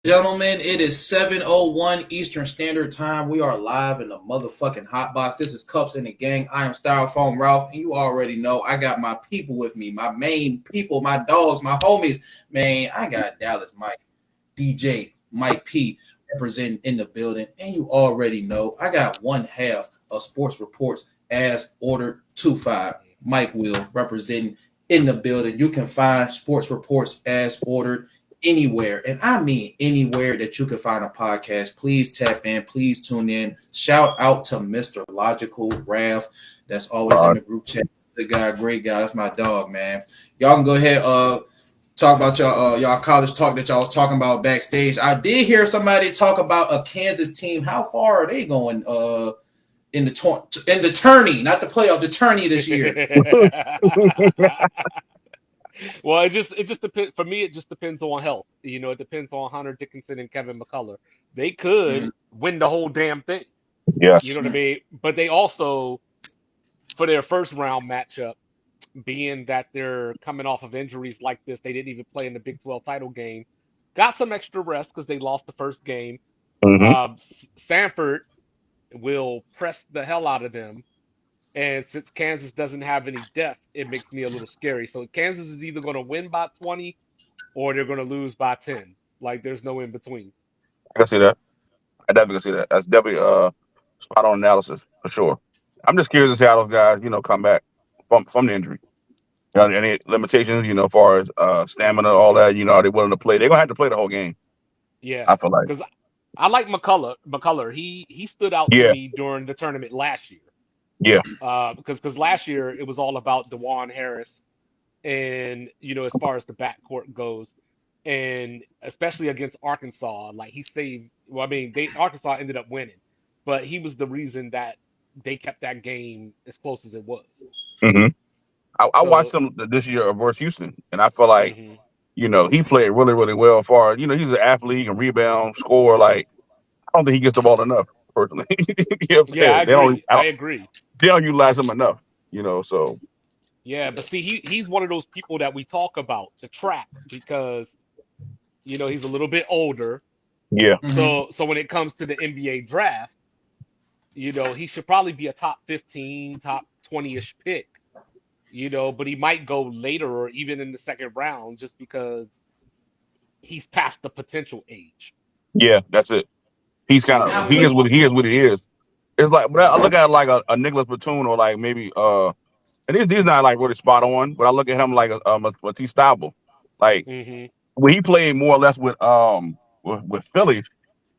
Gentlemen, it is 7:01 Eastern Standard Time. We are live in the motherfucking hot box. This is Cups in the Gang. I am Styrofoam Ralph, and you already know I got my people with me, my main people, my dogs, my homies. Man, I got Dallas Mike, DJ Mike P representing in the building, and you already know I got one half of Sports Reports as ordered 2-5. Mike Will representing in the building. You can find Sports Reports as ordered anywhere, and I mean anywhere that you can find a podcast. Please tap in, please tune in. Shout out to Mr. Logical Raph, that's always in the group chat. The guy, great guy. That's my dog, man. Y'all can go ahead, talk about y'all college talk that y'all was talking about backstage. I did hear somebody talk about a Kansas team. How far are they going? In the tourney, not the playoff, the tourney this year. Well, it just depends. For me, it just depends on health. It depends on Hunter Dickinson and Kevin McCullough. They could Mhm. win the whole damn thing. You know Yes. what I mean? But they also, for their first round matchup, being that they're coming off of injuries like this, they didn't even play in the Big 12 title game. Got some extra rest because they lost the first game. Hmm. Sanford will press the hell out of them. And since Kansas doesn't have any depth, it makes me a little scary. So Kansas is either going to win by 20 or they're going to lose by 10. Like there's no in between. I can see that. I definitely can see that. That's definitely spot on analysis for sure. I'm just curious to see how those guys, come back from the injury. Any limitations, as far as stamina, all that, are they willing to play? They're gonna have to play the whole game. Yeah, I feel like. because I like McCullough. McCullough, he stood out to Yeah, me during the tournament last year. yeah, Because last year it was all about Dewan Harris, and as far as the backcourt goes, and especially against Arkansas, like he saved. Well, I mean, they Arkansas ended up winning, but he was the reason that they kept that game as close as it was. hmm I watched So, him this year versus Houston, and I feel like, mhm. he played really, really well. As far as, he's an athlete, he can rebound, score. Like, I don't think he gets the ball enough, personally. You know what I'm Yeah, I saying? agree. I agree. They don't utilize him enough. So Yeah, but see, he's one of those people that we talk about, the trap, because he's a little bit older. yeah, Mhm. So when it comes to the NBA draft, he should probably be a top 15, top 20-ish pick, but he might go later or even in the second round just because he's past the potential age. yeah, that's it. He's kind of Now, he is what he is. It's like, but I Right. look at it like a Nicholas Batum or like maybe and he's not like really spot on, but I look at him like a Matisse Thybulle. Like Hmm. when he played more or less with Philly,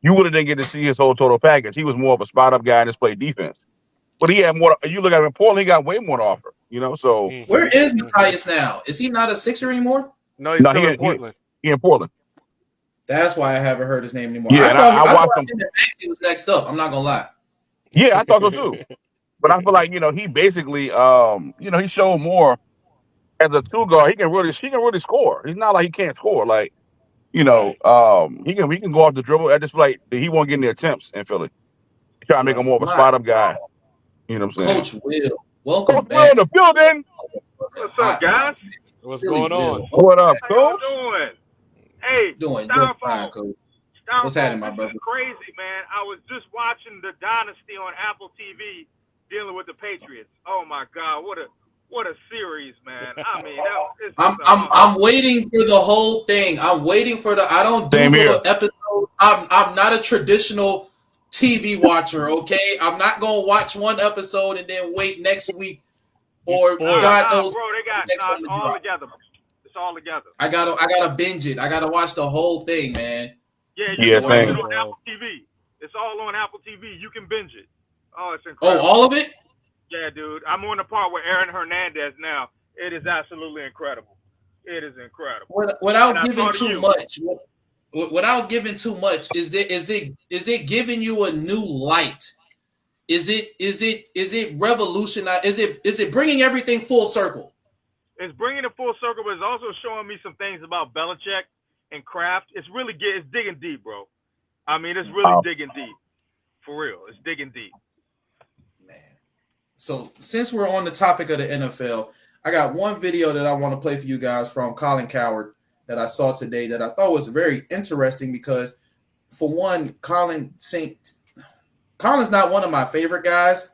you would have didn't get to see his whole total package. He was more of a spot up guy and just played defense. But he had more. You look at him in Portland, he got way more to offer. So where Hmm. is Hmm. Matthias now? Is he not a Sixer anymore? No, he's no, still he in he Portland. he in Portland. That's why I haven't heard his name anymore. Yeah, and I I watched thought him. him and Maxey was next up. I'm not gonna lie. Yeah, I thought so too. But I feel like he basically he showed more as a two guard. He can really score. He's not like he can't score. Like Right. he can go off the dribble. I just feel like he won't get any attempts in Philly. He try to make him Right. more of a My spot up guy. You know what I'm saying? Coach Will, Coach welcome Will in back. the building. What's up, Hot guys? box, What's Billy going on? Will. Welcome What up, How y'all Coach? doing? Hey, doing fine, Styrofoam. Coach. What's happening, Styrofoam, my this is brother? crazy, man. I was just watching the Dynasty on Apple TV dealing with the Patriots. Oh my God, what a series, man. I mean, it's just I'm waiting for the whole thing. I'm waiting for the. I don't do Same here. little episodes. I'm not a traditional TV watcher. Okay, I'm not gonna watch one episode and then wait next week You or spoiled. God nah, knows bro. They when got the next nah, one it's to all drop. together. It's all together. I gotta binge it. I gotta watch the whole thing, man. Yeah, you Yeah, can watch Or it same. on Bro. Apple TV. It's all on Apple TV. You can binge it. Oh, it's oh, incredible. all of it Yeah, dude. I'm on the part with Aaron Hernandez now. It is absolutely incredible. It is incredible. And without I giving thought of too you. much. Without giving too much, is it giving you a new light? Is it revolutionize? Is it bringing everything full circle? It's bringing it full circle, but it's also showing me some things about Belichick and Kraft. It's digging deep, bro. I mean, it's really Wow. digging deep. For real. It's digging deep. Man. So since we're on the topic of the NFL, I got one video that I want to play for you guys from Colin Coward that I saw today that I thought was very interesting because, for one, Colin's not one of my favorite guys,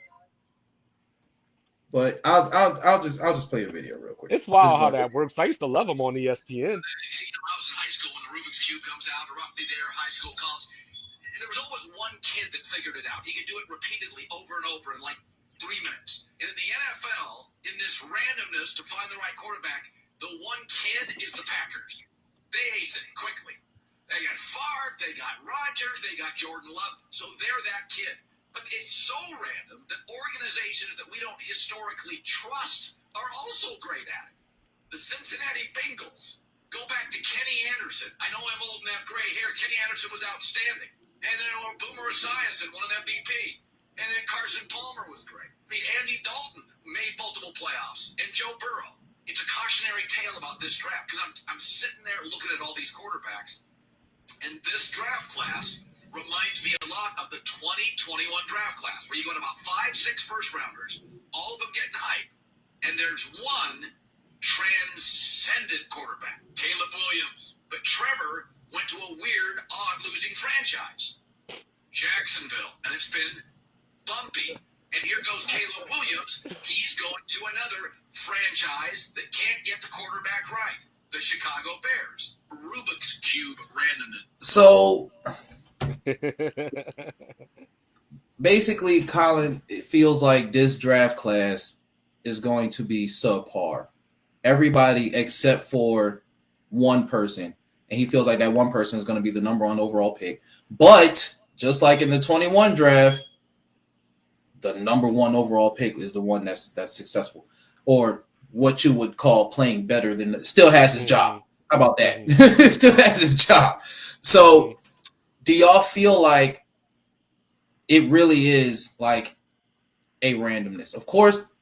but I'll just play a video real quick. It's wild how that works. I used to love him on ESPN. I was in high school when the Rubik's Cube comes out, or roughly there, high school, college. And there was always one kid that figured it out. He could do it repeatedly over and over in like 3 minutes. And in the NFL, in this randomness to find the right quarterback, the one kid is the Packers. They ace it quickly. They got Favre, they got Rodgers, they got Jordan Love. So they're that kid. But it's so random that organizations that we don't historically trust are also great at it. The Cincinnati Bengals. Go back to Kenny Anderson. I know I'm old and have gray hair. Kenny Anderson was outstanding. And then Boomer Esiason won an MVP. And then Carson Palmer was great. I mean, Andy Dalton made multiple playoffs. And Joe Burrow. It's a cautionary tale about this draft because I'm sitting there looking at all these quarterbacks. And this draft class reminds me a lot of the 2021 draft class where you got about 5-6 first rounders, all of them getting hype. And there's one transcendent quarterback, Caleb Williams. But Trevor went to a weird, odd losing franchise, Jacksonville, and it's been bumpy. And here goes Caleb Williams. He's going to another franchise that can't get the quarterback right, the Chicago Bears. Rubik's Cube randomness. So basically, Colin, it feels like this draft class is going to be subpar. Everybody except for one person. And he feels like that one person is going to be the number 1 overall pick. But just like in the 21 draft, the number 1 overall pick is the one that's successful, or what you would call playing better than, still has his job. How about that? Still has his job. So do y'all feel like it really is like a randomness? Of course,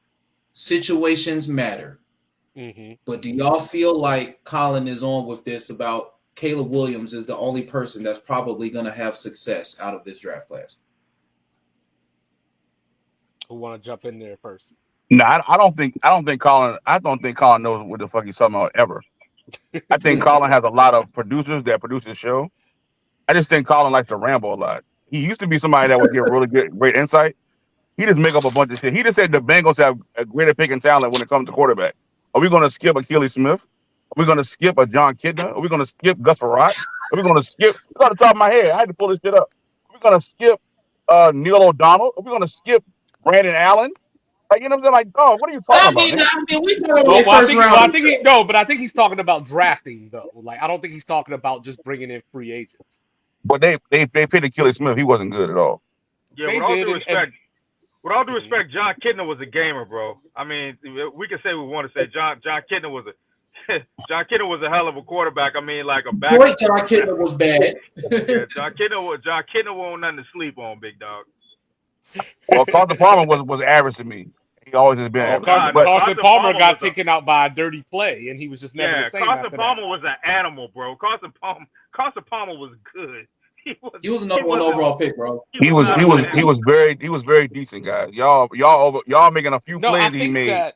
situations matter. But do y'all feel like Colin is on with this about Caleb Williams is the only person that's probably going to have success out of this draft class? Who want to jump in there first? No, I don't think Colin knows what the fuck he's talking about ever. I think Colin has a lot of producers that produce his show. I just think Colin likes to ramble a lot. He used to be somebody that would give really great insight. He just make up a bunch of shit. He just said the Bengals have a greater picking talent when it comes to quarterback. Are we going to skip Achilles Smith? Are we going to skip a John Kidner? Are we going to skip Gus Farrat? Are we going to skip? It's on the top of my head. I had to pull this shit up. Are we going to skip Neil O'Donnell? Are we going to skip Brandon Allen? Like, you know what I'm saying? Like, oh, what are you talking about? We talking about first round. I think he's talking about drafting though. Like, I don't think he's talking about just bringing in free agents. But they picked Achilles Smith. He wasn't good at all. Yeah, with all due respect, John Kidner was a gamer, bro. I mean, we can say we want to say John Kidner was a hell of a quarterback. I mean, like a back. Boy, John Kidner was bad. Yeah, John Kidner wasn't nothing to sleep on, big dog. Well, Carson Palmer was average to me. He always has been average. Carson Palmer got taken out by a dirty play, and he was just never the same. Carson Palmer was an animal, bro. Carson Palmer was good. He was a number 1 overall pick, bro. He was very decent, guys. Y'all making a few plays he made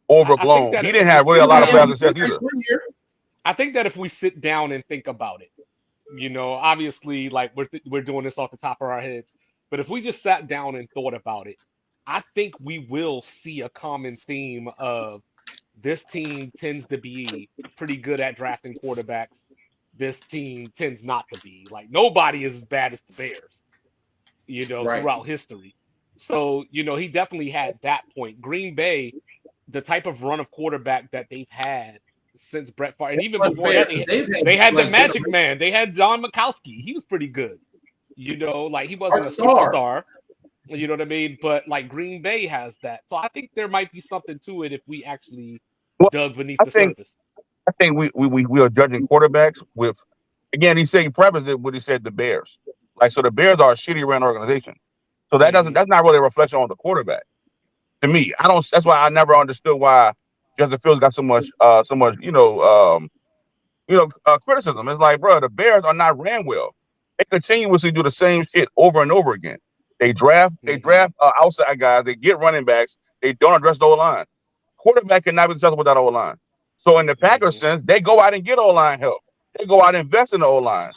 overblown. He didn't have really a lot of players either. I think that if we sit down and think about it, you know, obviously, like we're doing this off the top of our heads, but if we just sat down and thought about it, I think we will see a common theme of this team tends to be pretty good at drafting quarterbacks. This team tends not to be. Like, nobody is as bad as the Bears, you know, throughout history. So, you know, he definitely had that point. Green Bay, the type of run of quarterback that they've had since Brett Favre, and even before that, they had the Magic Man. They had John Mikowski. He was pretty good. You know, like, he wasn't a superstar. You know what I mean? But, like, Green Bay has that. So I think there might be something to it if we actually dug beneath the surface. I think we are judging quarterbacks with, again, he's saying prefaced it what he said, the Bears. Like, so the Bears are a shitty ran organization. So that's not really a reflection on the quarterback. To me, that's why I never understood why Justin Fields got so much criticism. It's like, bro, the Bears are not ran well. They continuously do the same shit over and over again. They draft outside guys. They get running backs. They don't address the O-line. Quarterback cannot be successful without O-line. So in the Packers sense, they go out and get O-line help. They go out and invest in the O-line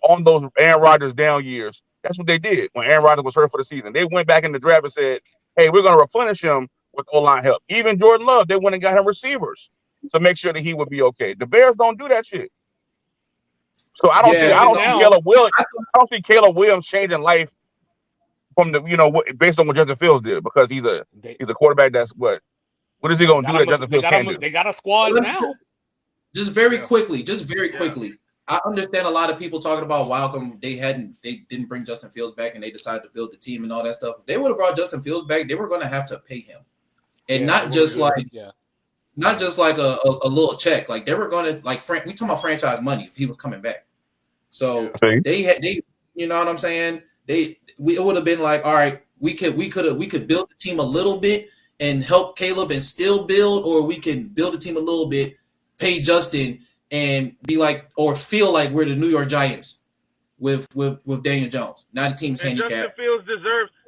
on those Aaron Rodgers down years. That's what they did when Aaron Rodgers was hurt for the season. They went back in the draft and said, hey, we're going to replenish him with O-line help. Even Jordan Love, they went and got him receivers to make sure that he would be okay. The Bears don't do that shit. So I don't see Yeah, I Even don't see now, Caleb Williams. I don't see Caleb Williams changing life from the based on what Justin Fields did because he's a they quarterback that's what is he they gonna got do that him. Justin Fields can't do? They got a squad now. just very Yeah. quickly, Yeah. I understand a lot of people talking about Welcome. They didn't bring Justin Fields back, and they decided to build the team and all that stuff. If they would have brought Justin Fields back, they were going to have to pay him, and Yeah, not just like yeah. a little check. Like they were going to we talking about franchise money if he was coming back. So See? they you know what I'm saying? It would have been like, all right, we could build the team a little bit and help Caleb and still build, or we can build the team a little bit, pay Justin and be like or feel like we're the New York Giants with Daniel Jones. Now the team's And handicapped. Justin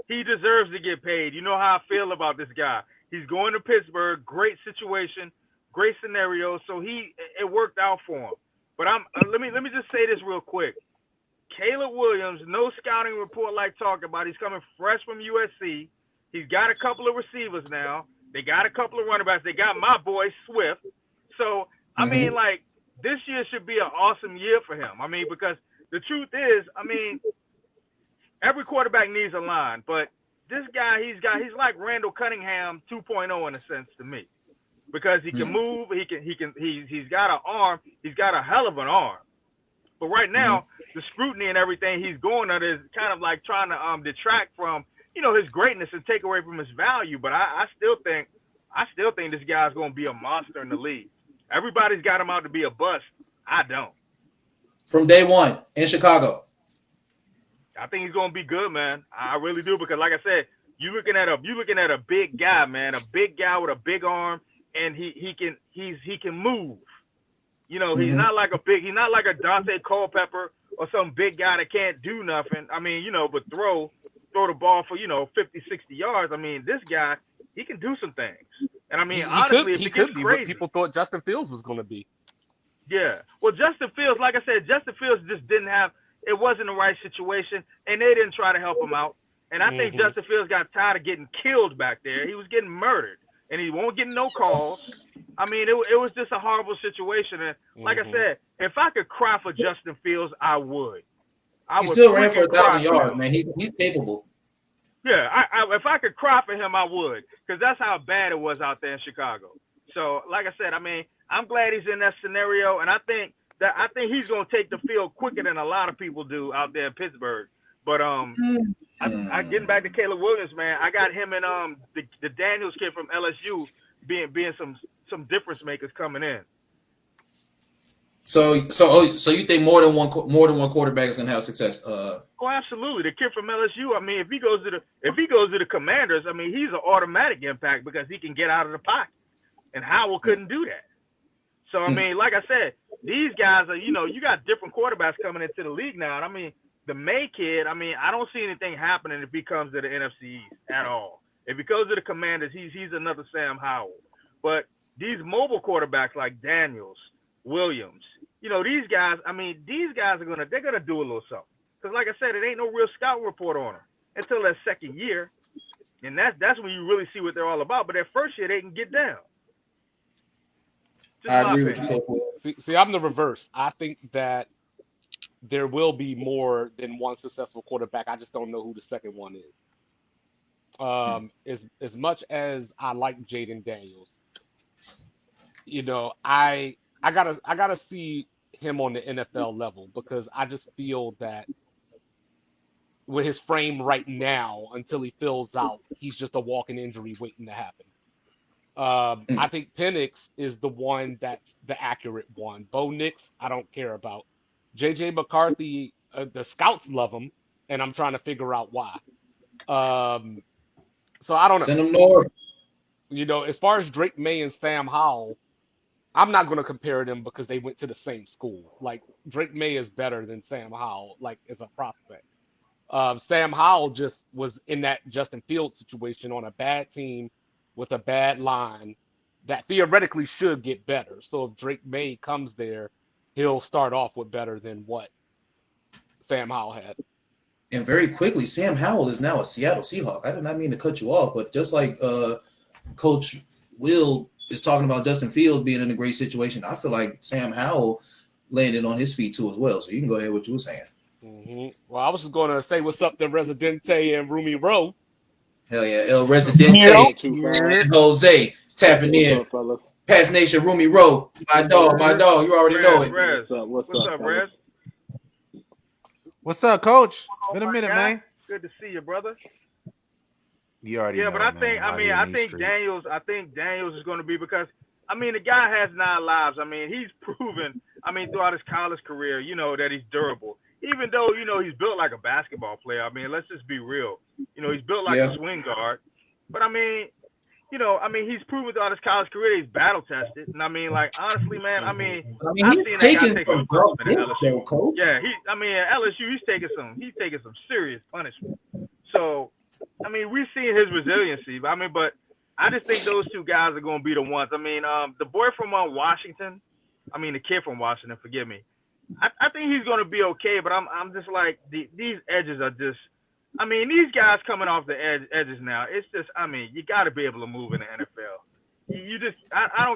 Fields deserves to get paid. You know how I feel about this guy. He's going to Pittsburgh, great situation, great scenario. So it worked out for him. But let me just say this real quick. Caleb Williams, no scouting report like talking about. He's coming fresh from USC. He's got a couple of receivers now. They got a couple of running backs. They got my boy Swift. So I mean, like this year should be an awesome year for him. I mean, because the truth is, I mean, every quarterback needs a line, but this guy, he's like Randall Cunningham 2.0 in a sense to me, because he can move, he's got an arm, he's got a hell of an arm. But right now, the scrutiny and everything he's going under is kind of like trying to detract from his greatness and take away from his value. But I still think this guy's going to be a monster in the league. Everybody's got him out to be a bust. I don't. From day one in Chicago. I think he's gonna be good, man. I really do, because like I said, you're looking at a big guy, man, a big guy with a big arm, and he can move. He's not like a Dante Culpepper or some big guy that can't do nothing. I mean, but throw the ball for 50, 60 yards. I mean, this guy, he can do some things. And I mean, honestly, he if it could gets be crazy, what people thought Justin Fields was going to be. Yeah. Well, Justin Fields, like I said, just didn't have. It wasn't the right situation, and they didn't try to help him out. And I think Justin Fields got tired of getting killed back there. He was getting murdered, and he won't get no calls. I mean, it was just a horrible situation. And like I said, if I could cry for Justin Fields, I would. He still ran for 1,000 yards, man. He's capable. Yeah, if I could cry for him, I would, because that's how bad it was out there in Chicago. So, like I said, I mean, I'm glad he's in that scenario, and I think he's going to take the field quicker than a lot of people do out there in Pittsburgh. But I getting back to Caleb Williams, man, I got him and the Daniels kid from LSU being some difference makers coming in. So you think more than one quarterback is going to have success? Oh, absolutely. The kid from LSU. I mean, if he goes to the Commanders, I mean, he's an automatic impact because he can get out of the pocket, and Howell couldn't do that. So I mean, like I said, these guys are, you got different quarterbacks coming into the league now. And I mean, the May kid, I mean, I don't see anything happening if he comes to the NFC East at all. If he goes to the Commanders, he's another Sam Howell. But these mobile quarterbacks like Daniels, Williams, these guys, I mean, they're gonna do a little something. Because like I said, it ain't no real scout report on them until their second year. And that's when you really see what they're all about. But their first year, they can get down. I agree with you, Coach. See, I'm the reverse. I think that there will be more than one successful quarterback. I just don't know who the second one is. As much as I like Jaden Daniels, I gotta see him on the NFL level, because I just feel that with his frame right now, until he fills out, he's just a walking injury waiting to happen. I think Penix is the one that's the accurate one. Bo Nix, I don't care about. JJ McCarthy, the scouts love him, and I'm trying to figure out why. So I don't know. Send him north. As far as Drake May and Sam Howell, I'm not going to compare them because they went to the same school. Like, Drake May is better than Sam Howell, like, as a prospect. Sam Howell just was in that Justin Fields situation on a bad team with a bad line, that theoretically should get better. So if Drake May comes there, he'll start off with better than what Sam Howell had. And very quickly, Sam Howell is now a Seattle Seahawk. I did not mean to cut you off, but just like Coach Will is talking about Justin Fields being in a great situation, I feel like Sam Howell landed on his feet too as well. So you can go ahead with what you were saying. Mm-hmm. Well, I was just going to say what's up to Residente and Rumi Rowe. Hell yeah, El Residente, Jose tapping in. Up, fellas? Pass Nation, Rumi Rowe, my dog. You already know it. Rez. What's up, Rez? What's up, Coach? Been a my minute, guy. man. Good to see you, brother. You already know, Yeah, but I man. think Out here in I these think streets. Daniels is going to be, because the guy has 9 lives. He's proven throughout his college career, that he's durable. Even though he's built like a basketball player. Let's just be real. He's built like a swing guard. But he's proven throughout his college career he's battle tested. And honestly, man, I've seen that guy take some punishment at LSU. Coach. Yeah, at LSU he's taking some serious punishment. So, we've seen his resiliency. But I just think those two guys are going to be the ones. The boy from Washington, the kid from Washington, forgive me. I think he's going to be okay, but I'm just like, these edges are just, these guys coming off the edges now, it's just, you got to be able to move in the NFL. You just,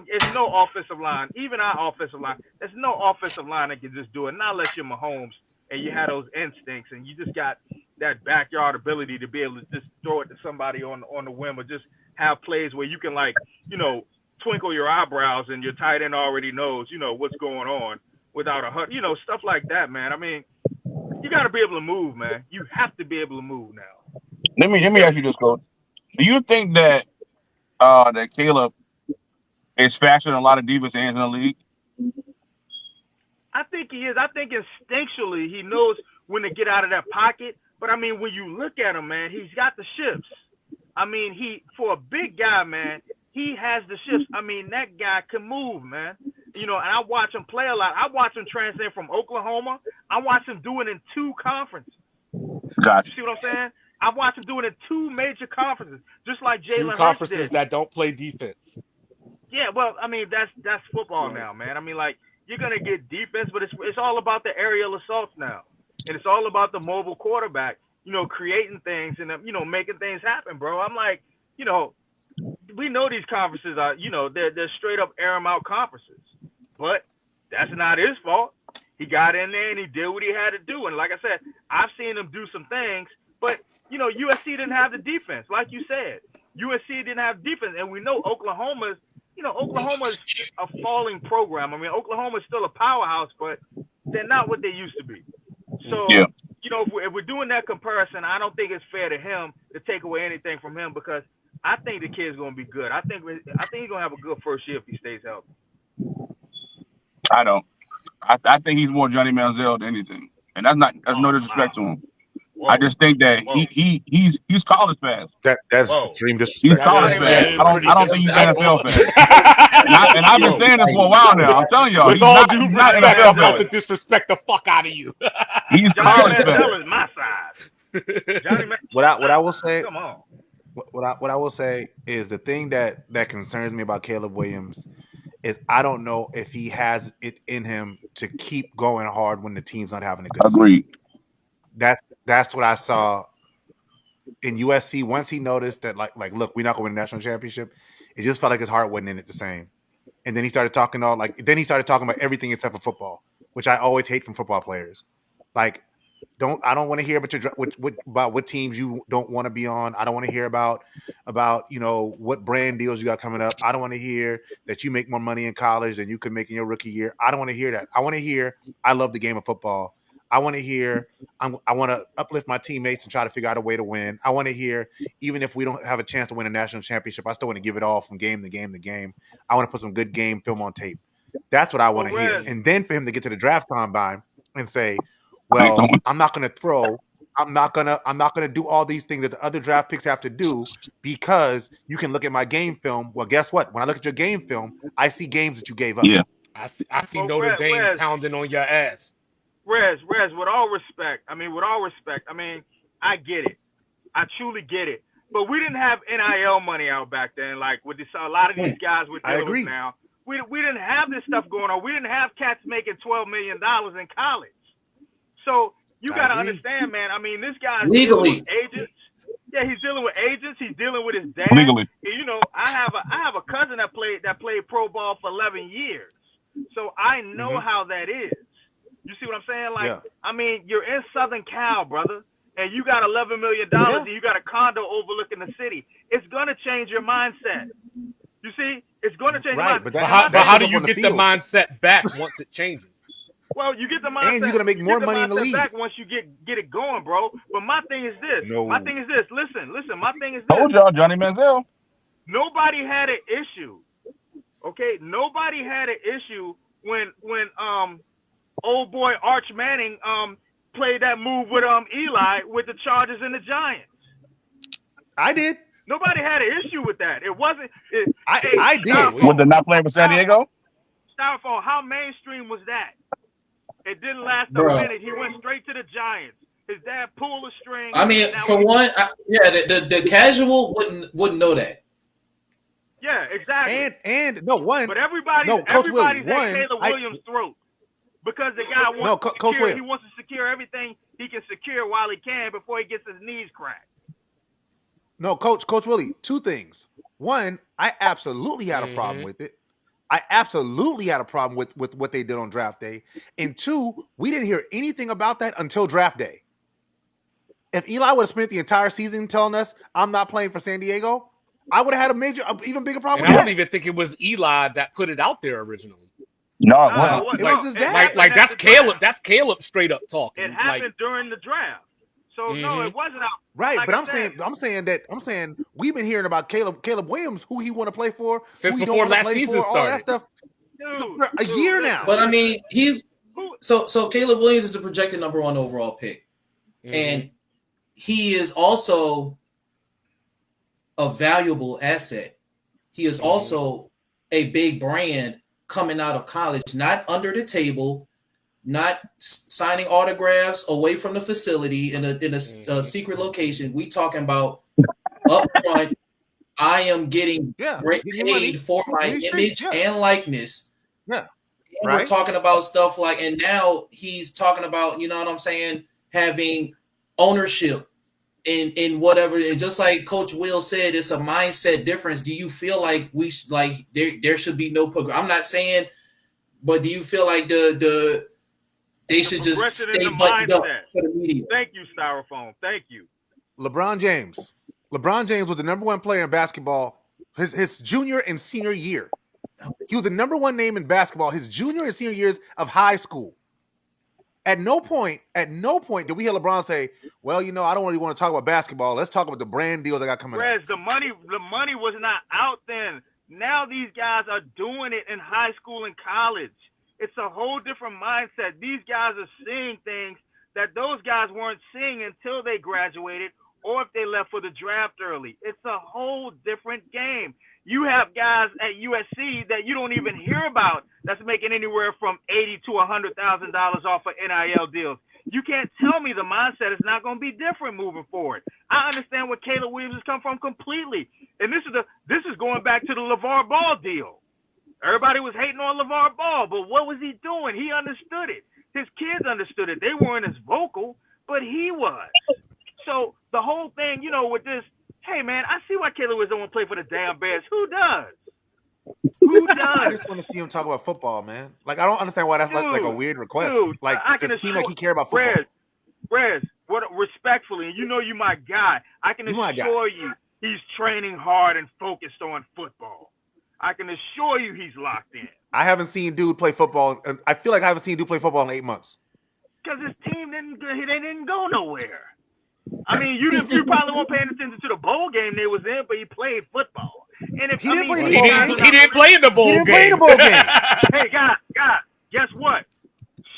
it's no offensive line. Even our offensive line, there's no offensive line that can just do it, not unless you're Mahomes and you have those instincts and you just got that backyard ability to be able to just throw it to somebody on the whim, or just have plays where you can, twinkle your eyebrows and your tight end already knows, what's going on without a hut, stuff like that, man. You got to be able to move, man. You have to be able to move now. Let me ask you this, Coach. Do you think that that Caleb is faster than a lot of defense ends in the league? I think he is. I think instinctually he knows when to get out of that pocket. But when you look at him, man, he's got the shifts. He, for a big guy, man, he has the shifts. That guy can move, man. And I watch him play a lot. I watch him transcend from Oklahoma. I watch him do it in 2 conferences. Gotcha. You see what I'm saying? I watch him do it in 2 major conferences, just like Jalen Hurts did. 2 conferences that don't play defense. Yeah, well, that's football now, man. You're gonna get defense, but it's all about the aerial assaults now, and it's all about the mobile quarterback, creating things and making things happen, bro. We know these conferences are, they're straight up air them out conferences, but that's not his fault. He got in there and he did what he had to do, and like I said, I've seen him do some things, but USC didn't have the defense, like you said. USC didn't have defense, and we know Oklahoma's a falling program. Oklahoma's still a powerhouse, but they're not what they used to be. So, yeah. If we're doing that comparison, I don't think it's fair to him to take away anything from him, because I think the kid's going to be good. I think he's going to have a good first year if he stays healthy. I don't. I think he's more Johnny Manziel than anything, and that's no disrespect to him. Whoa. I just think that he's college fast. That's extreme disrespect. He's college fast. I don't think he's NFL fast. and I've been saying this for a while now. I'm telling y'all, with all due respect, I'm about to disrespect the fuck out of you. He's college fast. Is my size. What I will say. Come on. What I will say is the thing that concerns me about Caleb Williams is I don't know if he has it in him to keep going hard when the team's not having a good season. That's what I saw in USC. Once he noticed that, like, look, we're not going to win a national championship, it just felt like his heart wasn't in it the same. And then he started talking about everything except for football, which I always hate from football players. Like, I don't want to hear about what teams you don't want to be on. I don't want to hear about what brand deals you got coming up. I don't want to hear that you make more money in college than you could make in your rookie year. I don't want to hear that. I want to hear I love the game of football. I want to hear I want to uplift my teammates and try to figure out a way to win. I want to hear even if we don't have a chance to win a national championship, I still want to give it all from game to game to game. I want to put some good game film on tape. That's what I want to hear. And then for him to get to the draft combine and say, well, I'm not going to throw. I'm not gonna do all these things that the other draft picks have to do because you can look at my game film. Well, guess what? When I look at your game film, I see games that you gave up. Yeah, I see Notre Dame pounding on your ass. Rez, with all respect, I get it. I truly get it. but we didn't have NIL money out back then. Like with a lot of these guys we're dealing with now, we didn't have this stuff going on. We didn't have cats making $12 million in college. So you got to understand, man. I mean, this guy's dealing with agents. Yeah, he's dealing with agents. He's dealing with his dad. Legally. You know, I have a cousin that played pro ball for 11 years. So I know how that is. You see what I'm saying? Like, I mean, you're in Southern Cal, brother, and you got $11 million and you got a condo overlooking the city. It's gonna change your mindset. You see, it's gonna change. Right, your mindset. But how do you get the mindset back once it changes? Well, you get the mindset, and you're gonna make more money in the league back once you get it going, bro. But my thing is this. No. My thing is this. Listen. My thing is this. Told y'all, Johnny Manziel. Nobody had an issue. Okay, nobody had an issue when old boy Arch Manning played that move with Eli with the Chargers and the Giants. I did. Nobody had an issue with that. It wasn't. I did. With the not playing for San Diego? Styrofoam, how mainstream was that? It didn't last a minute. He went straight to the Giants. His dad pulled a string. I mean, for one, the casual wouldn't know that. Yeah, exactly. And no one. But everybody's at Caleb Williams' throat because the guy wants to secure. He wants to secure everything he can secure while he can before he gets his knees cracked. No, Coach Willie. Two things. One, I absolutely had a problem with it. I absolutely had a problem with what they did on draft day. And two, we didn't hear anything about that until draft day. If Eli would have spent the entire season telling us I'm not playing for San Diego, I would have had even bigger problem with that. I don't even think it was Eli that put it out there originally. No, it was his dad. Like that's Caleb. That's Caleb straight up talking. It happened during the draft. So no, it wasn't out. Right, like but I'm saying we've been hearing about Caleb Williams, who he want to play for, since who he before don't want to last play season for, started. all that stuff. Dude, a year now. But I mean, so Caleb Williams is the projected number 1 overall pick, and he is also a valuable asset. He is also a big brand coming out of college, not under the table, not signing autographs away from the facility in a secret location. We talking about up front. I am getting great paid for my image and likeness. Yeah. And we're talking about stuff like, and now he's talking about, you know what I'm saying, having ownership in whatever. And just like Coach Will said, it's a mindset difference. Do you feel like there should be no program? I'm not saying, but do you feel like they should just stay buttoned up for the media? Thank you, Styrofoam. Thank you. LeBron James was the number 1 player in basketball his junior and senior year. He was the number 1 name in basketball his junior and senior years of high school. At no point did we hear LeBron say, well, you know, I don't really want to talk about basketball. Let's talk about the brand deal they got coming up. The money was not out then. Now these guys are doing it in high school and college. It's a whole different mindset. These guys are seeing things that those guys weren't seeing until they graduated or if they left for the draft early. It's a whole different game. You have guys at USC that you don't even hear about that's making anywhere from $80,000 to $100,000 off of NIL deals. You can't tell me the mindset is not going to be different moving forward. I understand where Caleb Williams has come from completely, and this is going back to the LeVar Ball deal. Everybody was hating on LeVar Ball, but what was he doing? He understood it. His kids understood it. They weren't as vocal, but he was. So the whole thing, you know, with this, hey, man, I see why Caleb Williams don't want to play for the damn Bears. Who does? Who does? I just want to see him talk about football, man. Like, I don't understand why that's like a weird request. Like, it seems like he cares about football. Rez, respectfully, and you know you my guy, I can assure you he's training hard and focused on football. I can assure you he's locked in. I haven't seen dude play football. I feel like I haven't seen dude play football in 8 months. Because his team didn't go nowhere. I mean, you probably weren't paying attention to the bowl game they was in, but he played football. And if he didn't play in the bowl game. Hey, guys, guess what?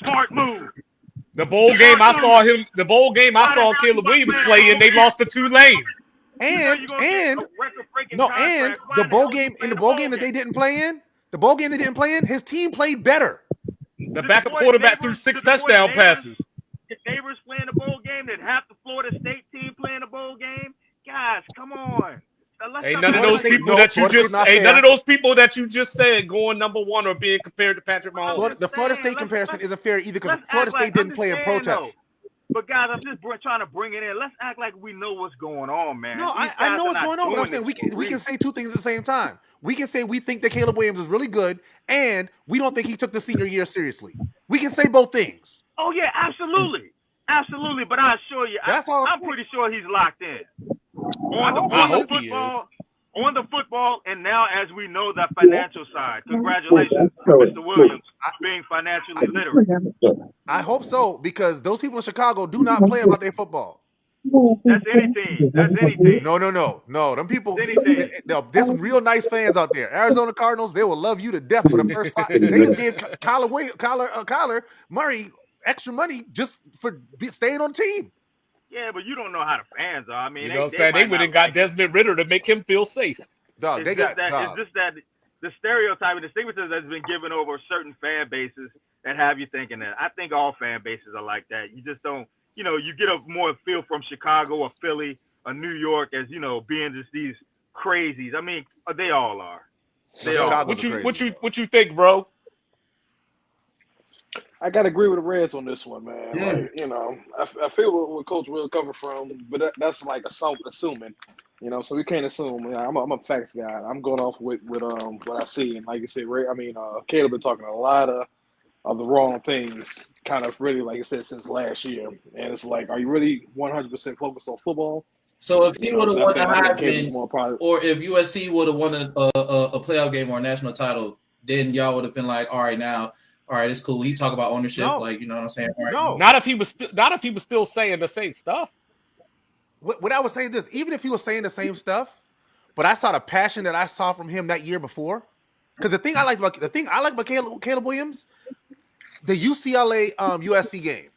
Smart move. The bowl game I saw Caleb Williams play in, they lost to Tulane. And the bowl game that they didn't play in, his team played better. The backup quarterback threw 6 touchdown passes. If Neighbors playing a bowl game, then half the Florida State team playing a bowl game. Guys, come on. Ain't none of Florida those State- people no, that you Florida State just not ain't fair. none of those people that you just said going number one or being compared to Patrick Mahomes. The Florida State comparison isn't fair either because let's Florida act like, State didn't play in understand, protest. But guys, I'm just trying to bring it in. Let's act like we know what's going on, man. No, These I guys know are what's not going on, but I'm doing saying this for a we can reason. say two things at the same time. We can say we think that Caleb Williams is really good, and we don't think he took the senior year seriously. We can say both things. Oh yeah, absolutely, absolutely. But I assure you, That's all I'm pretty sure he's locked in I hope I he hope is. he is. on the football, and now as we know the financial side. Congratulations, Mr. Williams, for being financially literate. I hope so because those people in Chicago do not play about their football. That's any team. That's any team. No. Them people, It's any team. there's some real nice fans out there. Arizona Cardinals, they will love you to death for the first 5. They just gave Kyler Murray extra money just for staying on the team. Yeah, but you don't know how the fans are. I mean, You know what I'm they saying? They might went not and got like it. Desmond Ritter to make him feel safe. Dog, It's just that the stereotype and the stigmatism that's been given over certain fan bases that have you thinking that. I think all fan bases are like that. You just don't, you get a more feel from Chicago or Philly or New York as, being just these crazies. I mean, they all are. They all are. What you think, bro? I gotta agree with the Reds on this one, man. Yeah. Like, I feel where Coach Will coming from, but that's like assuming, so we can't assume. I'm a facts guy. I'm going off with what I see, and like you said, Ray. Caleb been talking a lot of the wrong things, kind of really, like I said, since last year, and it's like, are you really 100% focused on football? So if he would have won the Heisman, or if USC would have won a playoff game or a national title, then y'all would have been like, all right, it's cool. He talk about ownership, like, you know what I'm saying? All right. No, not if he was still saying the same stuff. What I was saying is, even if he was saying the same stuff, but I saw the passion that I saw from him that year before. Because the thing I like about Caleb Williams, the UCLA USC game.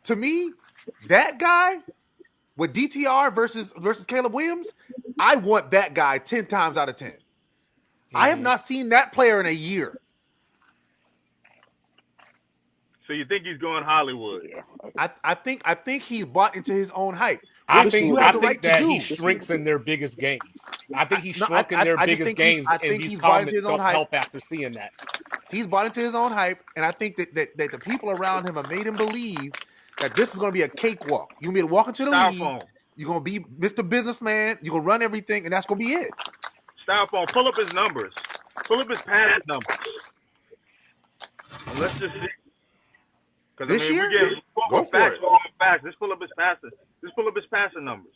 To me, that guy with DTR versus Caleb Williams, I want that guy 10 times out of 10. I have not seen that player in a year. So you think he's going Hollywood? Yeah. I think he's bought into his own hype. I Which think you have the that right to do. he shrinks in their biggest games. I think he's No, shrunk in their I just biggest think games, I and think these he's bought into comments his own don't hype. help after seeing that. He's bought into his own hype, and I think that the people around him have made him believe that this is going to be a cakewalk. You're going to be walking to the league. You're going to be Mr. Businessman. You're going to run everything, and that's going to be it. Styrofoam, pull up his numbers. Pull up his passing numbers. And let's just see. This year? Go for it. Let's pull up his passing. Let's pull up his passing numbers.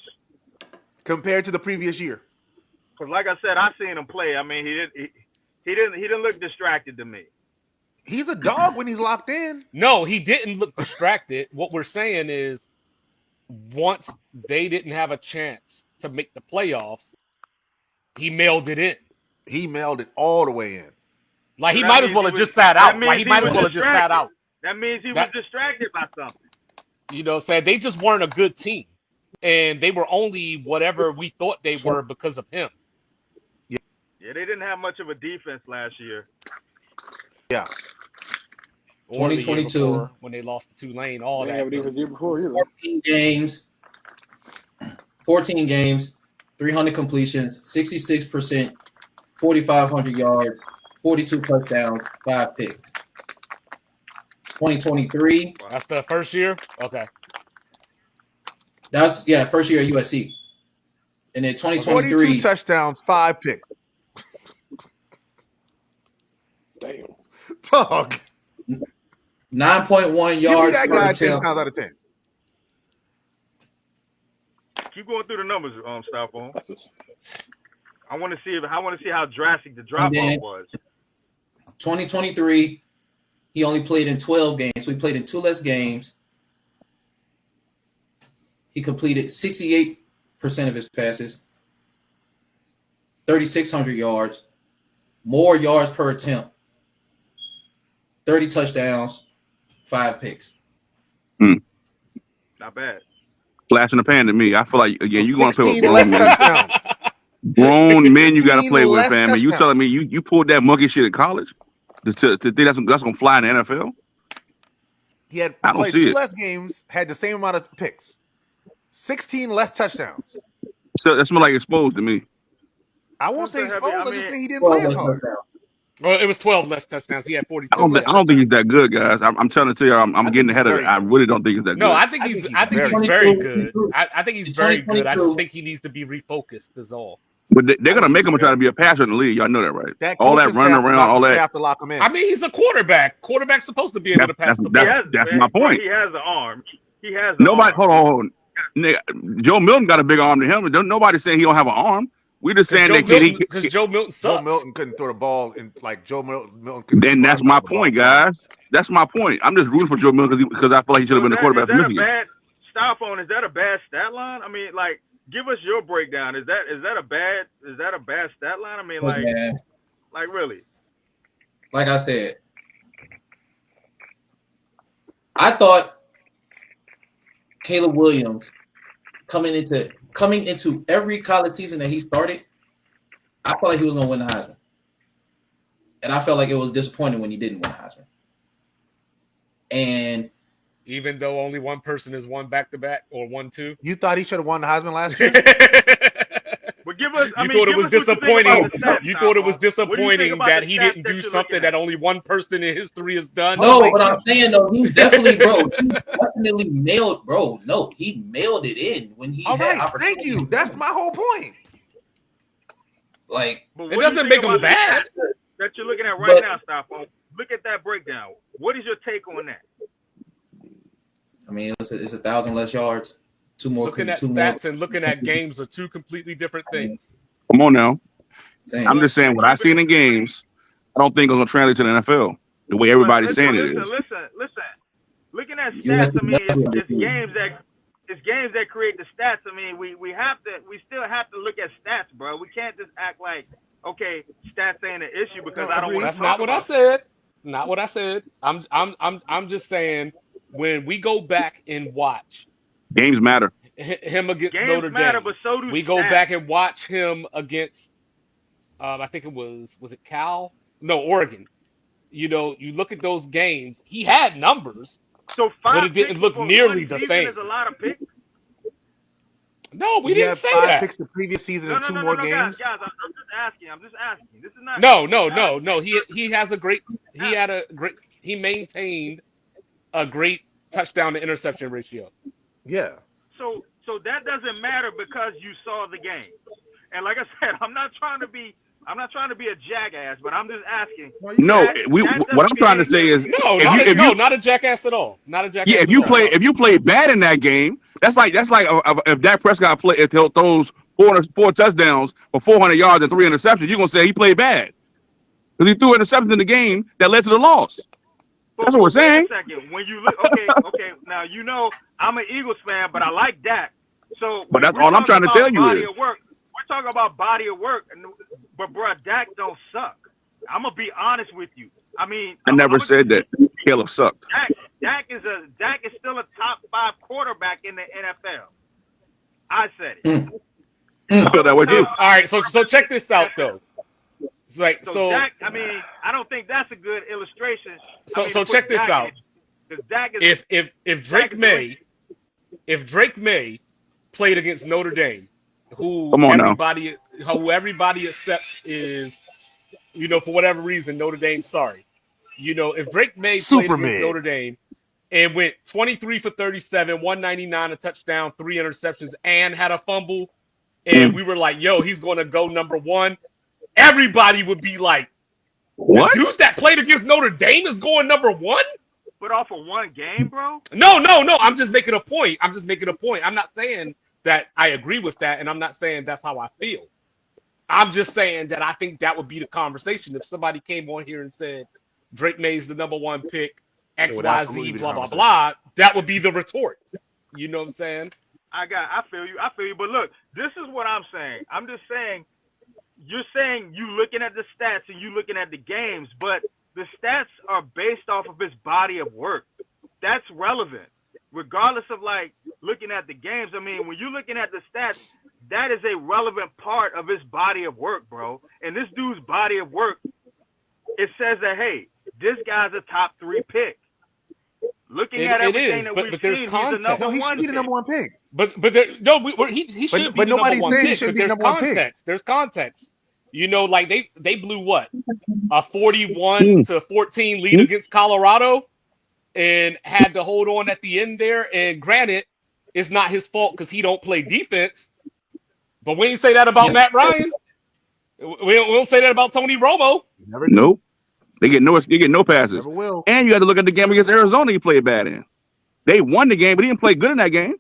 Compared to the previous year. Because like I said, I seen him play. I mean, he didn't look distracted to me. He's a dog when he's locked in. No, he didn't look distracted. What we're saying is, once they didn't have a chance to make the playoffs, he mailed it in. He mailed it all the way in. Like, he might as well have just sat out. Like, he might as well have just sat out. That means he was distracted by something. You know what I'm saying? They just weren't a good team. And they were only whatever we thought they were because of him. Yeah, they didn't have much of a defense last year. Yeah. 2022. When they lost to Tulane, all that. 14 games, 300 completions, 66%, 4,500 yards, 42 touchdowns, 5 picks. 2023. That's the first year? Okay. That's, first year at USC. And then 2023. 42 touchdowns, 5 picks. Damn. Dog. 9.1 yards per attempt. 10 times out of 10. Keep going through the numbers, Styrofoam. I want to see how drastic the drop off was. 2023, he only played in 12 games. So he played in 2 less games. He completed 68% of his passes, 3,600 yards, more yards per attempt, 30 touchdowns, 5 picks. Not bad. Flash in the pan to me. I feel like, again, you're going to play with 16 grown less men. touchdowns. Grown men you got to play with, fam. And you touchdowns. telling me you pulled that monkey shit at college? To think that's going to fly in the NFL? He had I don't played see 2 it. less games, had the same amount of picks. 16 less touchdowns. So that's more like exposed to me. I won't say Super heavy. exposed. I I just mean, say he didn't play as less hard. touchdowns. Well, it was 12 less touchdowns. He had I 42 don't less think I don't think he's touchdowns. that good, guys. I'm telling you, I'm I think getting he's ahead of it. very I good. really don't think he's that No, good. I think he's very very good. good. I think he's In very good. I just 2022, think he needs to be refocused. Is all. But they're I gonna think make he's him try to very be a good. passer in the league. Y'all know that, right? That All that coaching running staff is around, not all the that. staff to lock him in. I mean, he's a quarterback. Quarterback's supposed to be able to pass the he ball. has. That's my bro, point. he has an arm. He has an Nobody, arm. hold on. Nigga, Joe Milton got a big arm to him. Nobody's saying he don't have an arm. We just saying that Because Joe Milton sucks. Joe Milton couldn't throw the ball, and like Joe Milton couldn't then run that's my without the ball. point, guys. That's my point. I'm just rooting for Joe Milton because I feel like he should have So been the quarterback is for that a Michigan. bad Styrofoam? Is that a bad stat line? I mean, like, give us your breakdown. Is that a bad stat line? I mean, Look, like, man, really? like I said, I thought Caleb Williams coming into every college season that he started, I felt like he was going to win the Heisman. And I felt like it was disappointing when he didn't win the Heisman. And Even though only one person has won back-to-back or 1-2. You thought he should have won the Heisman last year? But give us. You thought it was disappointing. You thought it was What do you think disappointing about that the he stats didn't that do you're something looking at? that only one person in history has done. no, but I'm saying though, he definitely nailed, bro. No, he mailed it in when he All had right, opportunity. thank you. That's my whole point. Like, But It what do you doesn't think make him about the bad. stats that you're looking at right But- now, Styrofoam. Look at that breakdown. What is your take on that? I mean, it's 1,000 less yards, two more. Looking at stats and looking at games are two completely different things. Come on now. Same. I'm just saying what I've seen in games, I don't think it's gonna translate to the NFL the way everybody's saying it is. Listen. Looking at You stats, must I mean, have never it's games that create the stats. I mean, we still have to look at stats, bro. We can't just act like, okay, stats ain't an issue because I don't want to That's talk not what I about said. Not what I said. I'm just saying when we go back and watch Games matter. him against games Notre matter, Dame, but so do we go stats. back and watch him against I think it was it Cal? No, Oregon. You know, you look at those games, he had numbers, So but 5 it didn't picks look for nearly one the season same. is a lot of picks. No, we He didn't had say 5 that. picks the previous season No, and 2 more games. guys. I'm just asking. This is not. No. He maintained a great touchdown to interception ratio. Yeah. So that doesn't matter because you saw the game. And like I said, I'm not trying to be a jackass, but I'm just asking. No, That what I'm trying to say is Not a jackass at all. Not a jackass. yeah, at all. if you play bad in that game, that's like if Dak Prescott if he throws four touchdowns for 400 yards and 3 interceptions, you're gonna say he played bad because he threw interceptions in the game that led to the loss. That's what we're saying. Wait a second. When you look, okay. Now you know I'm an Eagles fan, but I like Dak. So, But that's all I'm trying to tell you is we're talking about body of work. But bro, Dak don't suck. I'm gonna be honest with you. I mean, I never said that Caleb sucked. Dak is still a top 5 quarterback in the NFL. I said it. I feel that way too. All right, so check this out though. So Dak, I mean, I don't think that's a good illustration. So check this out. If Drake May played against Notre Dame, who everybody accepts is, you know, for whatever reason, Notre Dame sorry. You know, if Drake May played against Notre Dame and went 23 for 37, 199, a touchdown, 3 interceptions, and had a fumble, and we were like, yo, he's going to go number 1, everybody would be like, what? The dude that played against Notre Dame is going number 1? But off of one game, bro? No. I'm just making a point. I'm not saying that I agree with that, and I'm not saying that's how I feel. I'm just saying that I think that would be the conversation. If somebody came on here and said, Drake May's the number 1 pick, X, Y, Z, blah, blah, blah, that would be the retort. You know what I'm saying? I feel you. But look, this is what I'm saying. I'm just saying, you're saying you looking at the stats and you looking at the games, but the stats are based off of his body of work. That's relevant, regardless of like looking at the games. I mean, when you're looking at the stats, that is a relevant part of his body of work, bro. And this dude's body of work, it says that, hey, this guy's a top 3 pick. Looking at everything that we've there's seen, context. No, he should be the number 1 pick. He should be but the nobody's number 1 saying he pick. should But be the there's number 1 pick. context. There's context. You know, like they blew what? A 41-14 lead against Colorado and had to hold on at the end there. And granted, it's not his fault because he don't play defense. But we ain't say that about Yes. Matt Ryan. We don't say that about Tony Romo. Never do. Nope. They get no passes. Never will. And you got to look at the game against Arizona. He played bad in. They won the game, but he didn't play good in that game.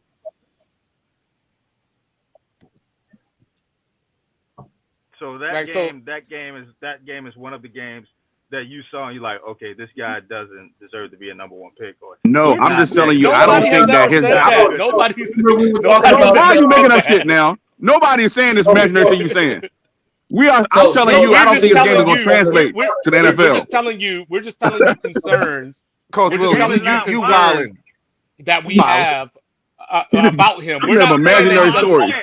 So that game is one of the games that you saw and you're like, okay, this guy doesn't deserve to be a number one pick. Or No, I'm just telling you, I don't think that his. Nobody's Why are you making that shit now? Nobody is saying this imaginary shit you saying. I'm telling you, I don't think his game is going to translate to the NFL. We're just telling you concerns. Coach Will, you wilding. That we have about him. We have imaginary stories.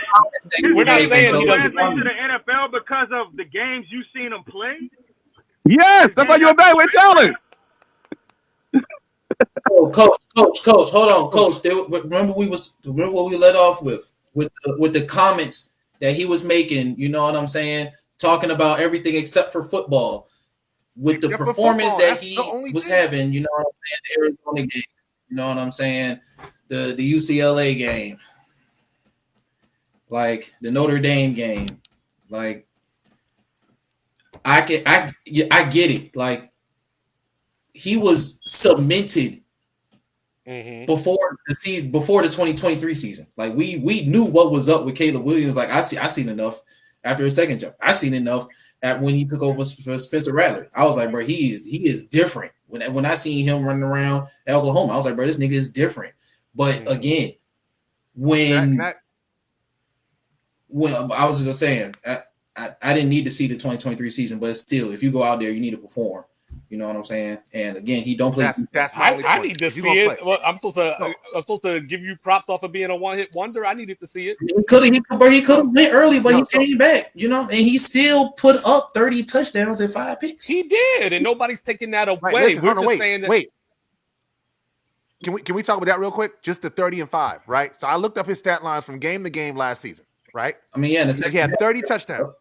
We're not saying he doesn't translate to the NFL because of the games you've seen him play. Yes, that's why you evaluate talent. Coach, hold on, Coach. Remember what we let off with the comments that he was making. You know what I'm saying? Talking about everything except for football. With the performance that he was having, you know what I'm saying? The Arizona game. You know what I'm saying? The UCLA game, like the Notre Dame game, like I get it. Like he was cemented before the 2023 season. Like we knew what was up with Caleb Williams. Like I seen enough after his second jump. I seen enough when he took over for Spencer Rattler. I was like, bro, he is different. When I seen him running around Oklahoma, I was like, bro, this nigga is different. But again, when I was just saying, I didn't need to see the 2023 season, but still, if you go out there, you need to perform. You know what I'm saying? And again, he don't play. That's my only point. I need to see it. Well, I'm supposed to give you props off of being a one-hit wonder. I needed to see it. He could have went early, but he came back. You know, and he still put up 30 touchdowns and 5 picks. He did, and nobody's taking that away. Right, We're just saying that. Wait. Can we talk about that real quick? Just the 30 and 5, right? So I looked up his stat lines from game to game last season, right? I mean, yeah, he had 30 touchdowns.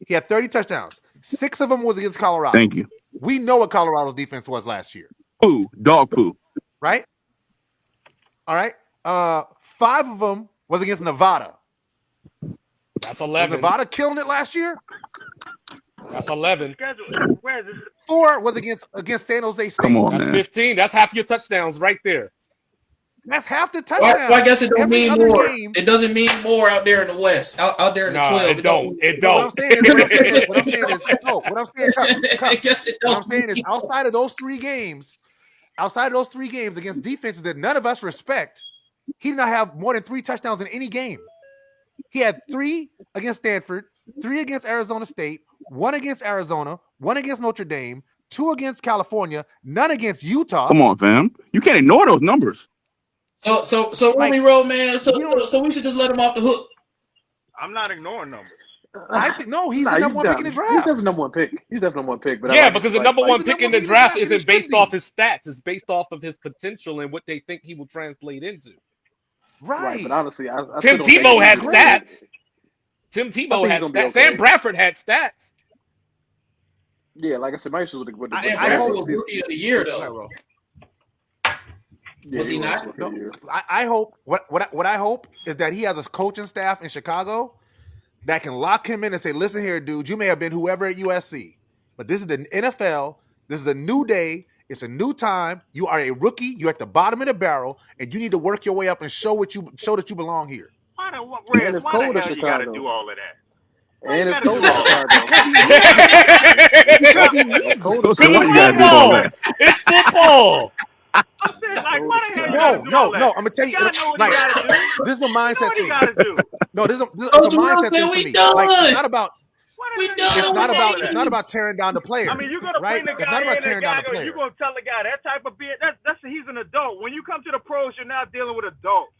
He had 30 touchdowns. 6 of them was against Colorado. Thank you. We know what Colorado's defense was last year. Dog poo. Right? All right. 5 of them was against Nevada. That's 11. Was Nevada killing it last year? That's 11. 4 was against San Jose State. Come on, That's man. 15. That's half your touchdowns right there. That's half the touchdowns. Well, I guess it don't mean more. Game, it doesn't mean more out there in the West. Out there in the 12. It don't. What I'm saying is outside of those 3 games against defenses that none of us respect, he did not have more than 3 touchdowns in any game. He had 3 against Stanford, 3 against Arizona State, 1 against Arizona, 1 against Notre Dame, 2 against California, none against Utah. Come on, fam. You can't ignore those numbers. So Romy Road, man. So we should just let him off the hook. I'm not ignoring numbers. I think he's the number 1 pick in the draft. He's definitely number 1 pick. He's definitely number 1 pick. But yeah, because the number 1 pick in the draft isn't based off his his stats. It's based off of his potential and what they think he will translate into. Right. But honestly, I Tim Tebow had stats. Tim Tebow had stats. Sam Bradford had stats. Yeah, like I said, my issue with the Sam Bradford was rookie of the year, though. Yeah, was he not? No, I hope what I hope is that he has a coaching staff in Chicago that can lock him in and say, listen here, dude, you may have been whoever at USC, but this is the NFL. This is a new day. It's a new time. You are a rookie. You're at the bottom of the barrel, and you need to work your way up and show that you belong here. Why the hell you got to do all of that? And it's cold in Chicago. Because he needs it. It's football. I said, like, why the hell No, I'm gonna tell you. Like, this is a mindset thing. No, this is a mindset thing for me. Like, it's not about. It's not about tearing down the player. I mean, you're gonna bring the guy It's not about in, tearing down the player. you're gonna tell the guy that type of being. He's an adult. When you come to the pros, you're now dealing with adults.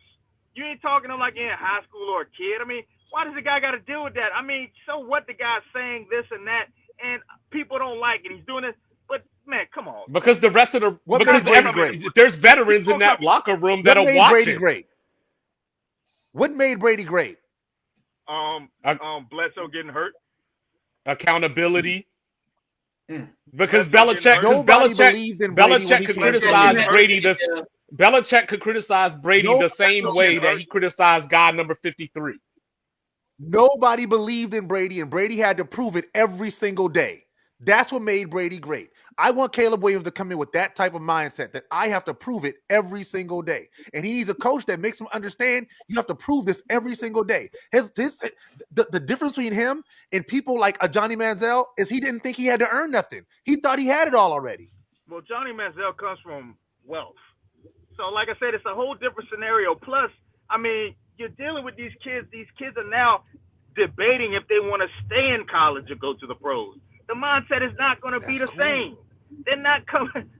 You ain't talking to him like you're in high school or a kid. I mean, why does the guy got to deal with that? I mean, so what? The guy's saying this and that, and people don't like it. He's doing it. But man, come on. Because the rest of there's veterans in that locker room that'll watch Brady it. Great? What made Brady great? Bledsoe getting hurt. accountability. Mm. Because That's what getting hurt. Nobody believed in Brady when Belichick he could came to the criticize league. Brady Yeah. Belichick could criticize Brady the same Nobody way getting that hurt. he criticized guy number 53. Nobody believed in Brady, and Brady had to prove it every single day. That's what made Brady great. I want Caleb Williams to come in with that type of mindset that I have to prove it every single day. And he needs a coach that makes him understand you have to prove this every single day. The difference between him and people like a Johnny Manziel is he didn't think he had to earn nothing. He thought he had it all already. Well, Johnny Manziel comes from wealth. So, like I said, it's a whole different scenario. Plus, I mean, you're dealing with these kids. These kids are now debating if they want to stay in college or go to the pros. The mindset is not going to be the same. They're not coming.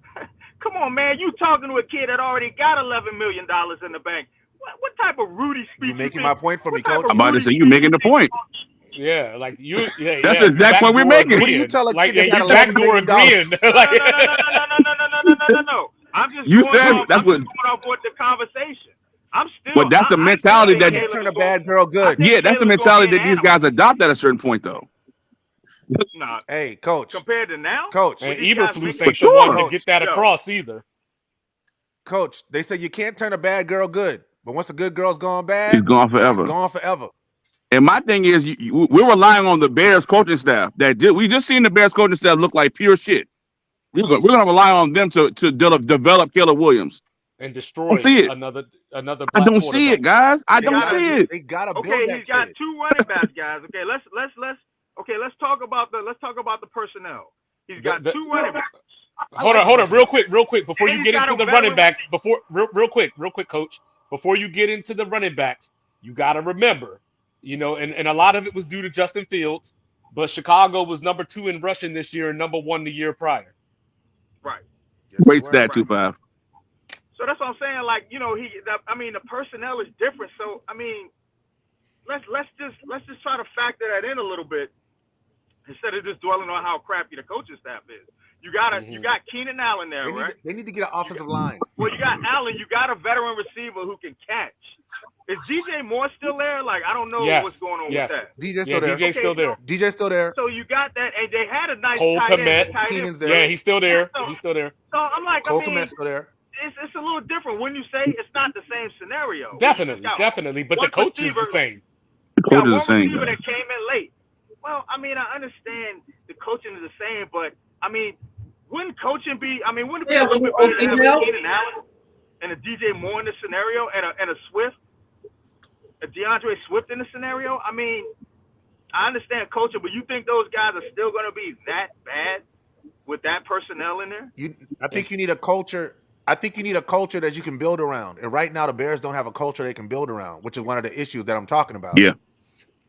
Come on, man. You talking to a kid that already got $11 million in the bank. What type of Rudy speech? You making my point for me, Coach? I'm about to say you making the point. Yeah, like you. Yeah, That's yeah. the exact point we're making. What do you tell a Like, kid yeah, that you had $11 backdoor million? agreeing. Like, No. I'm just You going said off, that's what. going off with the conversation. I'm still. But that's the I mentality still that. think Can't Caleb turn a is going- bad girl I good. think Yeah, that's the Caleb's gonna mentality be an that these animal. guys adopt at a certain point, though. Nah, Hey, Coach. compared to now, Coach. and these guys Eberflus make- ain't For the one sure. to get that across either. Coach, they say you can't turn a bad girl good. But once a good girl's gone He's bad, gone she's forever. gone forever. And my thing is, we're relying on the Bears coaching staff. We just seen the Bears coaching staff look like pure shit. We're gonna rely on them to develop Caleb Williams. And I destroy don't see it. another black I don't see it, guys. I don't see it. They gotta build Okay, that he's got kid. two running backs, guys. Okay, let's talk about the personnel. He's got two running backs. Hold on, real quick, before And you he's get got into a the running veteran- backs, real quick, Coach, before you get into the running backs, you got to remember, and a lot of it was due to Justin Fields, but Chicago was number 2 in rushing this year and number 1 the year prior. Right. Yes, Great they were. stat, 2-5. So that's what I'm saying. Like, the personnel is different. So I mean, let's just try to factor that in a little bit instead of just dwelling on how crappy the coaching staff is. You got Keenan Allen there, right? They need to get an offensive line. Well, you got Allen. You got a veteran receiver who can catch. Is DJ Moore still there? Like, I don't know Yes, what's going on yes. with that. DJ's still there. DJ's still there. DJ's still there. So you got that, and they had a nice Cole tight end. Kmet. tight end. Keenan's there. Yeah, he's still there. So I'm like, Cole Kmet's still there. it's a little different when you say it's not the same scenario. Definitely, but the one coach is the receiver- same. The coach is the same. receiver Guys. that came in late. Well, I mean, I understand the coaching is the same, but I mean, wouldn't coaching be? I mean, wouldn't it be Yeah, a little but bit better to OC have now? a Keenan Allen and a DJ Moore in the scenario, and a Swift, a DeAndre Swift in the scenario? I mean, I understand coaching, but you think those guys are still going to be that bad with that personnel in there? I think you need a culture. I think you need a culture that you can build around. And right now, the Bears don't have a culture they can build around, which is one of the issues that I'm talking about. Yeah.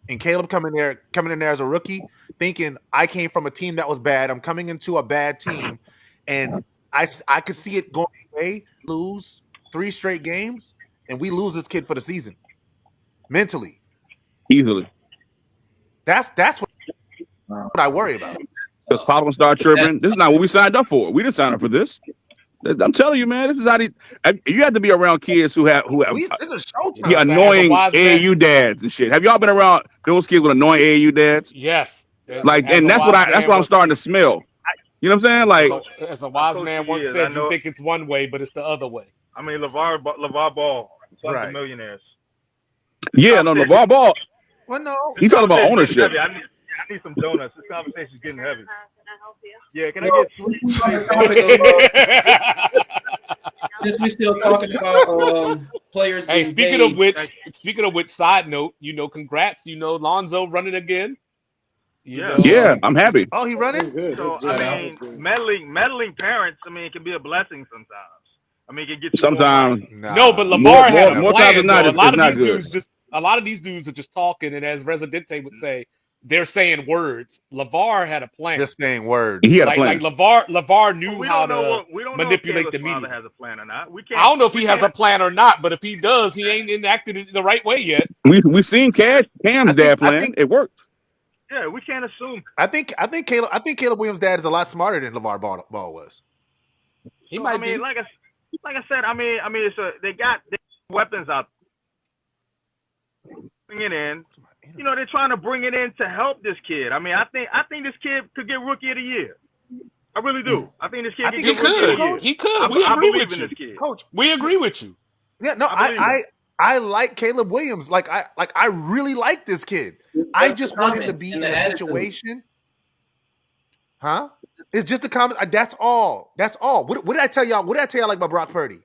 And Caleb coming in there as a rookie, thinking I came from a team that was bad. I'm coming into a bad team, and I could see it going away. Lose 3 straight games, and we lose this kid for the season. Mentally, Easily. that's what I worry about. Because Pop will start chirping. This is not what we signed up for. We didn't sign up for this. I'm telling you, man. This is how you have to be around kids who have It's a showtime. the annoying wise man. AAU dads and shit. Have y'all been around those kids with annoying AAU dads? Yes. Like, and that's what I'm starting to smell. You know what I'm saying? Like, as a wise Coach man for once years, said, I know- you think it's one way, but it's the other way. I mean, LeVar Ball, sons Right. of millionaires. yeah, no, LeVar Ball. Well, no. He's talking about Conversation's ownership. getting heavy. I need some donuts. This conversation's getting heavy. Yeah, can I get Since we still talking about players Hey, getting paid, speaking of which, side note, congrats, Lonzo running again. Yeah, I'm happy. Oh, he running? Good. So Shout I out. mean, meddling parents. I mean, it can be a blessing sometimes. I mean, it can get you Sometimes Nah. No, but More- Lamar had a more plan. times than not, though. it's not good. A lot of these dudes are just talking, and as Residente would say, they're saying words. LeVar had a plan. Just saying words. he had a like plan. LeVar knew We how don't know to what, we don't manipulate know if the Caleb's father media. has a plan or not. We can't. I don't know if we he has a can't- plan or not, but if he does, he ain't enacted it the right way yet. We seen Cam's dad plan. I think- It worked. Yeah, we can't assume. I think Caleb Williams' dad is a lot smarter than LeVar Ball was. He So, might I mean, be. like I said, I mean, they got weapons out. bring it in. You know, they're trying to bring it in to help this kid. I mean, I think this kid could get Rookie of the Year. I really do. I think this kid could get Rookie of the Year. He could. I believe in this kid. Coach. We agree with you. Yeah, no, I like Caleb Williams. Like I really like this kid. I just want him to be in a situation. Huh? It's just the comment. That's all. That's all. What did I tell y'all? What did I tell y'all like about Brock Purdy?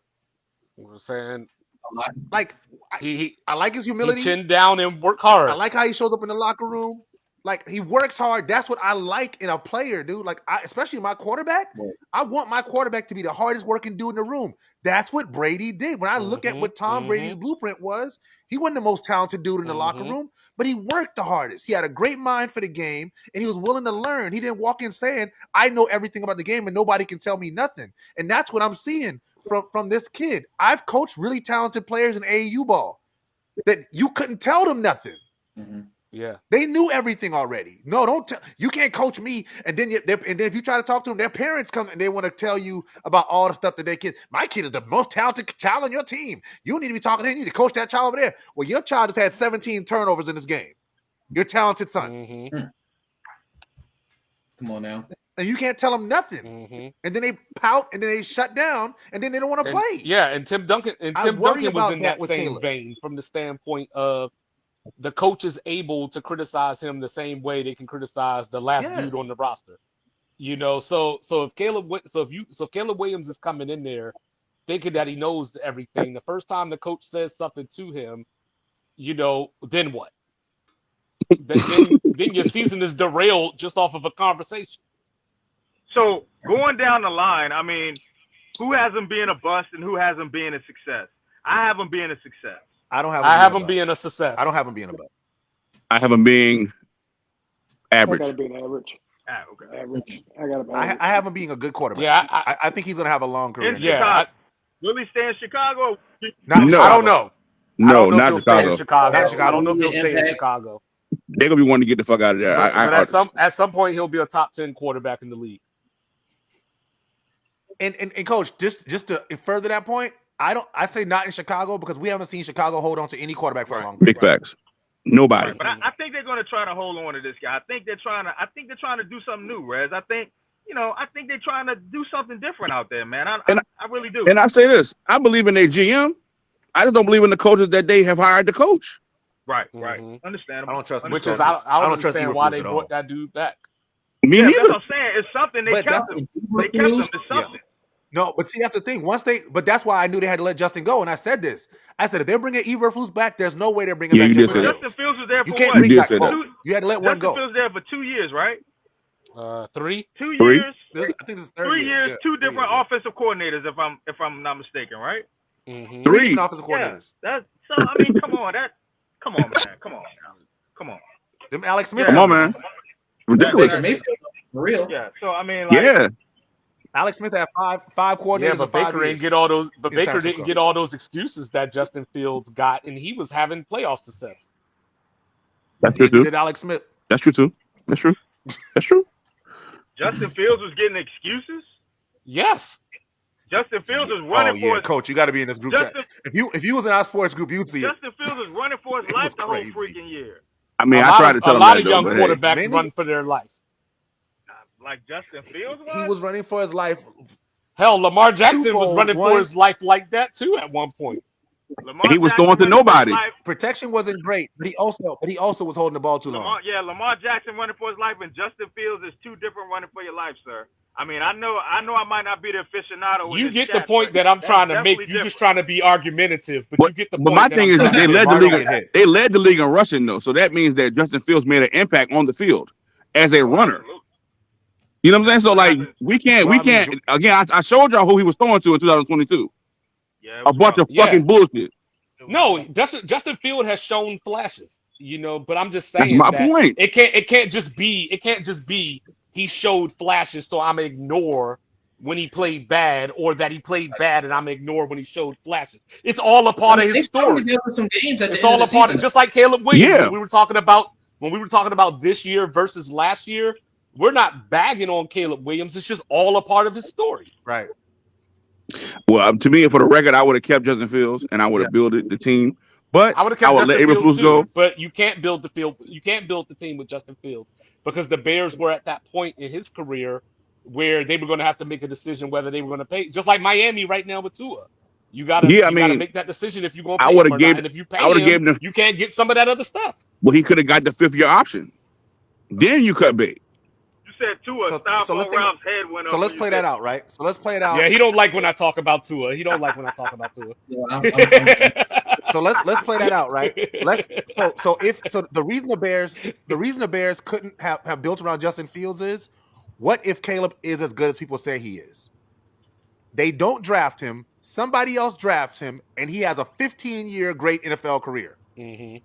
We're saying like I like his humility. He chin down and work hard. I like how he shows up in the locker room. Like he works hard. That's what I like in a player, dude. Like especially my quarterback. Right. I want my quarterback to be the hardest working dude in the room. That's what Brady did. When I look at what Tom Brady's blueprint was, he wasn't the most talented dude in the locker room, but he worked the hardest. He had a great mind for the game, and he was willing to learn. He didn't walk in saying, "I know everything about the game, and nobody can tell me nothing." And that's what I'm seeing from this kid. I've coached really talented players in AAU ball that you couldn't tell them nothing. Mm-hmm. Yeah, they knew everything already. No, don't tell. You can't coach me, and then if you try to talk to them, their parents come and they want to tell you about all the stuff that their kid. My kid is the most talented child on your team. You need to be talking to him. You need to coach that child over there. Well, your child has had 17 turnovers in this game. Your talented son. Mm-hmm. Come on now. And you can't tell them nothing. Mm-hmm. And then they pout, and then they shut down, and then they don't want to play. Yeah, and Tim Duncan was in that same vein from the standpoint of the coach is able to criticize him the same way they can criticize the last dude on the roster. You know, so if Caleb Williams is coming in there thinking that he knows everything, the first time the coach says something to him, you know, then what? then your season is derailed just off of a conversation. So going down the line, I mean, who has him being a bust and who has him being a success? I have him being a success. I have him being a success. I don't have him being a bust. I have him being average. I got to be an average. Okay. Average. I have him being a good quarterback. Yeah, I think he's going to have a long career. Will he stay in Chicago? No, I don't know. No, not Chicago. Not Chicago. I don't know if he'll stay in Chicago. They're gonna be wanting to get the fuck out of there. But at some point, he'll be a top 10 quarterback in the league. And coach, just to further that point, I say not in Chicago because we haven't seen Chicago hold on to any quarterback for a long time. Big facts. Nobody. Right, but I think they're going to try to hold on to this guy. I think they're trying to do something new, Rez. I think they're trying to do something different out there, man. I really do. And I say this, I believe in their GM. I just don't believe in the coaches that they have hired to coach. Right. Understandable. I don't trust. Which is I don't understand why they brought that dude back. Me neither. That's what I'm saying. It's something they kept him. They kept him to something. Yeah. No, but see, that's the thing. But that's why I knew they had to let Justin go. And I said this. I said, if they're bringing Eberflus back, there's no way they're bringing back Justin Fields. Justin Fields was there for you can't what? bring back both. You had to let one go. Justin Fields there for 2 years, right? 3. 2 years. I think it's 3 years. 2 different offensive coordinators, if I'm not mistaken, right? Mm-hmm. 3 offensive coordinators. Yeah, I mean, come on, man. Come on. Them Alex Smith. Come on, man. Ridiculous. For real. Yeah. So I mean, Alex Smith had five coordinators. Yeah, but Baker didn't get all those. But Baker didn't get all those excuses that Justin Fields got, and he was having playoff success. That's true too. Did Alex Smith? That's true too. That's true. Justin Fields was getting excuses. Yes. Justin Fields was running for his... Coach, you got to be in this group chat. If you was in our sports group, you'd see Justin Fields was running for his life the whole freaking year. I mean, I tried to tell him that. A lot of young quarterbacks run for their life. Like Justin Fields was? He was running for his life. Hell, Lamar Jackson was running for his life like that too at one point. He was throwing to nobody. Protection wasn't great, but he also was holding the ball too long. Lamar Jackson running for his life and Justin Fields is two different running for your life, sir. I mean, I know I might not be the aficionado. You get the point that I'm trying to make. You're just trying to be argumentative, but you get the point. But my thing is, they led the league in rushing though, so that means that Justin Fields made an impact on the field as a runner. You know what I'm saying? So like we can't. Again, I showed y'all who he was throwing to in 2022. Yeah, a bunch of fucking bullshit. No, Justin Field has shown flashes, you know. But I'm just saying that's my point. It can't just be he showed flashes, so I'm gonna ignore when he played bad, or that he played bad and I'm gonna ignore when he showed flashes. It's all a part of his story. It's all a part of, just like Caleb Williams. Yeah. When we were talking about this year versus last year. We're not bagging on Caleb Williams. It's just all a part of his story. Right. Well, to me, for the record, I would have kept Justin Fields and I would have built the team. But I would have I kept would let Justin April Fields Fools go. too, but you can't build the field. You can't build the team with Justin Fields because the Bears were at that point in his career where they were going to have to make a decision whether they were going to pay. Just like Miami right now with Tua, Yeah, I you gotta mean, make that decision if you're going to I pay would him have or not. gave And if you I pay would have him, gave him you can't get some of that other stuff. well, he could have got the 5th-year option. Then you cut bait. You said Tua. So Styrofoam Ralph's head went so up let's when you play said that out, right? So let's play it Yeah, out. he don't like when I talk about Tua. He don't like when I talk about Tua. Yeah, I'm So let's play that out, right? So the reason the Bears couldn't have built around Justin Fields is, what if Caleb is as good as people say he is? They don't draft him, somebody else drafts him, and he has a 15-year great NFL career. Mhm.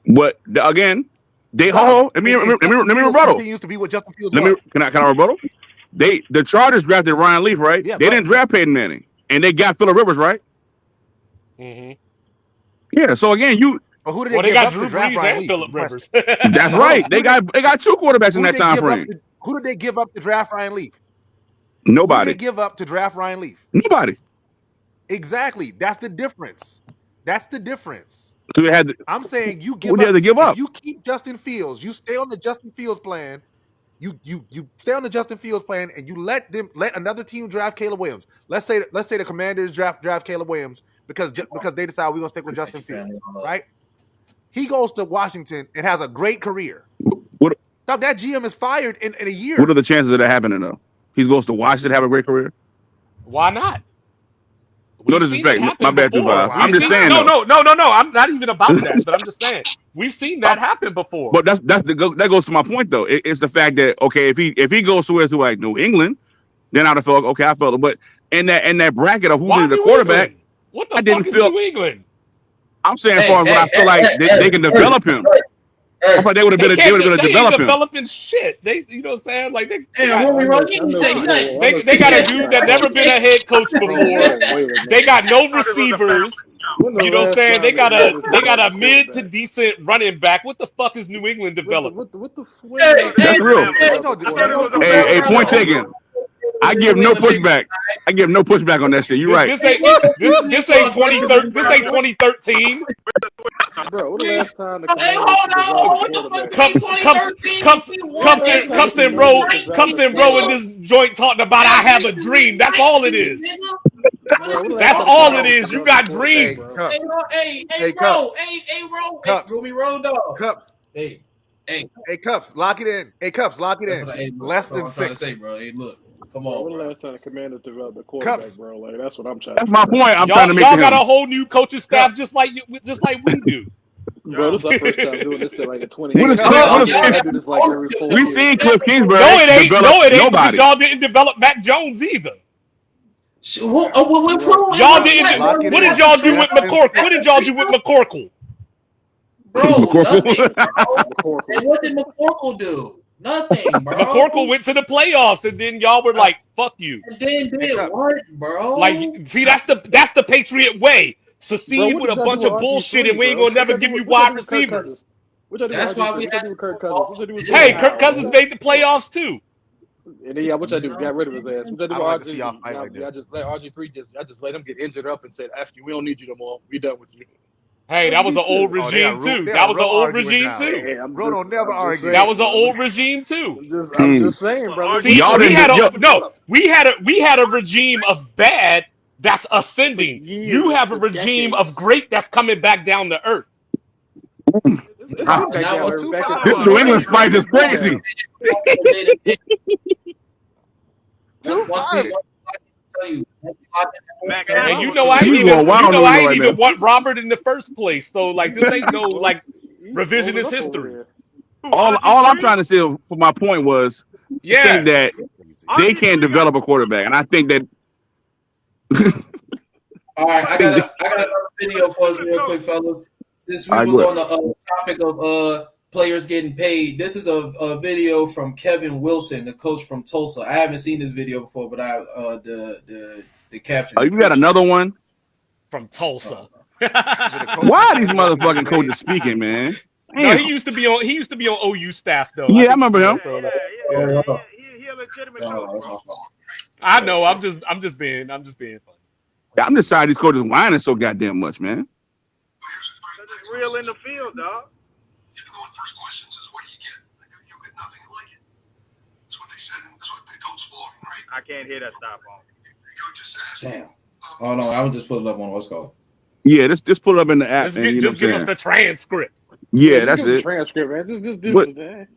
But again, they Dog, let me if Justin Fields rebuttal. continues to be what Justin Fields was. Can I rebuttal? The Chargers drafted Ryan Leaf, right? Yeah, They didn't draft Peyton Manning, and they got Phillip Rivers, right? Mhm. Yeah. So again, But who did Well, they they give got up to Drew draft Brees Ryan and Leaf? Phillip Rivers. that's Hold right. on. They got 2 quarterbacks in that time frame. Who did they give up to draft Ryan Leaf? Who did Nobody. they give up to draft Ryan Leaf? Nobody. Exactly. That's the difference. So they had. I'm saying you Who give they had up. to give up? If you keep Justin Fields, you stay on the Justin Fields plan. You stay on the Justin Fields plan, and you let another team draft Caleb Williams. Let's say the Commanders draft Caleb Williams because they decide we're gonna stick with Justin Fields, right? He goes to Washington and has a great career. What? Now that GM is fired in a year. What are the chances of that happening though? He goes to Washington, have a great career. Why not? No disrespect. My bad, too, Bob. I'm just saying. No. I'm not even about that. But I'm just saying we've seen that happen before. But that goes to my point though. It's the fact that okay, if he goes somewhere to like New England, then I'd have felt okay. I felt it. But in that bracket of who needed a quarterback, England? What the fuck is New England? I'm saying as far as when I feel like they can develop him. I thought they would have been a developing. Developing shit. They, you know what I'm saying? Like they They got a dude that never been a head coach before. They got no receivers. You know what I'm saying? They got a mid to decent running back. What the fuck is New England developing? That's real. Hey, point taken. I give no pushback. On that shit. You're right. This ain't 2013. Bro, what the last time the comes and row in this joint talking about I have a dream. That's all it is. That's all it is. You got dreams. Hey, Cups. Hey, Cups, lock it in. Hey, Cups, lock it in. Less than 6. Say, bro. Hey, look. Come on, when the last time the Commanders developed a quarterback, bro? Like that's what I'm trying. That's my point. I'm trying to make. Y'all got a whole new coaching staff just like we do. Bro, this is our first time doing this thing like in 20 What years. is I do this like every 4 we years. seen Cliff Kingsbury. No, it ain't. Because nobody. y'all didn't develop Mac Jones either. Y'all didn't. What did y'all do with McCorkle? What did y'all do with McCorkle? Bro, nothing, bro. What did McCorkle do? Nothing, bro. McCorkle went to the playoffs, and then y'all were like, "Fuck you." And then did what, bro? Like, see, that's the Patriot way. Succeed with a bunch of bullshit, and we ain't gonna never give you wide receivers. That's why we had Kirk Cousins. Hey, Kirk Cousins made the playoffs too. And then, yeah, what I do? Got rid of his ass. What I do? I like to see y'all fight like I just let RG3 I just let him get injured up and said, "After you, we don't need you no more. We done with you." Hey, that was an old regime too. That was an old regime too. Bro, don't never argue. That was an old regime too. I'm just saying, bro. See, we had a regime of bad that's ascending. You have a regime of great that's coming back down to earth. This New England spice is crazy. And you know I ain't even want Robert in the first place. So like this ain't no like revisionist history. All I'm trying to say for my point was I think that they can't develop a quarterback, and I think that. All right, I got another video for us real quick, fellas. Since we was on the topic of players getting paid, this is a video from Kevin Wilson, the coach from Tulsa. I haven't seen this video before, but the caption. Oh, you got another one from Tulsa. Why are these motherfucking coaches speaking, man? No, he used to be on OU staff though. Yeah, I remember him. He a legitimate coach, bro. I know. I'm just being funny. I'm just tired of these coaches whining so goddamn much, man. real in the field, dog. If you go in first questions, is what do you get? You get nothing like it. That's what they said. That's what they told Spalding, right? I can't hear that stop on. You just asked. Damn. Oh no, I would just put it up on what's called. Yeah, just pull it up in the app, Just, and you know just what give I'm us saying. the transcript. Yeah, just that's give us a it. transcript, man. Just do But, it, man.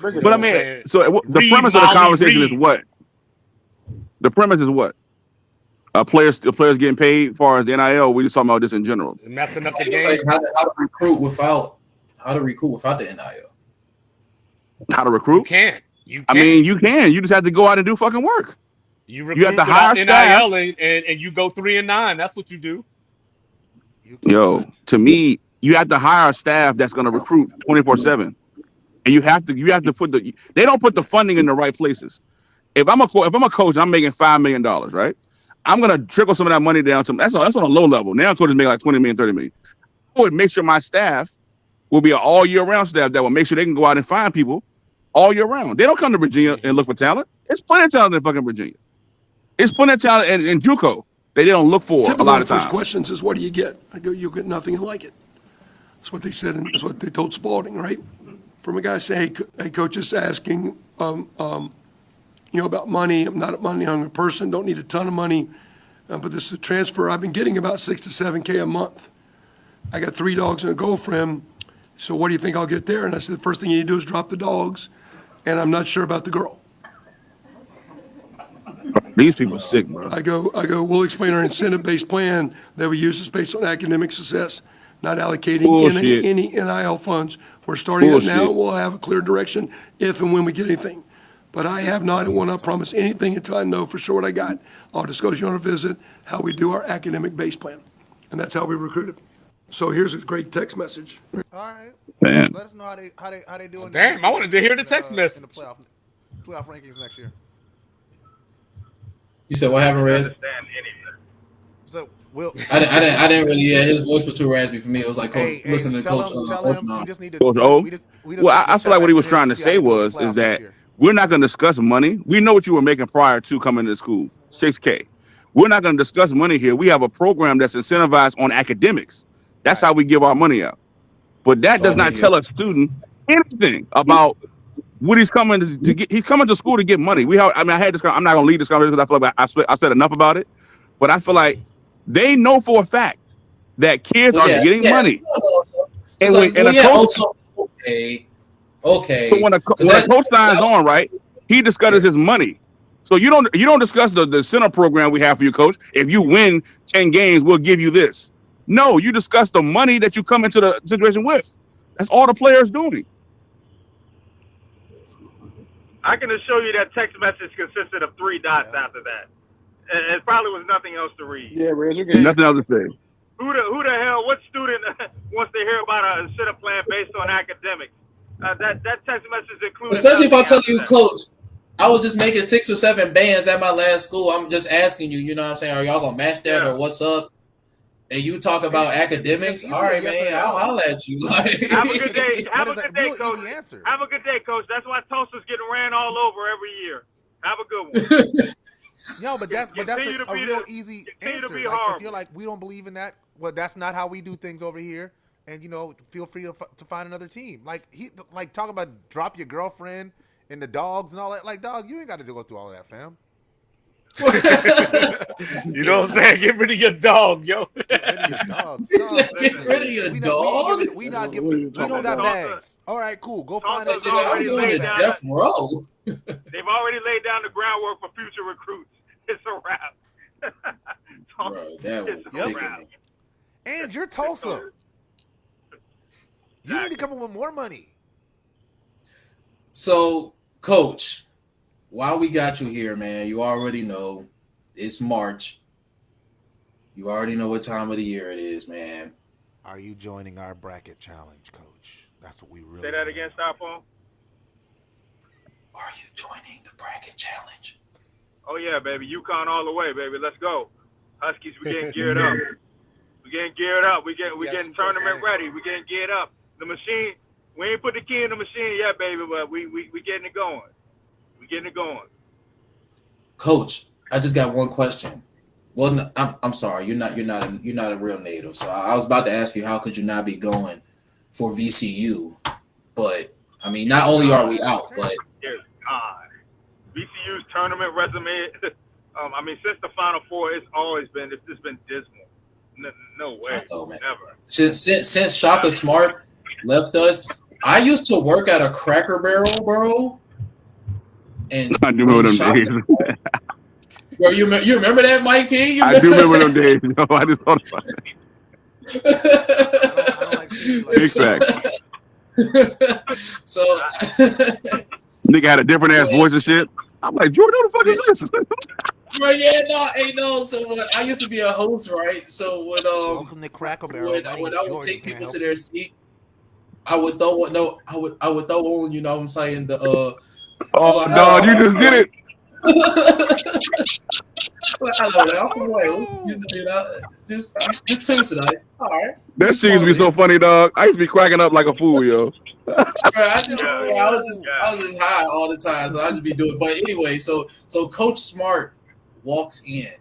Break it but I down. mean, so the Read, premise of the Molly, conversation is read. what? The premise is what? Players getting paid as far as the NIL. We just talking about this in general. Messing up the It's like game. how to recruit without the NIL. How to You recruit? can't. You I can't. mean, you can. You just have to go out and do fucking work. You You have recruit to hire without NIL staff. and you go 3-9. That's what you do. Yo, to me, you have to hire staff that's going to recruit 24/7, and you have to put they don't put the funding in the right places. If I'm a coach, and I'm making $5 million, right? I'm gonna trickle some of that money down to that's on a low level. Now coaches make like 20 million, 30 million. I would make sure my staff will be an all year round staff that will make sure they can go out and find people all year round. They don't come to Virginia and look for talent. It's plenty of talent in fucking Virginia. It's plenty of talent in JUCO that they don't look for a lot of times. First questions is, what do you get? I go, you'll get nothing like it. That's what they said, and that's what they told Spalding, right? From a guy saying, hey, coach, just asking, about money. I'm not a money-hungry person, don't need a ton of money, but this is a transfer. I've been getting about $6 to $7K a month. I got 3 dogs and a girlfriend, so what do you think I'll get there? And I said, the first thing you need to do is drop the dogs, and I'm not sure about the girl. These people are sick, bro. I go, we'll explain our incentive-based plan that we use is based on academic success, not allocating any NIL funds. We're starting it now, and we'll have a clear direction if and when we get anything. But I have not and will not promise anything until I know for sure what I got. I'll discuss you on a visit how we do our academic-based plan, and that's how we recruit it. So here's a great text message. All right. Man. Let us know how they doing. Damn, I wanted to hear the text message. In the playoff rankings next year. You said what happened, Rez? Understand anything. So Will, I didn't really. Yeah, his voice was too raspy for me. It was like listening to Coach. Tell him we just need to. Coach O? Well, I feel like what he was trying to say is that we're not going to discuss money. We know what you were making prior to coming to school, $6K. We're not going to discuss money here. We have a program that's incentivized on academics. That's how we give our money out. But that does not tell a student anything about what he's coming to get. He's coming to school to get money. I had this. I'm not going to lead this conversation because I feel like I said enough about it. But I feel like they know for a fact that kids are getting money. Okay. So when a coach signs on, right, he discusses his money. So you don't discuss the center program we have for you, coach. If you win 10 games, we'll give you this. No, you discuss the money that you come into the situation with. That's all the players doing. I can assure you that text message consisted of 3 dots after that. It probably was nothing else to read. Yeah, Rez, okay. Nothing else to say. Who the hell, what student wants to hear about a incentive plan based on academics? That text message included. Especially if I tell you, Coach, I was just making 6 or 7 bands at my last school. I'm just asking you, you know what I'm saying? Are y'all going to match that or what's up? And you talk about academics? All right, man, I'll holler at you. Have a good day. Have a good day, Coach. Have a good day, Coach. That's why Tulsa's getting ran all over every year. Have a good one. No, but that's a real easy answer. If you're like, we don't believe in that, well, that's not how we do things over here. And, feel free to find another team. Like talking about drop your girlfriend and the dogs and all that. Like, dog, you ain't got to go through all of that, fam. You know what I'm saying? Get rid of your dog, yo. Get rid of your dogs. Get rid of your dog? We don't got bags. All right, cool. Go find us. I'm doing a death row. They've already laid down the groundwork for future recruits. It's a wrap. Bro, that was sickening. And you're Tulsa. You need to come up with more money. So, Coach, while we got you here, man, you already know it's March. You already know what time of the year it is, man. Are you joining our bracket challenge, Coach? That's what we really say that again, Stop on. Are you joining the bracket challenge? Oh yeah, baby. UConn all the way, baby. Let's go. Huskies, we getting geared up. We getting geared up. We getting tournament ready. We getting geared up. The machine, we ain't put the key in the machine yet, baby, but we getting it going. We getting it going. Coach, I just got one question. Well, no, I'm sorry. You're not a real native. So I was about to ask you how could you not be going for VCU? But I mean, not only are we out, but Dear God. VCU's tournament resume. I mean, since the Final Four, it's just been dismal. No I way, know, man. never. Since Shaka Smart left us, I used to work at a Cracker Barrel, bro. And I do remember them days. Bro, you remember that, Mike P? I do remember them days. No, I just thought about I don't like Big fact. So Nigga had a different ass voice and shit. I'm like, Jordan, who the fuck is this? Bro, yeah, no, ain't no. So when I used to be a host, right? So when Welcome to Cracker Barrel. when My I name's would Jordan. take Can I people help to you? their seat, I would throw on, you know what I'm saying, the Oh, like, dog, you just did it. hello there, I'm from Wales. You know, just Tuesday. All right. That shit used to be so funny, dog. I used to be cracking up like a fool, yo. Bro, I was just high all the time, so I just be doing. But anyway, so Coach Smart walks in,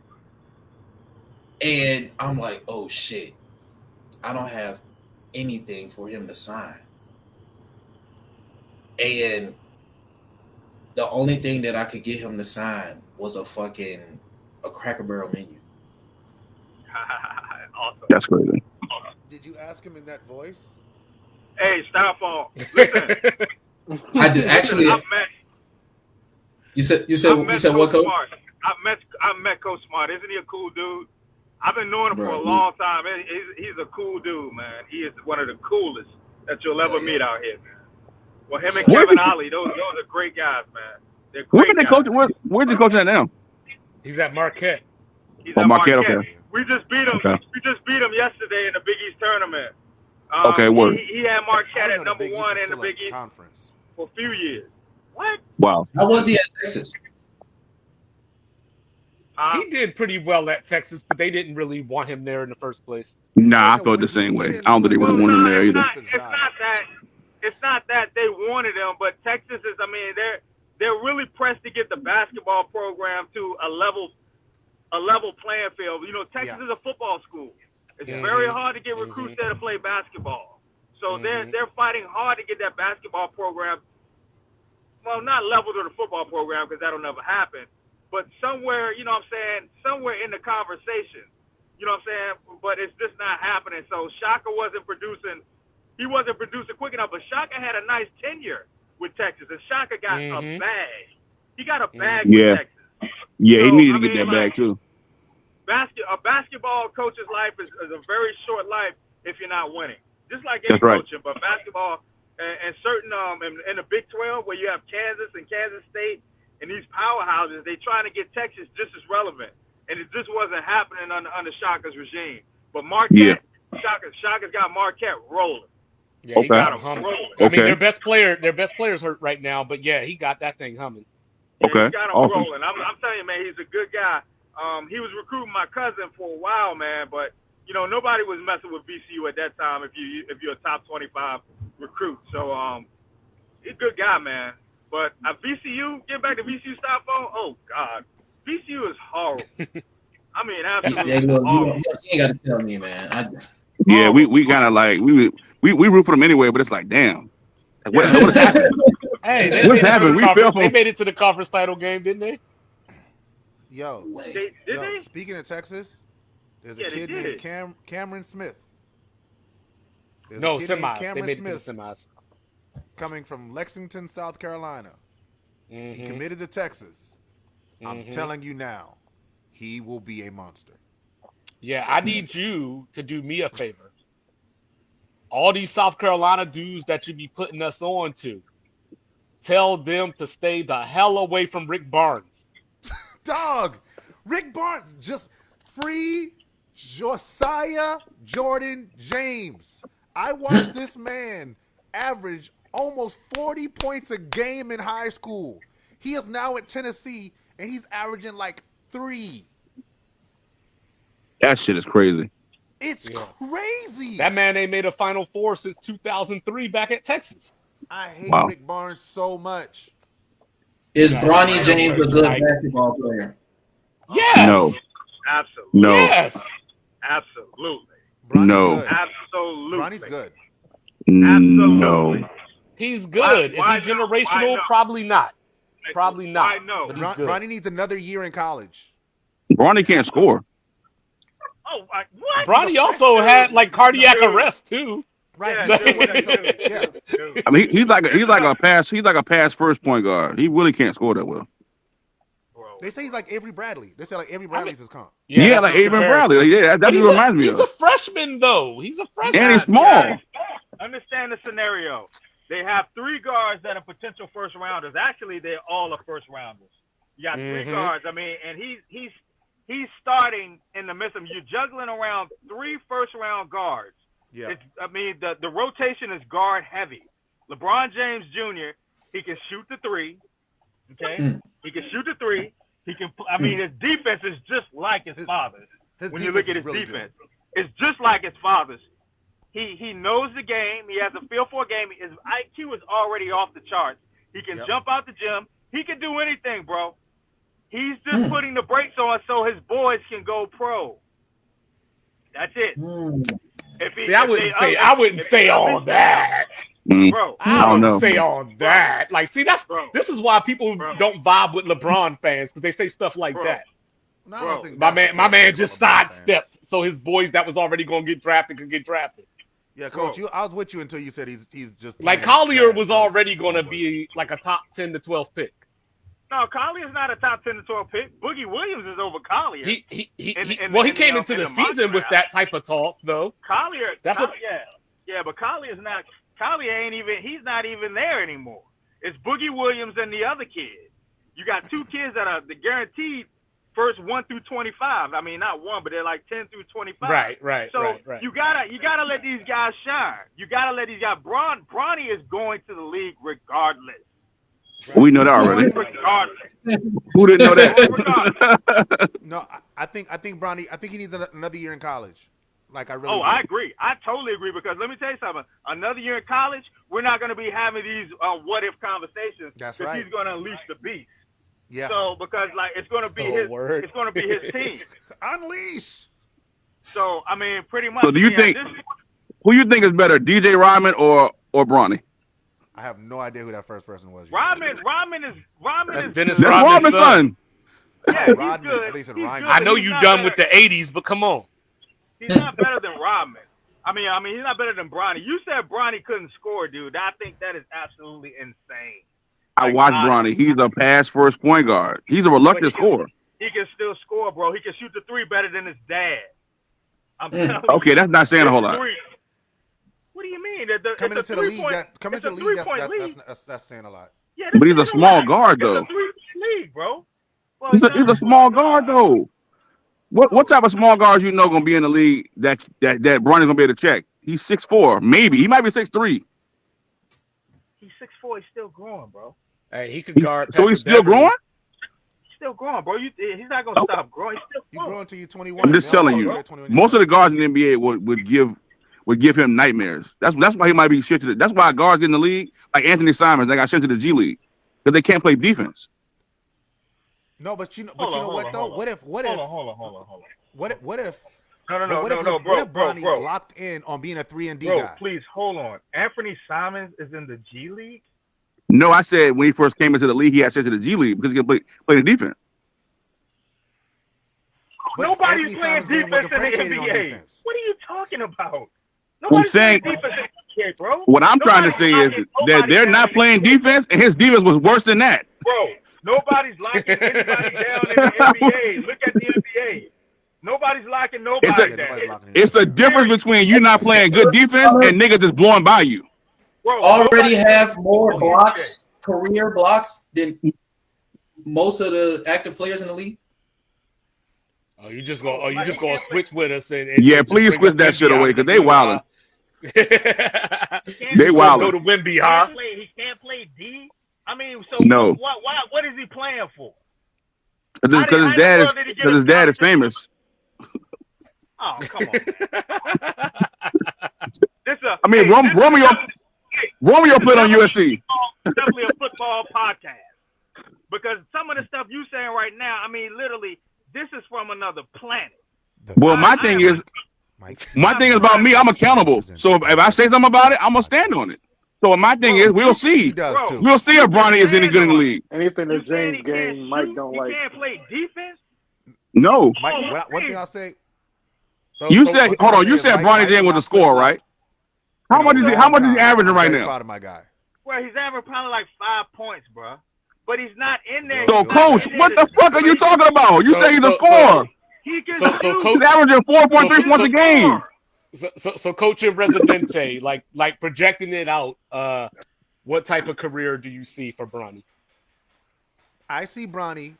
and I'm like, oh shit, I don't have anything for him to sign, and the only thing that I could get him to sign was a Cracker Barrel menu. Awesome. That's crazy. Did you ask him in that voice? Hey, Styrofoam. Listen, I did actually. I've met You said Coach what, Coach? Smart. I've met Coach Smart. Isn't he a cool dude? I've been knowing him for Bro, a long time. He's a cool dude, man. He is one of the coolest that you'll ever meet out here, man. Well, him and Where's Kevin he- Ollie, those are great guys, man. They're Where great did they guys. coach? Where's he coaching at now? He's at Marquette. He's Oh, at Marquette, Marquette. okay. We just beat him. Okay. We just beat him yesterday in the Big East tournament. Okay, word. He had I Marquette didn't at know number Big East one was in the still Big a East conference. for a few years. What? Wow. How was he at Texas? He did pretty well at Texas, but they didn't really want him there in the first place. Nah, I no, felt when the same he way. didn't I don't look think they really good. wanted him there it's either. not. It's not that they wanted him, but Texas is. I mean, they're really pressed to get the basketball program to a level playing field. You know, Texas Yeah. is a football school. It's Yeah. very hard to get recruits there to play basketball. So they're fighting hard to get that basketball program. Well, not level to the football program because that'll never happen. But somewhere, you know what I'm saying, somewhere in the conversation, you know what I'm saying, but it's just not happening. So Shaka wasn't producing quick enough, but Shaka had a nice tenure with Texas, and Shaka got a bag. He got a bag Yeah. with Texas. Yeah, he So, needed I to get mean, that bag too. A basketball coach's life is a very short life if you're not winning. Just like any That's right. coaching, but basketball and certain in the Big 12 where you have Kansas and Kansas State and these powerhouses, they trying to get Texas just as relevant, and it just wasn't happening under Shaka's regime. But Marquette, Shaka's got Marquette rolling. Yeah, he Okay. got him humming. Rolling. I mean, Okay. their best player's hurt right now, but yeah, he got that thing humming. Yeah, Okay. he's got him Awesome. rolling. I'm telling you, man, he's a good guy. He was recruiting my cousin for a while, man, but you know nobody was messing with VCU at that time. If you're a top 25 recruit, so he's a good guy, man. But VCU, get back to VCU style phone. Oh God, VCU is horrible. I mean, absolutely horrible. You ain't got to tell me, man. Yeah, we kind of like we root for them anyway, but it's like, damn, what happened? Hey, they What's made, it to happened? the We fell conference, they for. made it to the conference title game, didn't they? Yo, Did they? speaking of Texas, there's Yeah, a they kid did. named Cameron Smith. There's No, a kid named semis. They Cameron made it to the Smith semis. coming from Lexington, South Carolina. He Mhm. committed to Texas. I'm Mhm. telling you now, he will be a monster. Yeah, I need you to do me a favor. All these South Carolina dudes that you be putting us on to, tell them to stay the hell away from Rick Barnes. Dog, Rick Barnes, just free Josiah Jordan James. I watched this man average almost 40 points a game in high school. He is now at Tennessee, and he's averaging like 3. That shit is crazy. It's crazy. That man ain't made a Final Four since 2003 back at Texas. I hate Wow. Rick Barnes so much. Is Yeah, Bronny I James know, a good like- basketball player? Yes. No. Absolutely. No. Yes. Absolutely. Bronny's No. good. Absolutely. Bronny's good. Absolutely. No. He's good. Why Is he no? Why generational? no? Probably not. Probably not. Why no? But he's good. Bronny needs another year in college. Bronny can't score. Oh, what? Bronny also had like cardiac Dude. arrest too. Right. Yeah, He still dude, wouldn't be so, dude, yeah. dude. I mean, he's like a pass first point guard. He really can't score that well. Bro. They say he's like Avery Bradley. They say like Avery Bradley's his comp. Yeah, that's like a Avery comparison. Bradley. Like, yeah, that's what it reminds me He's of. a freshman though. He's a freshman. And he's small. Understand the scenario. They have 3 guards that are potential first rounders. Actually, they're all are first rounders. You got 3 guards. I mean, and he's starting in the midst of you're juggling around 3 first round guards. Yeah. The rotation is guard heavy. LeBron James Jr. He can shoot the 3. Okay, he can shoot the 3. He can. I mean, his defense is just like his father's. When you look at his really defense, it's just like his father's. He knows the game. He has a feel for a game. His IQ is already off the charts. He can jump out the gym. He can do anything, bro. He's just putting the brakes on so his boys can go pro. That's it. I wouldn't say all that. Bro, I wouldn't say all that. Like, see, this is why people don't vibe with LeBron fans because they say stuff like that. No, I don't think My that's man fair just about LeBron fans. sidestepped so his boys that was already going to get drafted could get drafted. Yeah, Coach, I was with you until you said he's just Like playing Collier bad, was so already going to homeboys. be like a top 10 to 12 pick. no, Collier's not a top 10 to 12 pick. Boogie Williams is over Collier. He came into the season with that type of talk though. Collier, That's but Collier's not. Collier ain't even. He's not even there anymore. It's Boogie Williams and the other kid. You got 2 kids that are the guaranteed first 1 through 25. I mean, not 1, but they're like 10 through 25. Right. So right. you gotta let these guys shine. You gotta let these guys. Bronny is going to the league regardless. We know that already. Regardless. Who didn't know that? No, I think Bronny. I think he needs another year in college. Like I really. Oh, do. I agree. I totally agree because let me tell you something. Another year in college, we're not going to be having these what if conversations. That's because right. He's going to unleash the beast. Yeah. So because like it's going to be it's going to be his team. Unleash. So I mean, pretty much. So do you think who you think is better, DJ Rodman or Bronny? I have no idea who that first person was. Rodman is Dennis That's Rodman's son. Yeah, he's Rodman. good. I think he said He's Rodman. good, I know he's you not done better. with the 80s, but come on. He's not better than Rodman. I mean, he's not better than Bronny. You said Bronny couldn't score, dude. I think that is absolutely insane. I watched Bronny. He's a pass first point guard. He's a reluctant scorer. He can still score, bro. He can shoot the 3 better than his dad. I'm telling you. Okay, that's not saying a whole lot. What do you mean? Coming into the league, that's saying a lot. Yeah, But he's a small guard though. It's a 3-point league, bro. Well, He's a small guard though. What type of small guards you know gonna be in the league that Bronny's gonna be able to check? He's 6'4", maybe. He might be 6'3". He's 6'4". He's still growing, bro. Hey, he could guard. So he's still growing? He's still growing, bro. He's not gonna stop growing. He's still You growing. grow until you're 21. I'm just telling you. Most of the guards in the NBA would give him nightmares. That's why he might be shit to that's why guards in the league, like Anthony Simons, they got sent to the G League. Because they can't play defense. No, but you know Hold on, what though? What if Hold on. what if No, what if Bronny bro. locked in on being a 3-and-D Bro, guy? please hold on. Anthony Simons is in the G League. No, I said when he first came into the league, he had sent to the G League because he could play the defense. But Nobody's Anthony playing Simons game defense wasn't in the predicated on NBA. defense. What are you talking about? I'm saying playing defense in the NBA, bro. what I'm trying to say is that they're not playing defense, and his defense was worse than that. Bro, nobody's locking anybody down in the NBA. Look at the NBA. Nobody's locking nobody down. It's a difference between you not playing good defense and niggas just blowing by you. Bro, Already have more blocks, career blocks, than most of the active players in the league. Oh, you just gonna switch with us and Yeah, just please bring switch up that Wemby shit away out because the they blue, wildin'. huh? They wildin'. Go to Wemby, He huh? can't play D. I mean, so No. what is he playing for? Because his dad is famous. Oh, come on. I mean, Romeo played on USC. Definitely a football podcast. Because some of the stuff you saying right now, I mean, literally, this is from another planet. Well, my thing is about me. I'm accountable. So if I say something about it, I'm gonna stand on it. So my thing is, we'll see. He does too. We'll see if Bronny is any good in the league. Anything that James Gang Mike don't like. You can't play defense. No. Mike, one thing I'll say. You said Bronny James was a scorer, right? How much is he averaging right now? Proud of my guy. Well, he's averaging probably like 5 points, bro. But he's not in there. So, coach, what the fuck are you talking about? You say he's a scorer. So he's averaging 4.3 points a game. So coach in Residente, like projecting it out, what type of career do you see for Bronny? I see Bronny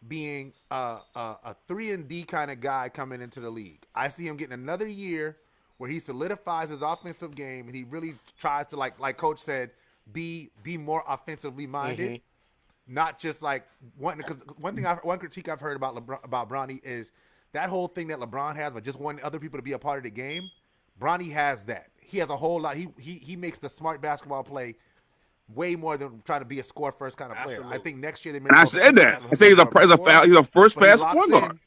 being a 3-and-D kind of guy coming into the league. I see him getting another year where he solidifies his offensive game and he really tries to, like Coach said, be more offensively minded, not just like wanting. Because one critique I've heard about Bronny is that whole thing that LeBron has, but just wanting other people to be a part of the game. Bronny has that. He has a whole lot. He makes the smart basketball play way more than trying to be a score first kind of player. Absolutely. I think next year they. And I said that. I say he's a first pass point guard.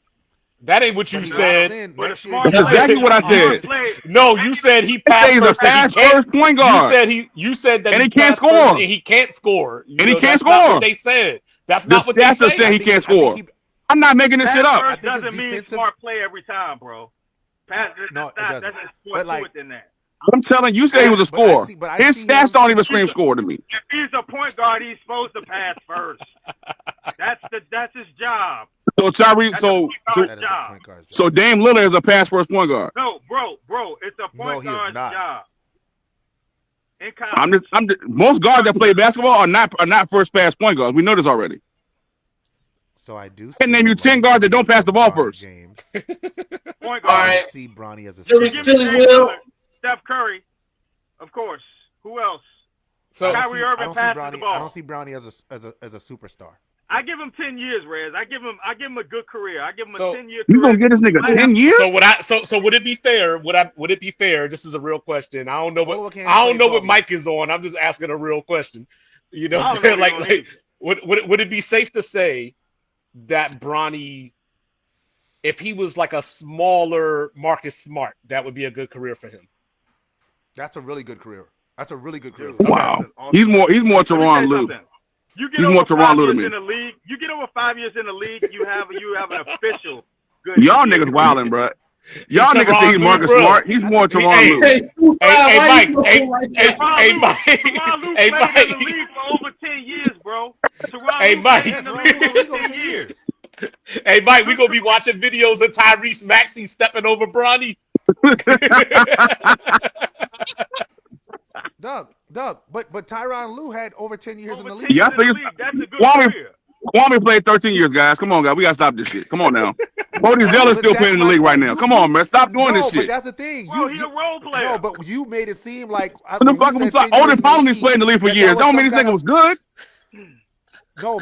That ain't what you said. That's exactly what I said. No, you said he passed first point guard. You said that and he can't score. And he can't score. And he can't score. That's not what they said. That's not what they said. Said he can't score. I'm not making this shit up. That doesn't mean smart play every time, bro. No, it doesn't. That's more to it than that. I'm telling you, say he was a scorer. His stats don't even scream score to me. If he's a point guard, he's supposed to pass first. That's his job. So Tyree, so Dame Lillard is a pass first point guard. No, bro, it's a point guard's job. In college. Most guards that play basketball are not first pass point guards. We know this already. So I do. And name you 10 guards that don't pass the ball first. James. Point guard. I see Bronny as a. Steph Curry, of course. Who else? So Kyrie Irving passes the ball. I don't see Bronny as a superstar. I give him 10 years, Rez. I give him a good career. I give him a 10-year career. You gonna get this nigga 10 years? So would it be fair? Would it be fair? This is a real question. I don't know what Mike is on. I'm just asking a real question. You know, like would it be safe to say that Bronny, if he was like a smaller Marcus Smart, that would be a good career for him? That's a really good career. Wow. He's more Teron Lue. You get over 5 years in the league. You get over 5 years in the league. You have an official good. Y'all niggas wilding, bro. Y'all niggas say he's Marcus Smart. He's more Teron Lue. Hey, Mike. Hey, Mike. In the league for over 10 years, bro. Hey, Mike. In the league for over 10 years. Hey, Mike, we gonna be watching videos of Tyrese Maxey stepping over Bronny. Doug, but Tyronn Lue had over 10 years in the league. Yeah, I think that's a good career. Kwame played 13 years, guys. Come on, guys. We got to stop this shit. Come on now. Cody Zeller's still playing in the league right now. Come on, man. Stop doing this shit. But that's the thing. Bro, he's a role player. No, but you made it seem like... Odin Polley's playing in the league for years. Don't mean this nigga was good. No,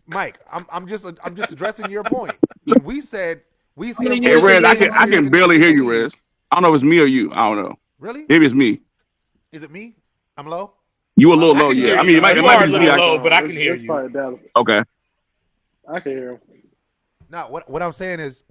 Mike. I'm just addressing your point. We said... Hey, Rez, I can barely hear you, Rez. I don't know if it's me or you. I don't know. Really? Maybe it's me. Is it me? I'm low? You a little low, yeah. I mean, it might be low, but I can hear you. Okay. I can hear him. No, what I'm saying is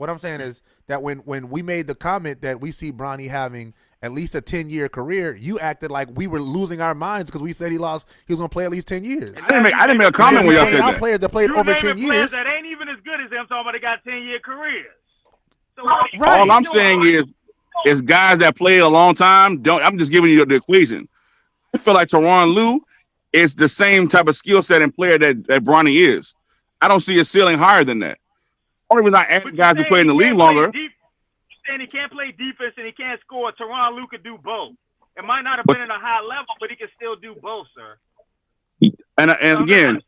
that when we made the comment that we see Bronny having at least a 10-year career, you acted like we were losing our minds because we said he was going to play at least 10 years. I didn't make a comment when y'all said that. Players that played over 10 years. That ain't even as good as them talking about they got 10-year careers. So right. All I'm saying is guys that played a long time. I'm just giving you the equation. I feel like Teron Lue is the same type of skill set and player that Bronny is. I don't see a ceiling higher than that. Only reason I ask guys who play in the league longer. And he can't play defense and he can't score. Teron Lue could do both. It might not have been at a high level, but he can still do both, sir. And again,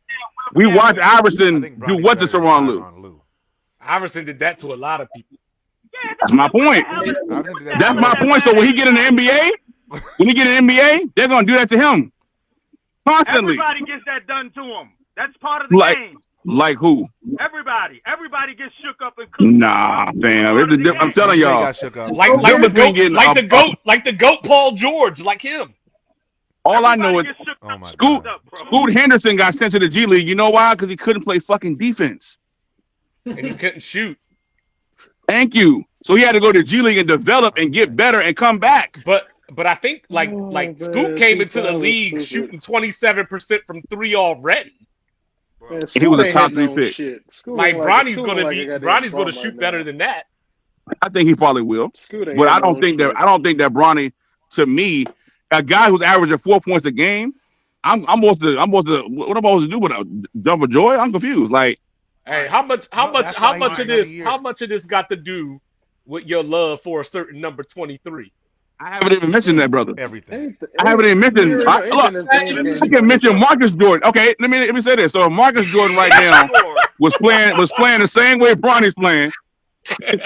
we watched Iverson do what to Teron Lue. Iverson did that to a lot of people. Yeah, that's my point. That's my point. So when he get in the NBA, they're gonna do that to him constantly. Everybody gets that done to him. That's part of the game. Like who? Everybody gets shook up and cooked. Nah, fam. I'm telling y'all. Like the goat Paul George, like him. All I know is Scoot Henderson got sent to the G League. You know why? Because he couldn't play fucking defense. and he couldn't shoot. Thank you. So he had to go to G League and develop and get better and come back. But I think like Man, Scoot came into the 2000 was league stupid. shooting 27% from three already. Man, He Scoot was a ain't top hitting 3 on pick. shit. Scoot Like ain't Bronny's Scoot gonna ain't be a goddamn Bronny's gonna bum shoot right better now. than that. I think he probably will. Scoot ain't But I hitting don't on think shit. that Bronny, to me, a guy who's averaging 4 points a game, I'm supposed to what am I supposed to do with a jump for joy? I'm confused. Like, Hey, that's why he needs another year. how much of this got to do with your love for a certain number 23? I haven't even mentioned that, brother. Everything. I haven't even mentioned. Look, Anything that's games I game he can gonna hit mention though. Marcus Jordan. Okay, let me say this. So if Marcus Jordan right now was playing the same way Bronny's playing,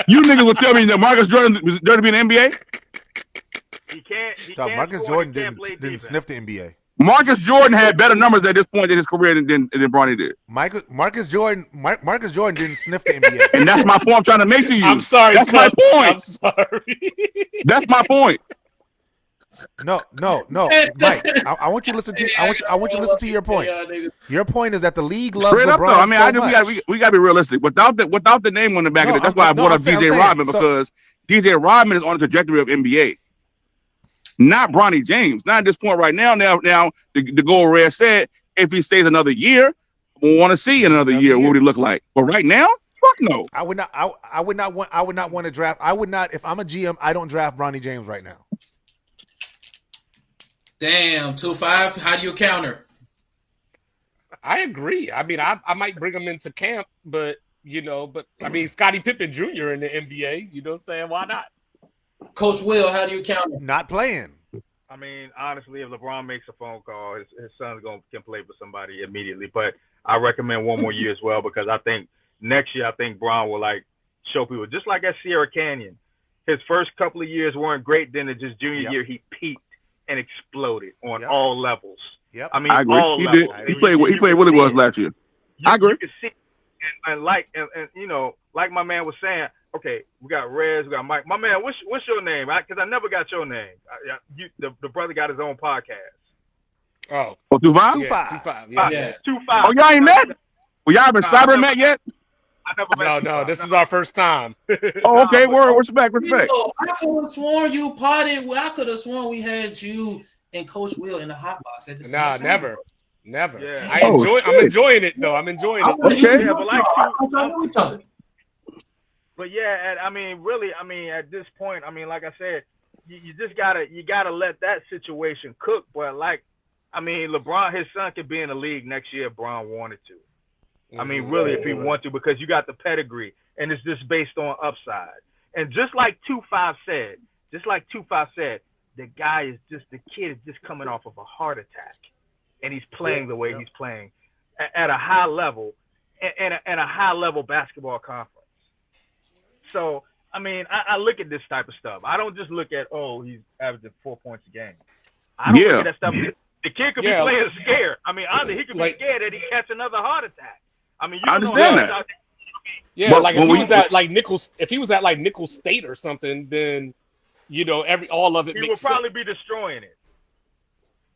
you niggas would tell me that Marcus Jordan was going to be in the NBA? He can't. He Dog, can't Marcus score. Jordan He can't play didn't defense. sniff the NBA. Marcus Jordan had better numbers at this point in his career than Bronny did. Marcus Jordan didn't sniff the NBA. And that's my point I'm trying to make to you. I'm sorry, That's my point. I'm sorry. That's my point. No, Mike. I want you to listen to. I want you to listen to your point. Your point is that the league loves Straight up though. LeBron I mean, so much. we got to be realistic. Without the name on the back of it, that's why I brought up DJ Rodman, because DJ Rodman is on the trajectory of NBA. Not Bronny James. Not at this point right now. Now the Gold Red said if he stays another year, we want to see another year what would he look like. But right now, fuck no. I would not want to draft. I would not, if I'm a GM, I don't draft Bronny James right now. Damn, 2-5. How do you counter? I agree. I mean, I might bring him into camp, but I mean, Scottie Pippen Jr. in the NBA. You know what I'm saying? Why not? Coach Will, how do you counter? Not playing. I mean, honestly, if LeBron makes a phone call, his son's can play for somebody immediately. But I recommend one more year as well, because I think next year, Bron will show people, just like at Sierra Canyon. His first couple of years weren't great. Then in his junior year, he peaked and exploded on all levels. Yep. I mean, I agree. all He levels. did. He played what he was last year. I agree. You can see, and like my man was saying. Okay, we got Rez, we got Mike. My man, what's your name? Because I never got your name. The brother got his own podcast. Oh, 2-5? 2-5. Yeah. 2-5. Oh, y'all ain't met? Well, y'all haven't cyber met yet? I never met. No, this is our first time. Oh, okay. Respect. I could have sworn you parted. I could have sworn we had you and Coach Will in the hot box at the same time. Never. Yeah. I'm enjoying it though. I'm enjoying it. Okay. Yeah, but I each other. But yeah, and I mean, really, at this point, like I said, you just gotta let that situation cook. But LeBron, his son could be in the league next year if Bron wanted to. Really, if he wanted to, because you got the pedigree, and it's just based on upside. And just like 2-5 said, the kid is just coming off of a heart attack, and he's playing the way he's playing at a high level, and a high level basketball conference. So, I look at this type of stuff. I don't just look at, he's averaging 4 points a game. I don't look at that stuff. The kid could be playing scared. Honestly, he could be scared that he catch another heart attack. You I understand that. Yeah, but if he was at Nickel State or something, then all of it. He would probably be destroying it.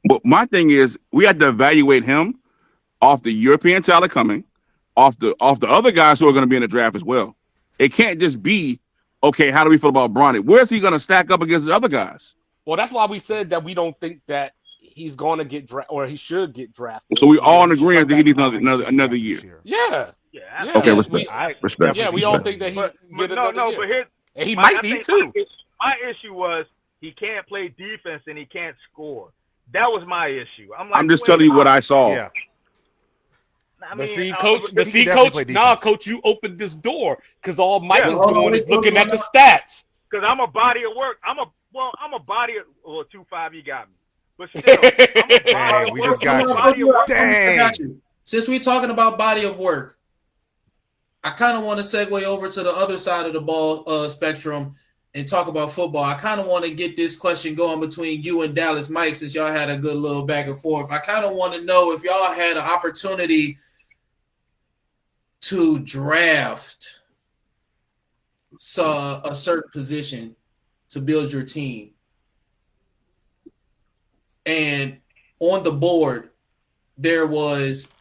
But my thing is, we had to evaluate him off the European talent coming, off the other guys who are going to be in the draft as well. It can't just be, okay, how do we feel about Bronny? Where's he going to stack up against the other guys? Well, that's why we said that we don't think that he's going to get drafted, or he should get drafted. So we all in agreement that he needs another year. Yeah. Okay, respect. Yeah, we all think that he get another year. But here, and he might be too. My issue was he can't play defense and he can't score. That was my issue. I'm just telling you what I saw. Yeah. Coach, you opened this door because all Mike is doing is looking at the stats. Because I'm a body of work. I'm a body of 2-5. You got me. But still, we just got you. Dang. Since we're talking about body of work, I kind of want to segue over to the other side of the ball spectrum and talk about football. I kind of want to get this question going between you and Dallas Mike, since y'all had a good little back and forth. I kind of want to know if y'all had an opportunity to draft a certain position to build your team, and on the board there was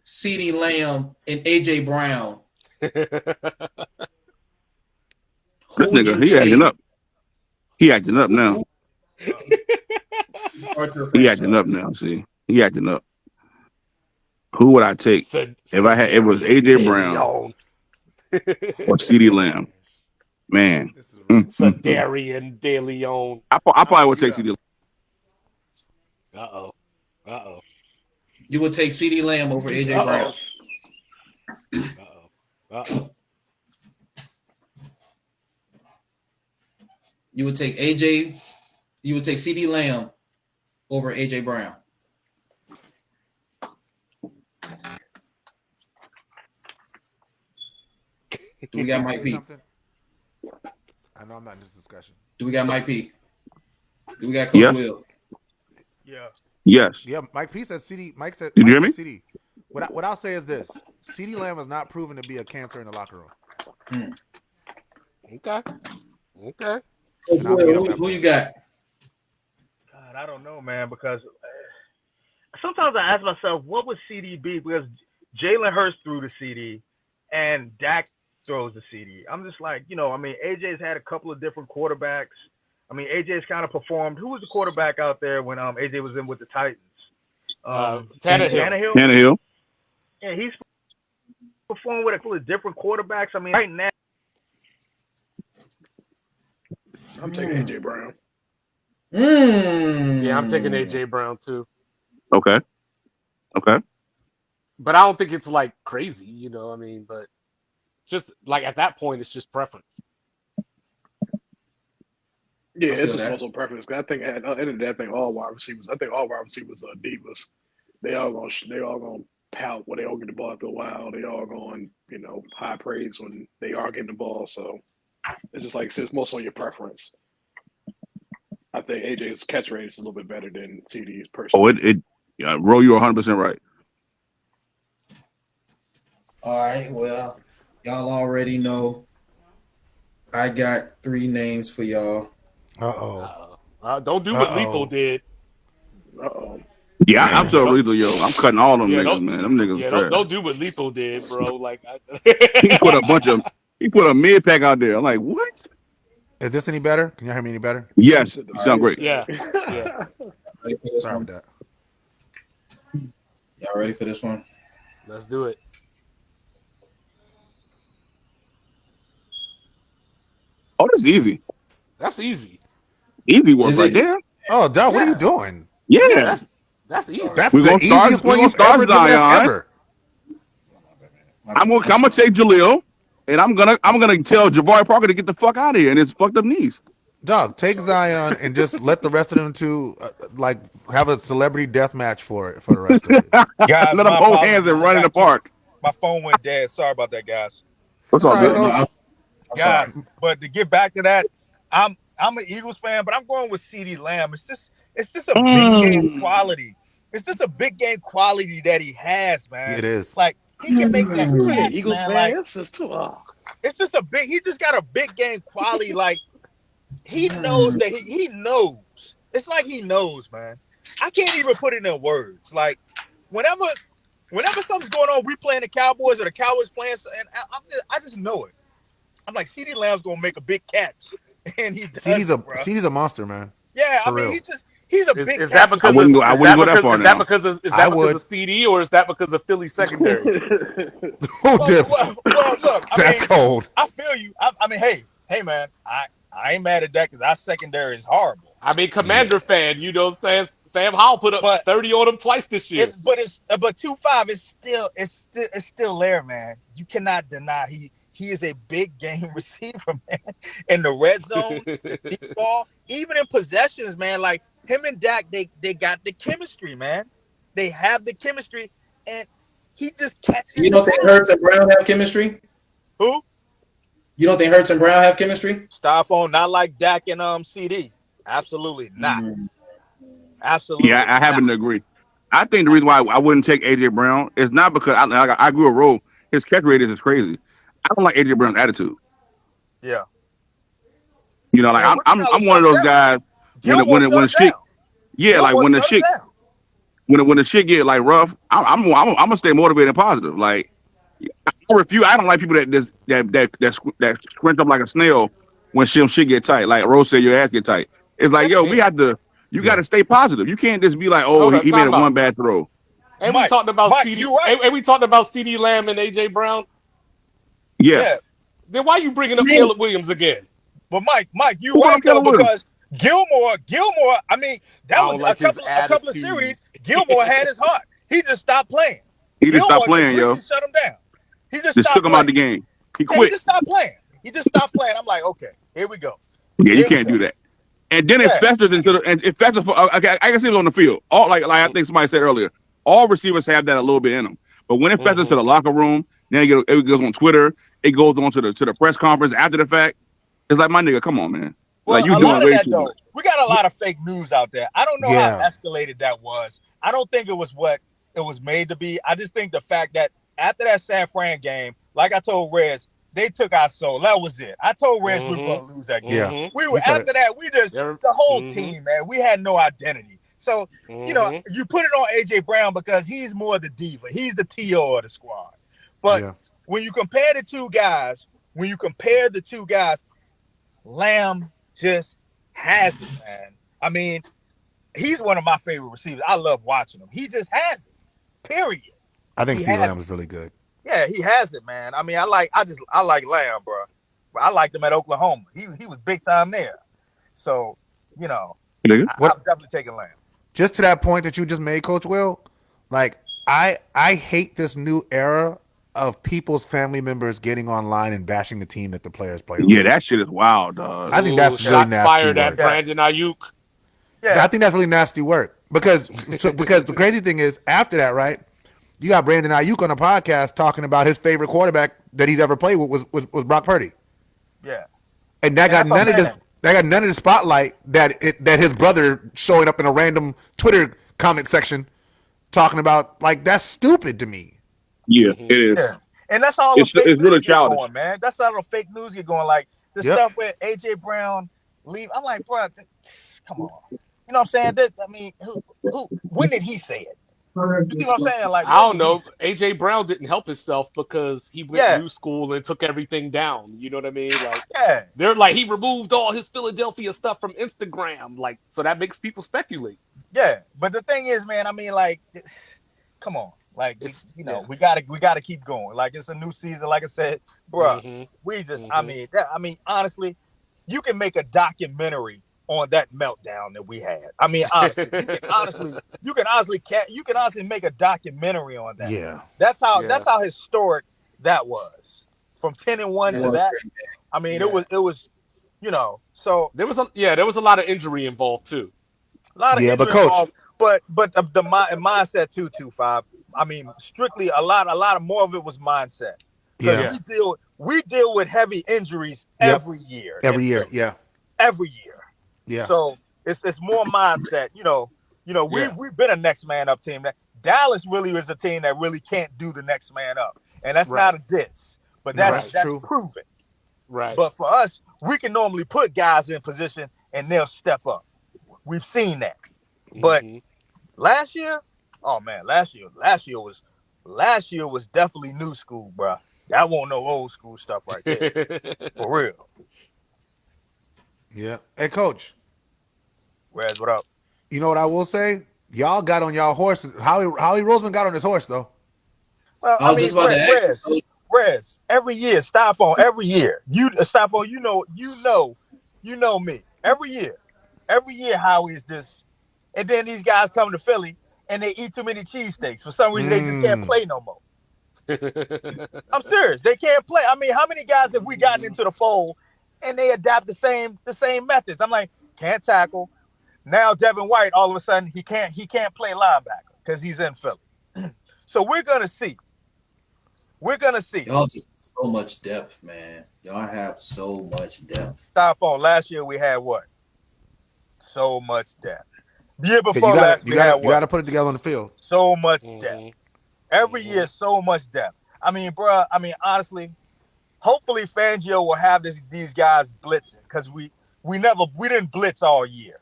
Ceedee Lamb and AJ Brown Who This would nigga, you he acting take? up. He acting up now. Start your He acting up franchise. now. See, he acting up. Who would I take if I had? It was Sedarian AJ Brown DeLeon. or Ceedee Lamb. Man, This is ridiculous. Sedarian DeLeon. I probably would take Ceedee. Uh-oh. Uh-oh. You would take Ceedee Lamb over AJ Brown. Uh-oh. Uh-oh. You would take AJ. You would take Ceedee Lamb over AJ Brown. Do we got Mike P? I know I'm not in this discussion. Do we got Mike P? Do we got Coach Yeah. Will? Yeah. Yes. Yeah, Mike P said CD. Mike said Did you hear me? CD. What I'll say is this: CeeDee Lamb has not proven to be a cancer in the locker room. Okay. Okay. Coach Will, who you got? God, I don't know, man, because sometimes I ask myself, what would CD be? Because Jalen Hurts threw the CD, and Dak throws the CD. I'm just like, I mean, AJ's had a couple of different quarterbacks. I mean, AJ's kind of performed. Who was the quarterback out there when AJ was in with the Titans? Tannehill. Tannehill. Yeah, he's performed with a couple of different quarterbacks. I mean, right now, I'm taking AJ Brown. Yeah, I'm taking AJ Brown too. Okay. But I don't think it's like crazy, I mean, but just like at that point, it's just preference. Yeah, I it's feel just that. also preference. I think at the end of the day, I think all wide receivers are divas. They all gonna pout when they all get the ball after a while. They all going, high praise when they are getting the ball. So it's just like it's most on your preference. I think AJ's catch rate is a little bit better than CD's personally. Ro, you're 100% right. All right. Well, y'all already know. I got 3 names for y'all. Don't do what Lethal did. Uh-oh. Yeah, I'm so lethal, yo. I'm cutting all them niggas, man. Them niggas trash. Don't do what Lethal did, bro. Like He put a mid pack out there. I'm like, what? Is this any better? Can you hear me any better? Yes, you sound great. Yeah. Ready for this Sorry one? about that. Y'all ready for this one? Let's do it. Oh, that's easy. That's easy. Easy work Is right it? there. Oh, Doug, what are you doing? Yeah. That's easy. That's We're the gonna start- easiest we're one gonna you've start ever given us Zion. ever. I'm gonna take Jaleel, and I'm gonna tell Jabari Parker to get the fuck out of here and his fucked up knees. Dog, take Zion and just let the rest of them two have a celebrity death match for the rest of it. Guys, Let them my hold apologies. hands and I run in the got park. My phone went dead. Sorry about that, guys. What's all Sorry, good? No, Coach. I'm Guys, sorry. but to get back to that, I'm an Eagles fan, but I'm going with CeeDee Lamb. It's just a big game quality. It's just a big game quality that he has, man. It is. Like he can make that You ain't an catch, Eagles man. fan. Like It's just too. it's just he just got a big game quality. Like he knows that he knows. It's like he knows, man. I can't even put it in words. Like whenever something's going on, we playing the Cowboys or the Cowboys playing, and I just know it. I'm like, CeeDee Lamb's gonna make a big catch, and he does. CeeDee's a monster, man. Yeah, For I mean, real. he's a big. Is that catch. because I wouldn't go that far now. Of CD or is that because of Philly secondary? Oh, Dip. Well, look, That's cold. I feel you. I mean, hey, man, I ain't mad at that because our secondary is horrible. I mean, Commander fan, Sam Howell put up 30 on him twice this year. But 2-5 is still there, man. You cannot deny he is a big game receiver, man. In the red zone, the deep ball, even in possessions, man. Like him and Dak, they got the chemistry, man. They have the chemistry, and he just catches. You don't think Hurts and Brown have chemistry? Who? You don't think Hurts and Brown have chemistry? Styrofoam, not like Dak and CD. Absolutely not. Absolutely. Yeah, I happen to agree. I think the reason why I wouldn't take AJ Brown is not because I grew a role. His catch rate is crazy. I don't like AJ Brown's attitude. Yeah. You know, like I'm one of those guys when the shit, yeah, like when the shit get like rough, I'm gonna stay motivated and positive. Like I refuse. I don't like people that squint up like a snail when shit get tight. Like Rose said, your ass get tight. It's like, yo, we And, have to. You got Yeah. to stay positive. You can't just be like, oh, hold up, he made time a one out. bad throw. And we talked about Mike, CD. you right. And we talked about CD Lamb and AJ Brown. Yeah. Yeah, Then why you bringing up Man, Caleb Williams again? but Mike, you who right I'm though Caleb Williams? because Gilmore. I mean, I that was don't like his a couple of attitude. series. Gilmore had his heart. He just stopped playing. He just stopped Gilmore playing, yo. completely shut him down. He just Just took stopped him out playing. the game. He Yeah, he quit. just stopped playing. He just stopped playing. I'm like, okay, here we go. Yeah, you Here we can't do go. that. And then it Yeah. festered into the and it festered for. Okay, I can see it on the field. All like I think somebody said earlier. All receivers have that a little bit in them. But when it festers to Mm-hmm. the locker room, then it goes on Twitter. It goes on to the press conference after the fact. It's like, my nigga, come on, man. Like, Well, you a doing lot of way that too though, much. we got a Yeah. lot of fake news out there. I don't know how Yeah. escalated that was. I don't think it was what it was made to be. I just think the fact that after that San Fran game, like I told Rez, they took our soul. That was it. I told Rez we were going to lose that game. Yeah. Mm-hmm. We were You said after it. that. We just They're, the whole mm-hmm. team, man. We had no identity. So Mm-hmm. you put it on AJ Brown because he's more the diva. He's the TO of the squad. But Yeah. when you compare the two guys, Lamb just has it, man. I mean, he's one of my favorite receivers. I love watching him. He just has it. Period. I think He CeeDee has Lamb it. was really good. Yeah, he has it, man. I mean, I like Lamb, bro. I liked him at Oklahoma. He was big time there. So, Nigga. I'm What definitely taking Lamb. just to that point that you just made, Coach Will, like I hate this new era of people's family members getting online and bashing the team that the players play on. Yeah, that shit is wild, dog. I think Ooh, that's really shots nasty fired at work. Yeah. Brandon Ayuk. I Yeah. think that's really nasty work because the crazy thing is after that, right? You got Brandon Ayuk on a podcast talking about his favorite quarterback that he's ever played with was Brock Purdy, Yeah. and that And got that's what none I'm of this. saying. That got none of the spotlight that his brother showing up in a random Twitter comment section talking about. Like, that's stupid to me. Yeah, Mm-hmm. it is. Yeah. And that's how all the fake It's really news get childish. going, man. That's how the fake news get going. Like the Yep. stuff where AJ Brown leave. I'm like, bro, come on. You know what I'm saying? I mean, who? When did he say it? You see what I'm saying? Like, I when don't did he know. say it? AJ Brown didn't help himself because he went Yeah, new school and took everything down. You know what I mean? Like yeah, they're like he removed all his Philadelphia stuff from Instagram. Like so that makes people speculate. yeah. But the thing is, man, I mean, like, come on. Like, It's we gotta keep going. Like, it's a new season. Like I said, bro, Mm-hmm. we just, Mm-hmm. I mean, honestly, you can make a documentary on that meltdown that we had. I mean, honestly, you can honestly make a documentary on that. Yeah. That's Yeah. how historic that was. From 10-1 It to was that. great. I mean, Yeah. it was, so There was a lot of injury involved too. a lot of Yeah, but injury coach, involved, but the mindset too, 5. I mean, strictly a lot of more of it was mindset because yeah, Yeah. we deal with heavy injuries Yep. every year. every in year, Philly. yeah, Every year. yeah, So it's more mindset. Yeah. We've been a next man up team. Dallas really is a team that really can't do the next man up, and that's Right. not a diss, but no, that's that's true. proven. Right. But for us, we can normally put guys in position and they'll step up. We've seen that. But Mhm. last year, oh man, last year was definitely new school, bro. That won't no old school stuff right there, for real. Yeah. Hey, coach, Whereas what up? you know what I will say? Y'all got on y'all horse. Howie Roseman got on his horse though. Well, I I was mean, just about to ask you. Rez, every year, Styrofoam, every year. Styrofoam, you know me. Every year, Howie is this. And then these guys come to Philly and they eat too many cheesesteaks. For some reason, they just can't play no more. I'm serious. They can't play. I mean, how many guys have we gotten into the fold and they adapt the same methods? I'm like, can't tackle. Now Devin White, all of a sudden, he can't play linebacker because he's in Philly. So we're gonna see. Y'all just have so much depth, man. Y'all have so much depth. Styrofoam. Last year we had what? So much depth. The year 'Cause before last, we had you what? gotta put it together on the field. So much depth. Mhm. Every year, so much depth. I mean, bro. I mean, honestly, hopefully Fangio will have these guys blitzing because we didn't blitz all year.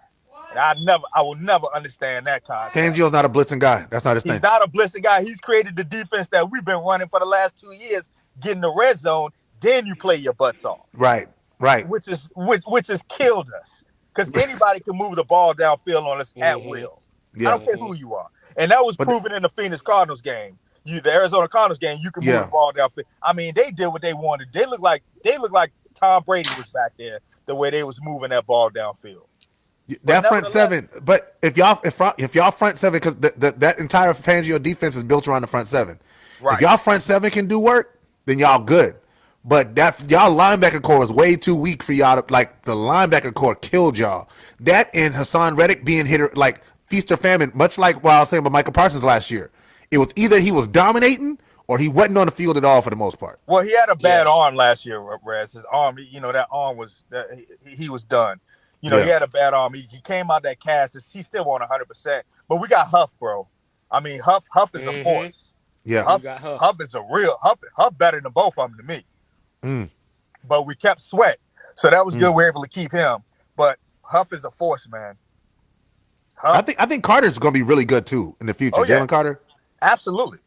I will never understand that concept. Fangio's not a blitzing guy. That's not his thing. He's not a blitzing guy. He's created the defense that we've been running for the last 2 years, getting the red zone. Then you play your butts off. Right. Which has killed us. Because anybody can move the ball downfield on us at will. Yeah. I don't care who you are. And that was proven in the Phoenix Cardinals game. The Arizona Cardinals game, you can move the ball downfield. I mean, they did what they wanted. They look like Tom Brady was back there the way they was moving that ball downfield. That front seven, but if y'all front seven, because that entire Fangio defense is built around the front seven. Right. If y'all front seven can do work, then y'all good. But that y'all linebacker core was way too weak for y'all to, like, the linebacker core killed y'all. That and Hassan Reddick being hit like feast or famine, much like what I was saying about Michael Parsons last year. It was either he was dominating or he wasn't on the field at all for the most part. Well, he had a bad arm last year, Rez. His arm, that arm was he was done. He had a bad arm. He came out that cast. He still won 100%. But we got Huff, bro. I mean, Huff is a force. Yeah, Huff is a real Huff better than both of them to me. But we kept Sweat, so that was good. We were able to keep him. But Huff is a force, man. Huff. I think Carter's going to be really good too in the future. Jalen Carter. Absolutely.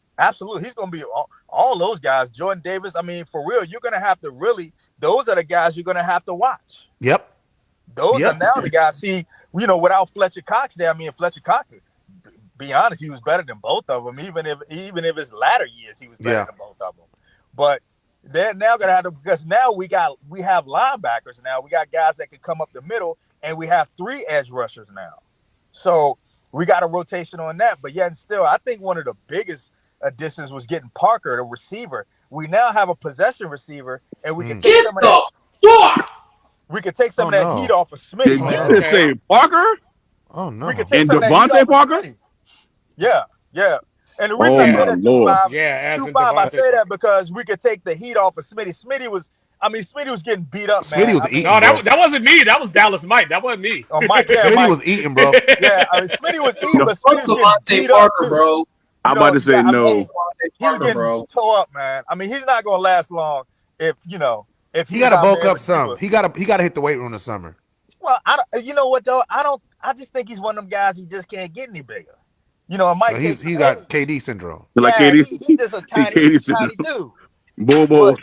He's going to be all those guys. Jordan Davis. I mean, for real, you're going to have to really. Those are the guys you're going to have to watch. Yep. Those are now the guys. See, without Fletcher Cox there. I mean, Fletcher Cox. Be honest, he was better than both of them. Even if his latter years, he was better than both of them. But they're now gonna have to, because now we have linebackers now. We got guys that can come up the middle, and we have 3 edge rushers now. So we got a rotation on that. But yet and still, I think one of the biggest additions was getting Parker, the receiver. We now have a possession receiver, and we can take some of that. We could take some of that heat off of Smith. Did you say Parker? Oh no! We could take and Devontae Parker. Yeah. And the reason I say that 2-5, I say that because we could take the heat off of Smitty. Smitty was getting beat up, man. Smitty was eating. No, that wasn't me. That was Dallas Mike. That wasn't me. Oh, Mike, Smitty was eating, bro. Yeah, Smitty was eating, but Smitty was getting beat Parker, up, bro. I'm about to say no. He's getting tore up, man. I mean, he's not going to last long if he got to bulk up some. He got to hit the weight room this summer. Well, you know what though? I just think he's one of them guys. He just can't get any bigger. He got KD syndrome. Like KD, he's just a tiny dude. Bull.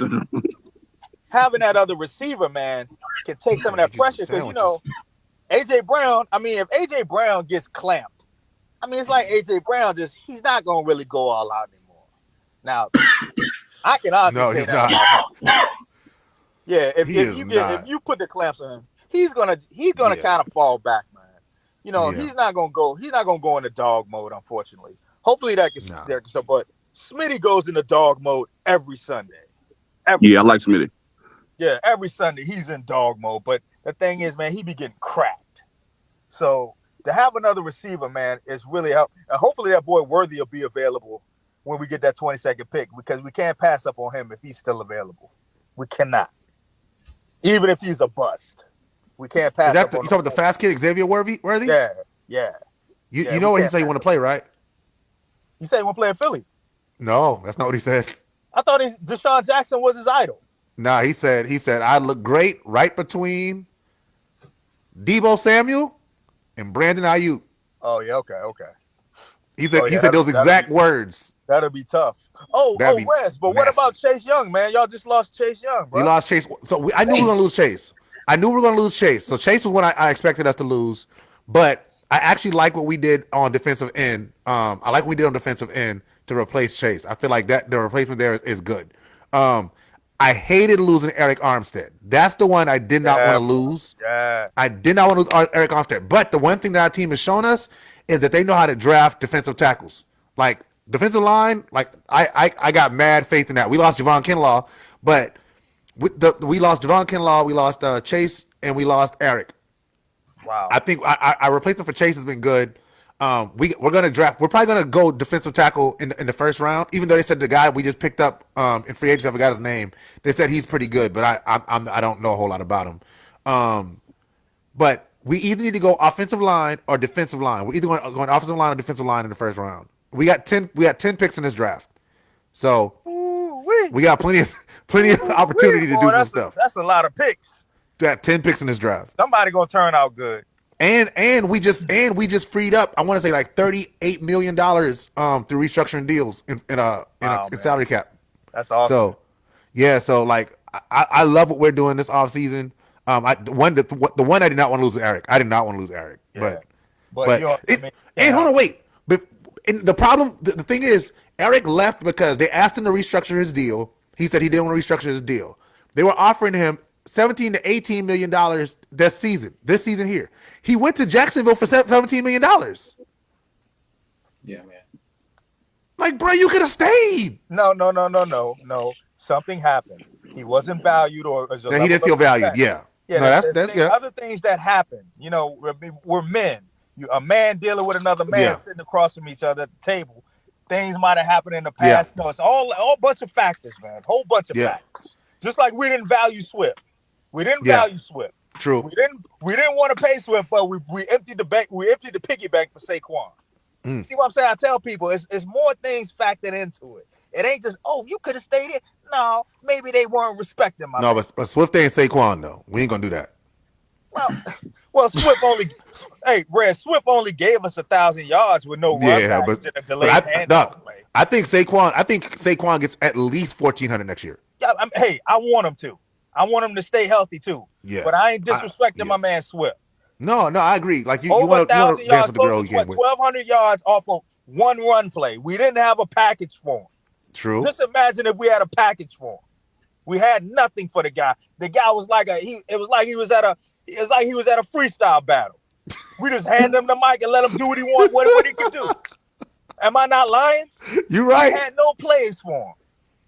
Having that other receiver, man, can take some of that pressure because AJ Brown. I mean, if AJ Brown gets clamped, I mean, it's like AJ Brown he's not gonna really go all out anymore. Now, I can honestly say that. Yeah, if you put the clamps on him, he's gonna kind of fall back, man. He's not gonna go into dog mode, unfortunately. Hopefully that gets there. But Smitty goes into dog mode every Sunday. I like Smitty. Yeah, every Sunday he's in dog mode. But the thing is, man, he be getting cracked. So to have another receiver, man, is really help. And hopefully that boy Worthy will be available when we get that 22nd pick, because we can't pass up on him if he's still available. We cannot. Even if he's a bust. We can't pass. You talking about the fast kid, Xavier Worthy? Yeah. You know what he said he want to play, right? He said he want to play in Philly. No, that's not what he said. I thought Deshaun Jackson was his idol. Nah, he said I look great right between Deebo Samuel and Brandon Ayuk. Oh yeah, okay. He said those exact words. That'll be tough. Wes, but what about Chase Young, man? Y'all just lost Chase Young, bro. We lost Chase. So I knew we were going to lose Chase. So Chase was what I expected us to lose. But I actually like what we did on defensive end. I like what we did on defensive end to replace Chase. I feel like that the replacement there is good. I hated losing Eric Armstead. That's the one I did not want to lose. Yeah. I did not want to lose Eric Armstead. But the one thing that our team has shown us is that they know how to draft defensive tackles. Like defensive line, I got mad faith in that. We lost Javon Kinlaw, but we lost Javon Kinlaw, we lost Chase, and we lost Eric. Wow. I think I replaced him for Chase has been good. We're gonna draft. We're probably gonna go defensive tackle in the first round. Even though they said the guy we just picked up in free agency, I forgot his name. They said he's pretty good, but I don't know a whole lot about him. But we either need to go offensive line or defensive line. We're either going offensive line or defensive line in the first round. We got 10 picks in this draft, so we got plenty of opportunity to do some stuff. That's a lot of picks. Got 10 picks in this draft. Somebody gonna turn out good. And we just freed up, I want to say like $38 million through restructuring deals in salary cap. That's awesome. So yeah, so like I love what we're doing this offseason. The one I did not want to lose Eric. I did not want to lose Eric. Yeah. But you know, and hold on, wait. But the problem, the thing is, Eric left because they asked him to restructure his deal. He said he didn't want to restructure his deal. They were offering him $17 to $18 million this season here. He went to Jacksonville for $17 million. Yeah, man. Like, bro, you could have stayed. No. Something happened. He wasn't valued, or he didn't feel valued. Yeah. Yeah, no, that's other things that happen. You know, we're men. A man dealing with another man sitting across from each other at the table. Things might have happened in the past. No, it's all bunch of factors, man. Whole bunch of factors. Just like we didn't value Swift. We didn't value Swift. True. We didn't want to pay Swift, but we emptied the bank. We emptied the piggy bank for Saquon. See what I'm saying? I tell people it's more things factored into it. It ain't just, you could have stayed here. No, maybe they weren't respecting my man. But Swift ain't Saquon though. We ain't gonna do that. Well, Swift only gave us 1,000 yards with no run but a delayed handoff play. I think Saquon gets at least 1,400 next year. Yeah, I want him to. I want him to stay healthy too. Yeah, but I ain't disrespecting my man Swift. No, I agree. Like you want to dance yards, with the girl you came with. 1,200 yards off of one run play. We didn't have a package for him. True. Just imagine if we had a package for him. We had nothing for the guy. The guy was like it was like he was at a freestyle battle. We just hand him the mic and let him do what he wants, what he could do. Am I not lying? You right. We had no plays for him.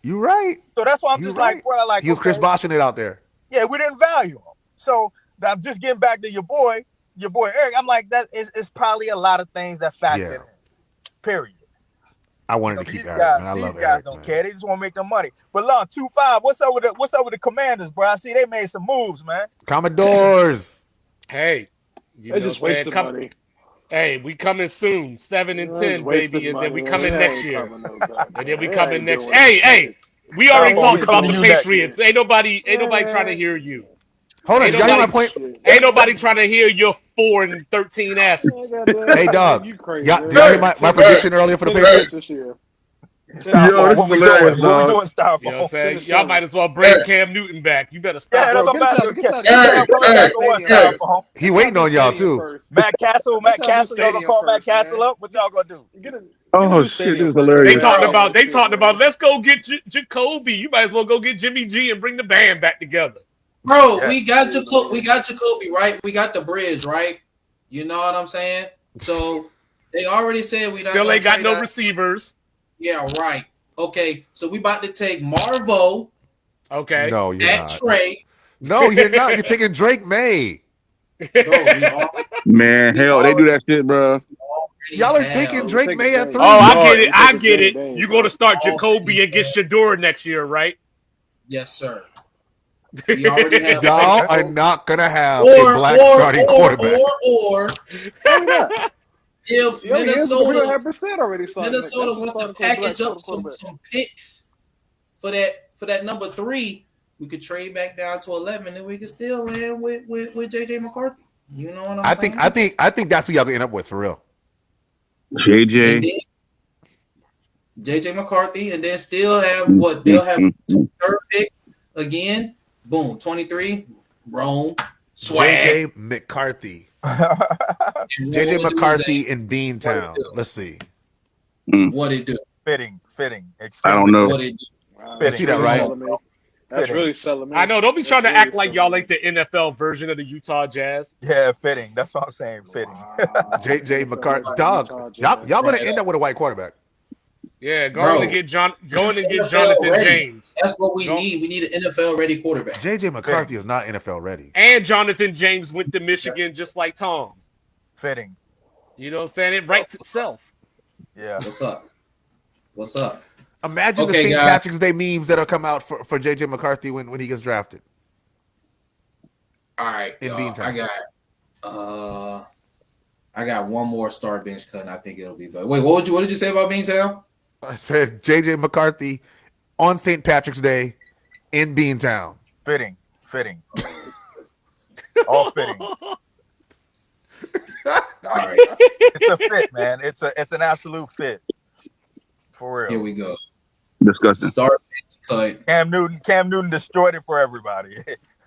You right. So that's why I'm just like, bro, like he was Chris Boshing it out there. Yeah, we didn't value him. So I'm just getting back to your boy Eric. I'm like, that is probably a lot of things that factor in. Period. I wanted to keep Eric. Guys, man. I love these guys Eric, don't man. care. They just want to make their money. But Lon, 2-5, what's up with the Commanders, bro? I see they made some moves, man. Commodores. Hey, they just wasted money. Hey, we coming soon, 7 and 10, baby, and then we coming next year. And then we coming next. Hey, we already talked about the Patriots. Ain't nobody trying to hear you. Hold on, y'all hear my point? Ain't nobody trying to hear your 4-13 asses. Hey, dog. Did y'all hear my prediction earlier for the Patriots? This year. Yo, this is hilarious, dog. What we doing, Styrofoam? You know what I'm saying? Y'all might as well bring Cam Newton back. You better stop. He waiting on y'all too. Matt Castle, y'all gonna call Matt Castle up? What y'all gonna do? Oh shit, this is hilarious. They talked about let's go get Jacoby. You might as well go get Jimmy G and bring the band back together. Bro, we got Jacoby, right? We got the bridge, right? You know what I'm saying? So they already said we still ain't got no receivers. Yeah, right. Okay, so we about to take Marvo. Okay. No, you're not. Trey. No, you're not. You're taking Drake May. Man, hell, they do that shit, bro. Y'all are taking Drake May at 3. Oh, I get it. You're going to start Jacoby and get Shador next year, right? Yes, sir. We already have y'all are not going to have a black starting quarterback. Or if Minnesota wants to package up some picks for that number 3, we could trade back down to 11, and we could still land with JJ McCarthy. You know what I'm saying? I think that's who y'all gonna end up with for real. JJ McCarthy, and then still have what they'll have 3rd pick again. Boom, 23. Rome. Swag. JJ McCarthy. JJ McCarthy in Beantown. Let's see. What it do? Fitting. I don't know. What it do? You see that right? That's really selling me. I know. Don't be trying to act like y'all like the NFL version of the Utah Jazz. Yeah, fitting. That's what I'm saying. Fitting. JJ McCarthy. Dog. Y'all gonna end up with a white quarterback. Yeah, going to get Jonathan James. That's what we need. We need an NFL ready quarterback. JJ McCarthy is not NFL ready. And Jonathan James went to Michigan just like Tom. Fitting. You know what I'm saying? It writes itself. Yeah. What's up? Imagine the St. Patrick's Day memes that'll come out for JJ McCarthy when he gets drafted. All right. In Beantown. I got one more start bench cut, and I think it'll be better. Wait, what did you say about Beantown? I said JJ McCarthy on St. Patrick's Day in Beantown. Fitting. All fitting. All right, It's a fit, man. It's an absolute fit. For real. here we go. Disgusting. Start cut. Cam Newton destroyed it for everybody.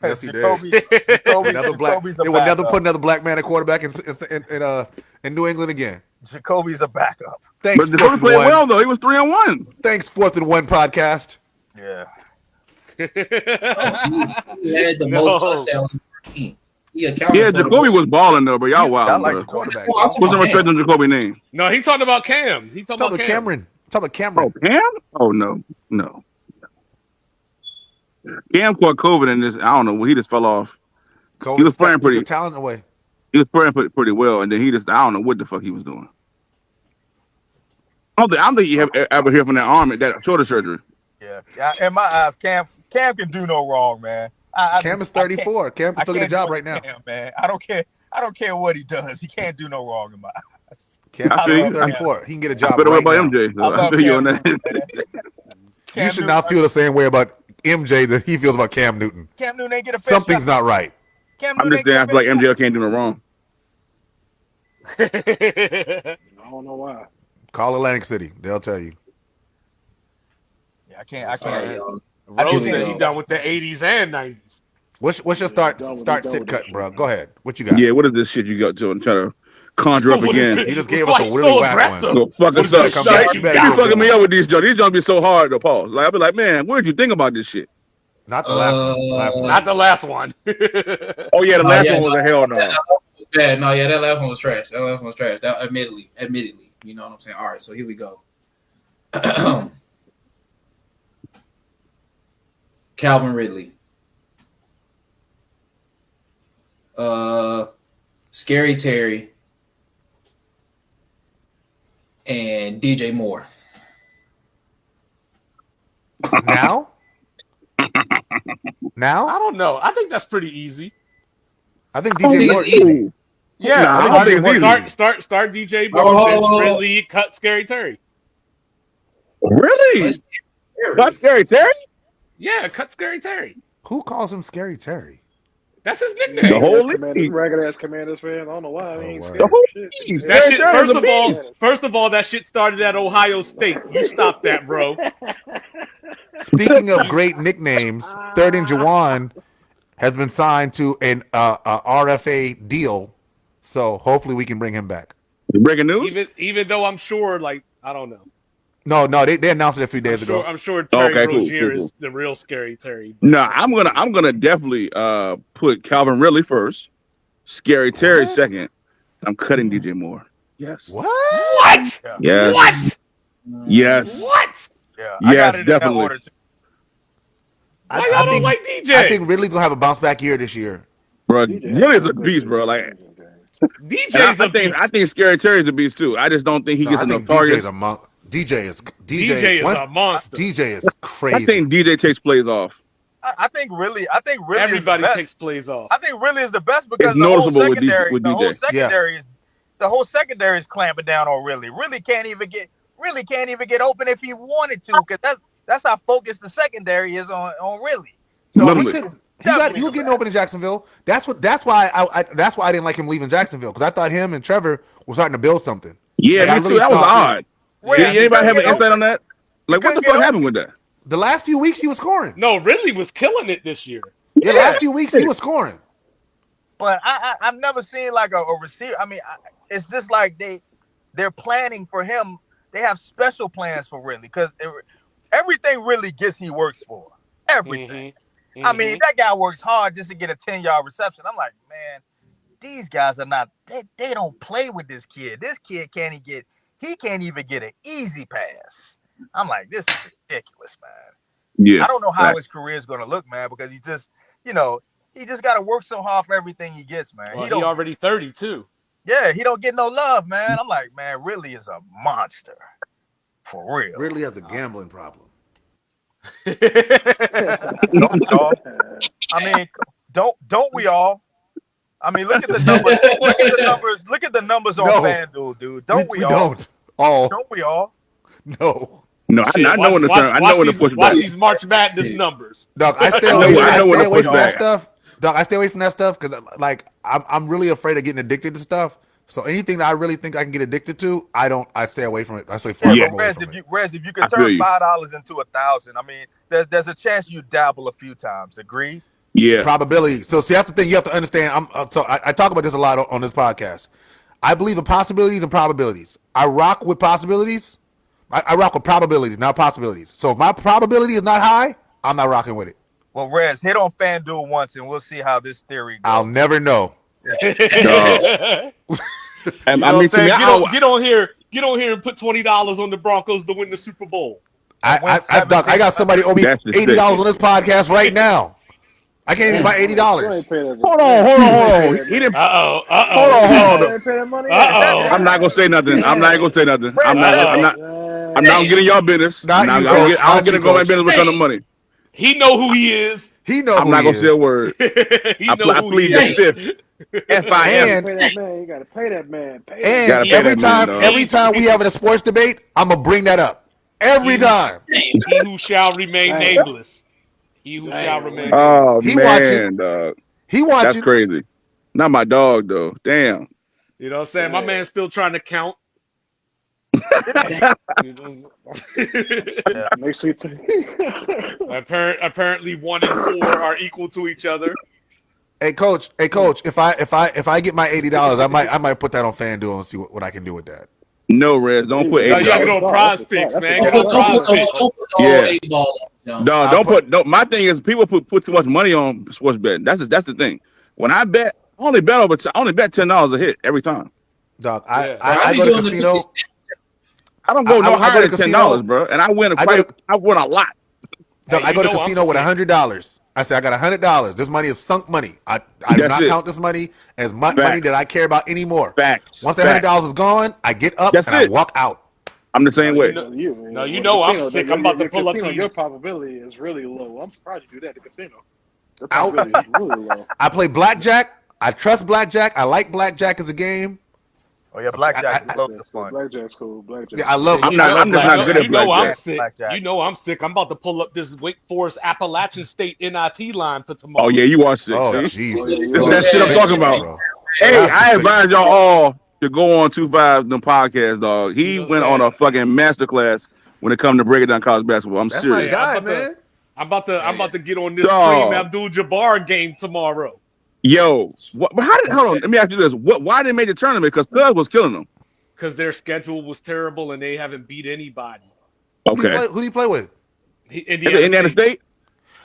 Yes, he did. Jacoby's a They will never backup. put another black man at quarterback in New England again. Jacoby's a backup. Thanks, But fourth Jacoby and played one. well though. He was 3-1. Thanks, 4th and 1 podcast. Yeah. He had the most touchdowns in the team. He accounted Yeah, for the Jacoby most- was balling though, but y'all I wild, like bro. the quarterback. Well, I'm Put some talking respect about on Jacoby's name. No, he's talking about Cam. He's talking Talk about about Cam. Cameron. Talk about Cameron. Oh, Cam? Oh no. Cam caught COVID and this. I don't know. He just fell off. COVID He was playing took pretty. the talent away. He was playing pretty well, and then he just. I don't know what the fuck he was doing. I don't think you ever hear from that arm at that shoulder surgery. Yeah. In my eyes, Cam can do no wrong, man. Cam is 34. Cam can still get a job right now. Cam, man. I don't care what he does. He can't do no wrong in my eyes. Cam I feel is you. 34. He can get a I job feel the way right about now. MJ. So I I love feel you Cam on that. Newton, man. You should not feel the same way about MJ that he feels about Cam Newton. Cam Newton ain't get a Something's not right. I'm just saying. I feel like MJ can't do no wrong. I don't know why. Call Atlantic City. They'll tell you. Yeah, I can't. All right, y'all. Rose Here we said go. he done with the 80s and 90s. What's your start done with sit this cut, shit, bro? man. Go ahead. What you got? Yeah, what is this shit you got to try to conjure up What is again? this? He just gave Why us a you really so whack aggressive? one. Go fuck You us better up. come Shut back. up, You You better go fucking get me one. up with these jokes. These jokes be so hard to pause. Like I'll be like, man, where'd you think about this shit? Not the last one. Last one. Not the last one. Oh yeah, the No, last yeah, one was a hell no. Bad. No, yeah, that last one was trash. That admittedly, you know what I'm saying. All right, so here we go. Calvin Ridley, Scary Terry, and DJ Moore. Now? I don't know. I think that's pretty easy. I think think DJ it's Moore. easy. Yeah, Nah, I think it's easy. start DJ Oh, Moore, hold bench on. Ridley, cut Scary Terry. Really? That's scary. That's Scary Terry? Yeah, cut Scary Terry. Who calls him Scary Terry? That's his nickname. The whole league. Ragged ass Commanders fan. I don't know why. I ain't word. scared of shit. league. That Scary shit, Terry is a beast. first of all, that shit started at Ohio State. You stop that, bro. Speaking of great nicknames, Third and Jawan has been signed to an RFA deal, so hopefully we can bring him back. Breaking news? Even though I'm sure, like, I don't know. No, they announced it a few days ago. I'm sure Terry Okay, cool, Rozier cool. is the real Scary Terry. But No, I'm gonna definitely put Calvin Ridley first, Scary Terry What? second. I'm cutting DJ Moore. Yes. What? What? Yes. What? Yes. What? Yeah, I Yes, got it in that definitely. order too. Why y'all don't like DJ? I think Ridley's gonna have a bounce back year this year. Bro, DJ Ridley's a good beast, bro. defense Like, in this game. and DJ's a beast. I think Scary Terry's a beast too. I just don't think he No, gets I enough think targets. DJ is DJ is once- a monster. DJ is I crazy. think DJ takes plays off. I think really Everybody is the takes plays off. I think really is the best because It's the whole noticeable with secondary, with the whole DJ. secondary, the whole secondary is clamping down on Really. Really can't even get open if he wanted to because that's how focused the secondary is on Really. So Literally. He was getting open in Jacksonville. That's why I didn't like him leaving Jacksonville because I thought him and Trevor were starting to build something. Yeah, Like, I me too. really That was thought- odd. Yeah, Did anybody have an couldn't get insight open. on that? Like, what the couldn't fuck get happened with that? The last few weeks he was scoring. No, Ridley was killing it this year. The last few weeks he was scoring. But I've never seen like a receiver. I mean, it's just like they're planning for him. They have special plans for Ridley because everything Ridley gets, he works for everything. I mean, that guy works hard just to get a 10-yard reception. I'm like, man, these guys are not. They don't play with this kid. This kid can't even get an easy pass. I'm like, this is ridiculous, man. Yeah. I don't know how his career is going to look, man, because he just got to work so hard for everything he gets, man. Well, he already 32. Yeah, he don't get no love, man. I'm like, man, Ridley is a monster. For real. Ridley has a gambling problem. Don't we all? I mean, don't we all? I mean, look at the numbers. Look at the numbers on No. FanDuel, dude. Don't we all? Don't. Oh, Don't we all? no. No, I know when to turn. I know when to push Watch back. these March Madness numbers. Dog, I stay I know away when to from push that back. stuff Dog, I stay away from that stuff because like I'm really afraid of getting addicted to stuff. So anything that I really think I can get addicted to, I stay away from it. I stay far Yeah, Yeah, but from away from it. Rez, if you could I feel turn you. $5 into 1,000, I mean, there's a chance you dabble a few times. Agreed? Yeah, Probability. So see, that's the thing you have to understand. I talk about this a lot on this podcast. I believe in possibilities and probabilities. I rock with possibilities. I rock with probabilities, not possibilities. So if my probability is not high, I'm not rocking with it. Well, Rez, hit on FanDuel once, and we'll see how this theory I'll goes. never know. dog. You I know what I'm mean, to me, saying? Get on here and put $20 on the Broncos to win the Super Bowl. And win Doc, I got somebody owe me That's just $80 on this podcast right now. I can't even buy You $80. ain't pay that. hold on. He didn't. Uh-oh. Hold on. You ain't pay that money. Uh-oh. I'm not gonna say nothing. I'm not gonna say nothing. Rez, I'm not getting y'all business. Not I'm you, not, Coach. I don't Not get you, to go my Coach. business with the money. He know who he is. He know I'm who not he gonna is. say a word. He I know who plead he the is. fifth. FIF. And Pay that man. You gotta pay that man. Pay that And Gotta pay every that man, time, dog. every time we having a sports debate, I'm gonna bring that up. Every time. He who shall remain Damn. nameless. He who shall Damn. remain Oh nameless. He man, dog. He That's watching. crazy. Not my dog though. Damn. You know what I'm saying? My man's still trying to count. You know? Make sure you take. Apparently 1 and 4 are equal to each other. Hey coach. If I get my $80, I might put that on FanDuel and see what I can do with that. No, Rez. Don't put No, $80. you gotta get on Prize That's Picks, a man. start. Get on Prize Picks. Don't put the Yeah. whole 8 ball up, John. Dog, don't. My thing is people put too much money on sports betting. That's the thing. When I bet, I only bet $10 a hit every time. Dog, Yeah. I be go to doing the casino. 50 cent. I don't go no I go higher to than casino. $10, bro. And I win I go to- I win a lot. Dog, Hey, I go to you know casino I'm with sick. $100. I say I got $100. This money is sunk money. I do That's not it. count this money as money Facts. that I care about anymore. Facts. Once the $100 is gone, I get up That's and it. I walk out. I'm the same way. No, you know I'm sick. I'm about to pull up casino, these. Your probability is really low. I'm surprised you do that at the casino. Your Out. probability is really low. I play blackjack. I trust blackjack. I like blackjack as a game. Oh yeah, blackjack is loads of fun. Blackjack's cool. Blackjack. Yeah, I love. I'm just not good at You know I'm blackjack. sick. Blackjack. You know I'm sick. I'm about to pull up this Wake Forest Appalachian State NIT line for tomorrow. Oh yeah, you are sick. Oh See? jeez, This is that shit I'm talking about. bro. Hey, That's the I sickness. advise y'all all to go on 25 them podcast, dog. He You know what went I'm on saying? a fucking masterclass when it comes to breaking down college basketball. I'm That's serious. my guy, I'm about to- man. I'm about to get on this Dog. Kareem Abdul-Jabbar game tomorrow. Yo, hold on. Let me ask you this: why didn't they make the tournament? Because Cuz was killing them. Because their schedule was terrible and they haven't beat anybody. Okay, Who do you play with? Indiana State.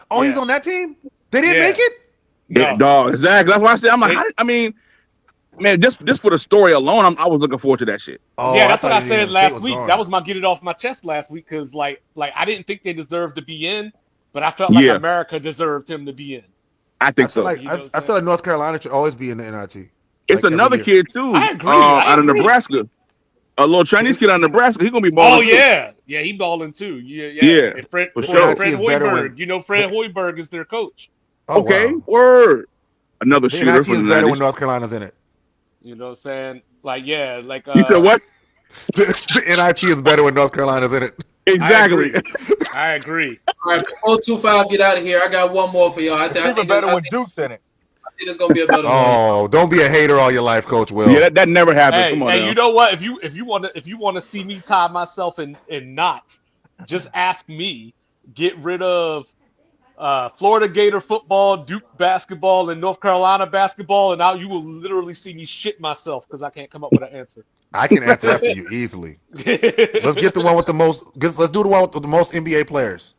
Oh, he's Yeah. on that team. They didn't Yeah. make it. No. Yeah, dog. Exactly. That's why I said I'm like, I mean, man, just for the story alone, I was looking forward to that shit. Oh, Yeah, that's what I thought Indiana said State last was week. gone. That was my get it off my chest last week because like I didn't think they deserved to be in, but I felt like Yeah. America deserved him to be in. I I think feel so. like You know what I'm I feel like North Carolina should always be in the NIT. It's Like, another every year. kid too. I agree. Out of Nebraska. A little Chinese kid out of Nebraska. He's gonna be balling. Oh too. yeah, he balling too. Yeah. Yeah, And Fred for sure. Fred NIT is better Hoiberg. when- You know Fred Hoiberg is their coach. Oh, Okay, wow. word. Another The shooter NIT from is the better 90s. when North Carolina's in it. You know what I'm saying? Like yeah, like You said what? The NIT is better when North Carolina's in it. Exactly. I agree. All right, before 2-5 get out of here, I got one more for y'all. I It's think even better when Duke's in it. it's gonna be a better one. Oh, don't be a hater all your life, Coach Will. Yeah, that never happens. Hey, Come on hey, now. you know what? If you want to see me tie myself in knots, just ask me. Get rid of Florida Gator football, Duke basketball, and North Carolina basketball, and now you will literally see me shit myself because I can't come up with an answer. I can answer that for you easily. Let's get the one with the most. Let's do the one with the most NBA players.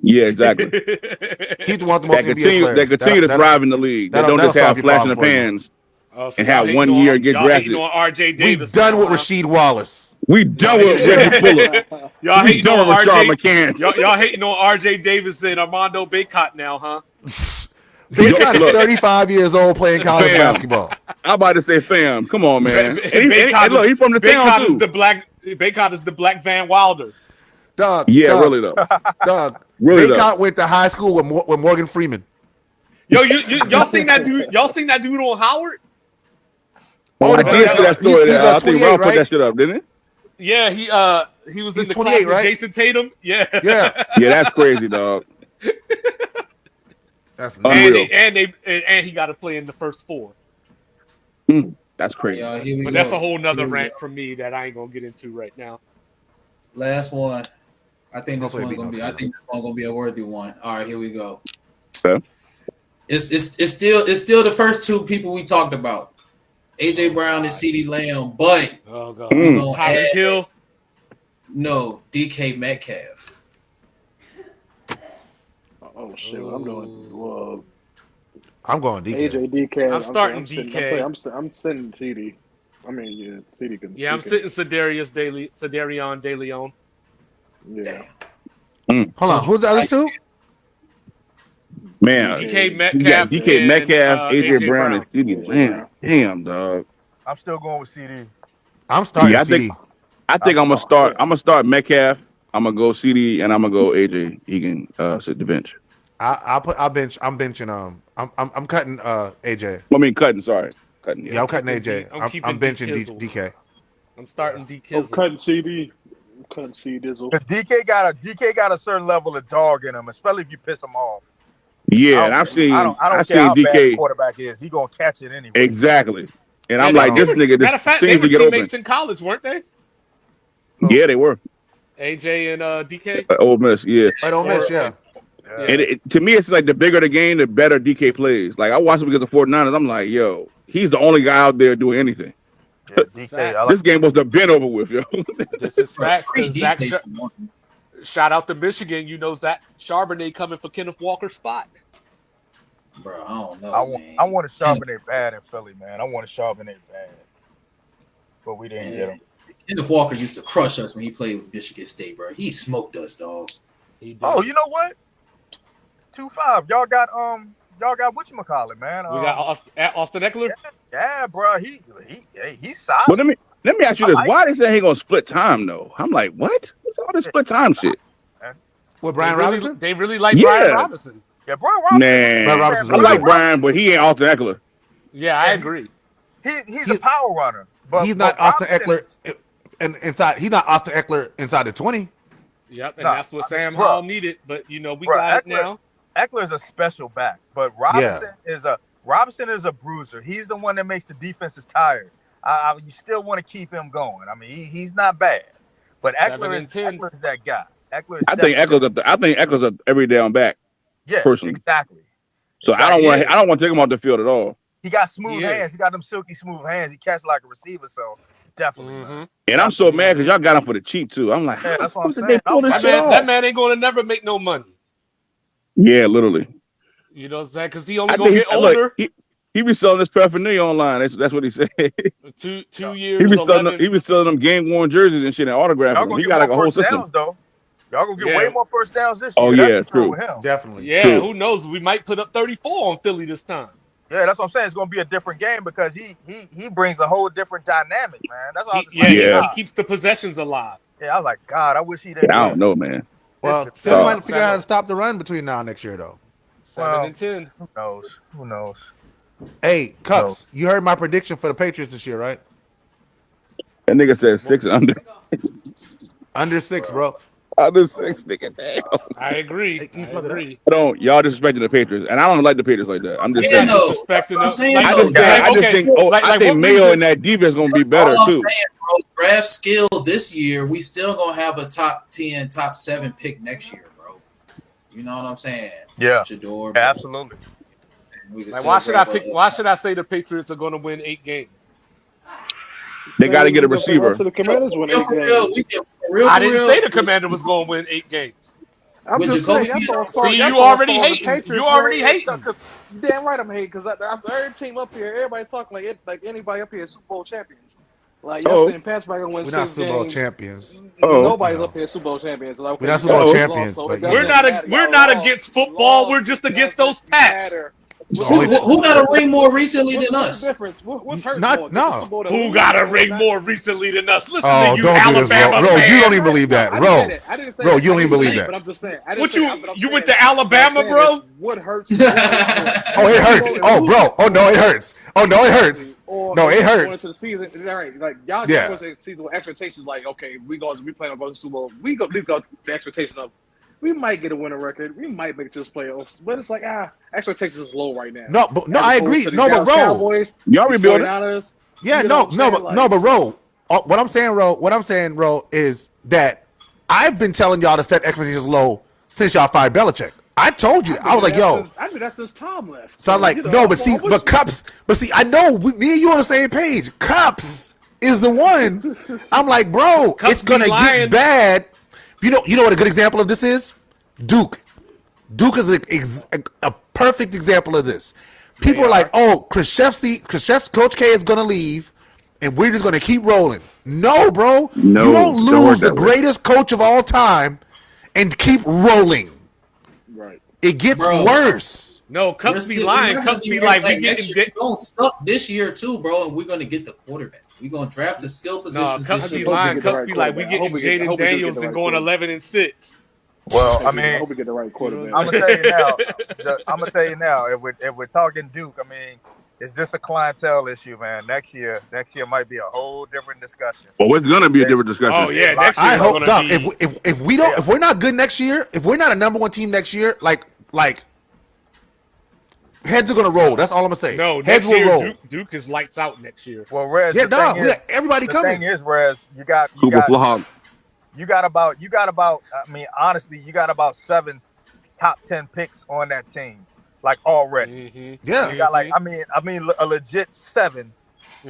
Yeah, exactly. Keep the one with the most that NBA players. continue to thrive in the league. That don't just have flash in the pans Oh, so and y'all have hating 1 on- year and get y'all hating drafted. on RJ We Davis. done now, with huh? Rasheed Wallace. We done with Reggie Fuller. Y'all We hating done on with Rashard RJ. McCants. Y'all hating on RJ Davis and Armando Baycott now, huh? Baycott is Look. 35 years old playing college Fam. basketball. I'm about to say, fam, come on, man. Baycott Look, he's from the Baycott town is too. Baycott is the Black Van Wilder. Doug. Yeah, Doug, really though. Doug. Really though. Baycott went to high school with Morgan Freeman. Yo, y'all seen that dude? Y'all seen that dude on Howard? Oh, I did see that story. He's, I think 28, Ralph put right? that shit up, didn't it? Yeah, he was in He's the 28, class with right? Jason Tatum. Yeah. Yeah. Yeah, that's crazy, dog. That's Unreal. And he got to play in the first 4. That's All right, crazy. y'all, here we But go. that's a whole nother Here we rant go. from me that I ain't gonna get into right now. Last one. I think this Hopefully one's it be gonna no be. I fun. think this one's gonna be a worthy one. All right, here we go. Okay. It's still the first 2 people we talked about, AJ Brown and Ceedee Lamb, but Oh god, we gonna Tyreek add Hill. no DK Metcalf. Oh shit! I'm doing well. I'm going DK. AJ DK. I'm starting sitting. DK. I'm sitting CD. I mean, yeah, CD can. Yeah, I'm sitting Sedarion De Leon. Yeah. Hold on. Who's the other 2? Man, DK you got Metcalf DK and Metcalf, AJ AJ Brown, Brown. and Ceedee Lamb. Damn, dog. I'm still going with CD. I'm starting Yeah, CD. I think I'm gonna start Metcalf. I'm gonna go CD, and I'm gonna go AJ. He can sit the bench. I'm benching. I'm cutting AJ. I mean, cutting. Sorry, cutting. Yeah, I'm cutting AJ. I'm I'm keeping benching D-Kizzle. DK. I'm starting D I'm Kizzle. cutting CD. I'm cutting C Dizzle. DK got a certain level of dog in him, especially if you piss him off. Yeah, and I don't care how bad the DK quarterback is. He gonna catch it anyway. exactly. And Yeah, I'm like, this nigga matter of just fact, they seems were to get open. teammates in college, weren't they? Yeah, they were. AJ and DK. Ole Miss, yeah. Right on Miss, yeah. And to me, it's like the bigger the game, the better DK plays. Like I watched him against the 49ers. I'm like, yo, he's the only guy out there doing anything. Yeah, DK. This game was the been over with, yo. This is fact. Free DK for one. Shout out to Michigan. You know Zach Charbonnet coming for Kenneth Walker's spot. Bro, I don't know. I want a Charbonnet bad in Philly, man. I want a Charbonnet bad, but we didn't get him. Kenneth Walker used to crush us when he played with Michigan State, bro. He smoked us, dog. Oh, you know what? 2-5. Y'all got whatchamacallit, man. We got Austin Eckler. Yeah, bro. He's solid. But let me ask you this: why they say he gonna split time though? I'm like, what? What's all this split time shit? With Brian Robinson? They really like Brian Robinson. Yeah, Brian Robinson. Nah, I like Brian, but he ain't Austin Eckler. Yeah, I agree. He's a power runner, but he's not Austin Eckler inside. He's not Austin Eckler inside the 20. Yep, and that's what Sam Howell needed. But we got it now. Eckler is a special back, but Robinson is a bruiser. He's the one that makes the defenses tired. You still want to keep him going. I mean, he's not bad, but Eckler is that guy. I think Eckler's a every down back. Yeah, personally. exactly. So I don't want to take him off the field at all. He got smooth hands. He got them silky smooth hands. He catches like a receiver, so definitely. Man. And I'm so mad because y'all got him for the cheap too. I'm like, how the fuck did they pull this shit off? That man ain't gonna never make no money. Yeah, literally. You know what I'm saying? Because he only gonna get older. Look, he be selling this paraphernalia online. That's what he said. 2 years. He be selling them game worn jerseys and shit and autographs. He got like a whole system. Downs, though. Y'all gonna get way more first downs this year. Oh yeah, true. Definitely. Yeah, true. Who knows? We might put up 34 on Philly this time. Yeah, that's what I'm saying. It's gonna be a different game because he brings a whole different dynamic, man. That's all. He keeps the possessions alive. Yeah, I was like, God, I wish he didn't. I don't know, man. Well, Philly might figure out how to stop the run between now and next year, though. 7-10. Who knows? Hey, Cups, you heard my prediction for the Patriots this year, right? That nigga said 6 and under. Under 6, bro. Under 6, nigga. Damn. I agree. Y'all disrespecting the Patriots, and I don't like the Patriots like that. I'm just saying. I think Mayo and that defense gonna be better too. Draft skill this year, we still gonna have a top 10, top 7 pick next year, bro. You know what I'm saying? Yeah, Shador, absolutely. Why should I say the Patriots are gonna win 8 games? They got to get a receiver. The Commanders win 8 games. I didn't say the Commander was going to win 8 games. I'm just saying, you already hating. You already hating. Damn right I'm hating because every team up here, everybody talking like anybody up here is Super Bowl champions. Like y'all saying Pats are gonna win 6 games. We're not Super Bowl champions. Nobody's up here Super Bowl champions. Like, we're not Super Bowl champions, but we're not against football. We're just against those Pats. Who got a ring more recently than us? What's hurt? No. Who got a ring more recently than us? Listen to you, don't Alabama do this, bro. You don't even believe that, bro. Bro, you don't even believe that. But I'm just saying. You went to Alabama, bro? What hurts? Oh, it hurts. Oh, bro. Oh no, it hurts. Oh no, it hurts. No, it hurts. Into the season, right? Like y'all go into the season with expectations. Like, okay, we playing on going to Super Bowl. We go the expectation of we might get a winning record. We might make it to this playoffs, but it's like expectations is low right now. No, I agree. No, but Ro, Cowboys, y'all rebuilding. Yeah, but Ro, what I'm saying, Ro, is that I've been telling y'all to set expectations low since y'all fired Belichick. I told you. I was like, yo. I knew that since Tom left. So I'm like, no, but see, but Cups, I know me and you on the same page. Cups is the one. I'm like, bro, it's gonna get bad. You know what a good example of this is? Duke. Duke is a perfect example of this. People are like, oh, Krzyzewski, Coach K is gonna leave, and we're just gonna keep rolling. No, bro, you don't lose the greatest coach of all time and keep rolling. Right. It gets worse. No, Cups be lying. Cups be like, we getting don't suck this year too, bro, and we're gonna get the quarterback. We're gonna draft the skill positions. No, Cups be lying. Cups be like, we getting Jaden Daniels and going 11-6. Well, I mean, I hope we get the right quarterback. I'm gonna tell you now. If we're talking Duke, I mean, it's just a clientele issue, man. Next year might be a whole different discussion. Well, it's gonna be a different discussion. Oh yeah, next year I hope, Doc. If we're not good next year, if we're not a number one team next year, like heads are gonna roll. That's all I'm gonna say. No, heads will roll. Duke is lights out next year. Well, Rez, everybody the coming. thing is, Rez, you got about. I mean, honestly, you got about 7 top 10 picks on that team, like already. Mm-hmm. Yeah, you got I mean, a legit 7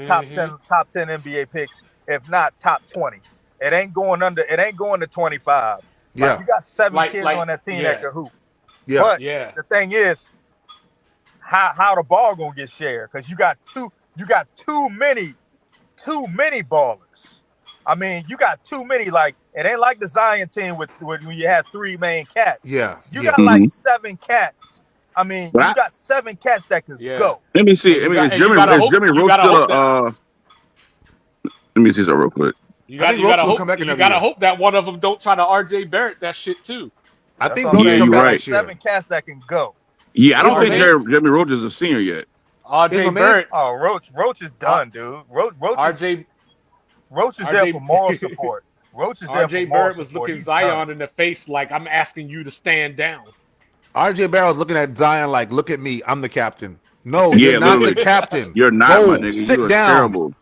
top 10 NBA picks, if not top 20. It ain't going to 25. Yeah, like, you got 7 kids on that team that can hoop. Yeah, but the thing is, how the ball gonna get shared? Because you got too many ballers. I mean, you got too many. Like, it ain't like the Zion team with when you had 3 main cats. Yeah, you got like 7 cats. I mean, you got 7 cats that can go. Let me see. Is Jimmy Roach still let me see something real quick. You gotta hope that one of them don't try to RJ Barrett that shit too. I think Roach come back next year. 7 cats that can go. Yeah, I don't think Jimmy Roach is a senior yet. RJ Barrett. Oh, Roach is done, dude. Roach is there for moral support. Roach is there for RJ moral Barrett was support. looking Zion in the face like, I'm asking you to stand down. RJ Barrett was looking at Zion like, look at me, I'm the captain. No, you're not the captain. You're not, my nigga. Sit you are down. Terrible.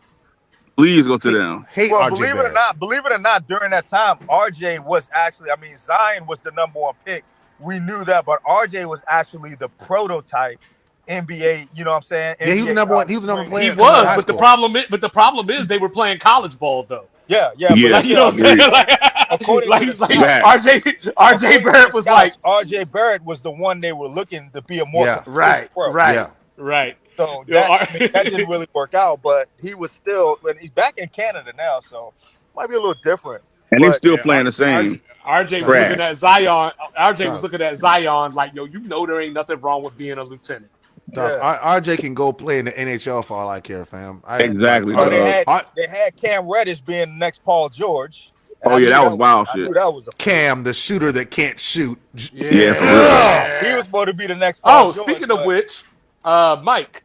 Please go sit down. Well, believe it or not, during that time, RJ was actually, I mean, Zion was the number 1 pick. We knew that, but RJ was actually the prototype NBA, you know what I'm saying? Yeah, he was the number 1. He was the number 1 player. He was, but the problem is they were playing college ball though. Yeah. But like, you know what I'm saying? Like, RJ Barrett was like, RJ Barrett was the one they were looking to be a more right. So that didn't really work out, but he was still, when he's back in Canada now, so might be a little different. And he's still playing the same. RJ was looking at Zion. RJ was looking at Zion like, yo, you know there ain't nothing wrong with being a lieutenant. RJ can go play in the NHL for all I care, fam. Exactly. They had Cam Reddish being the next Paul George. Oh yeah, that was wild shit. That was Cam, the shooter that can't shoot. Yeah. He was supposed to be the next Paul George. Speaking of which, Mike.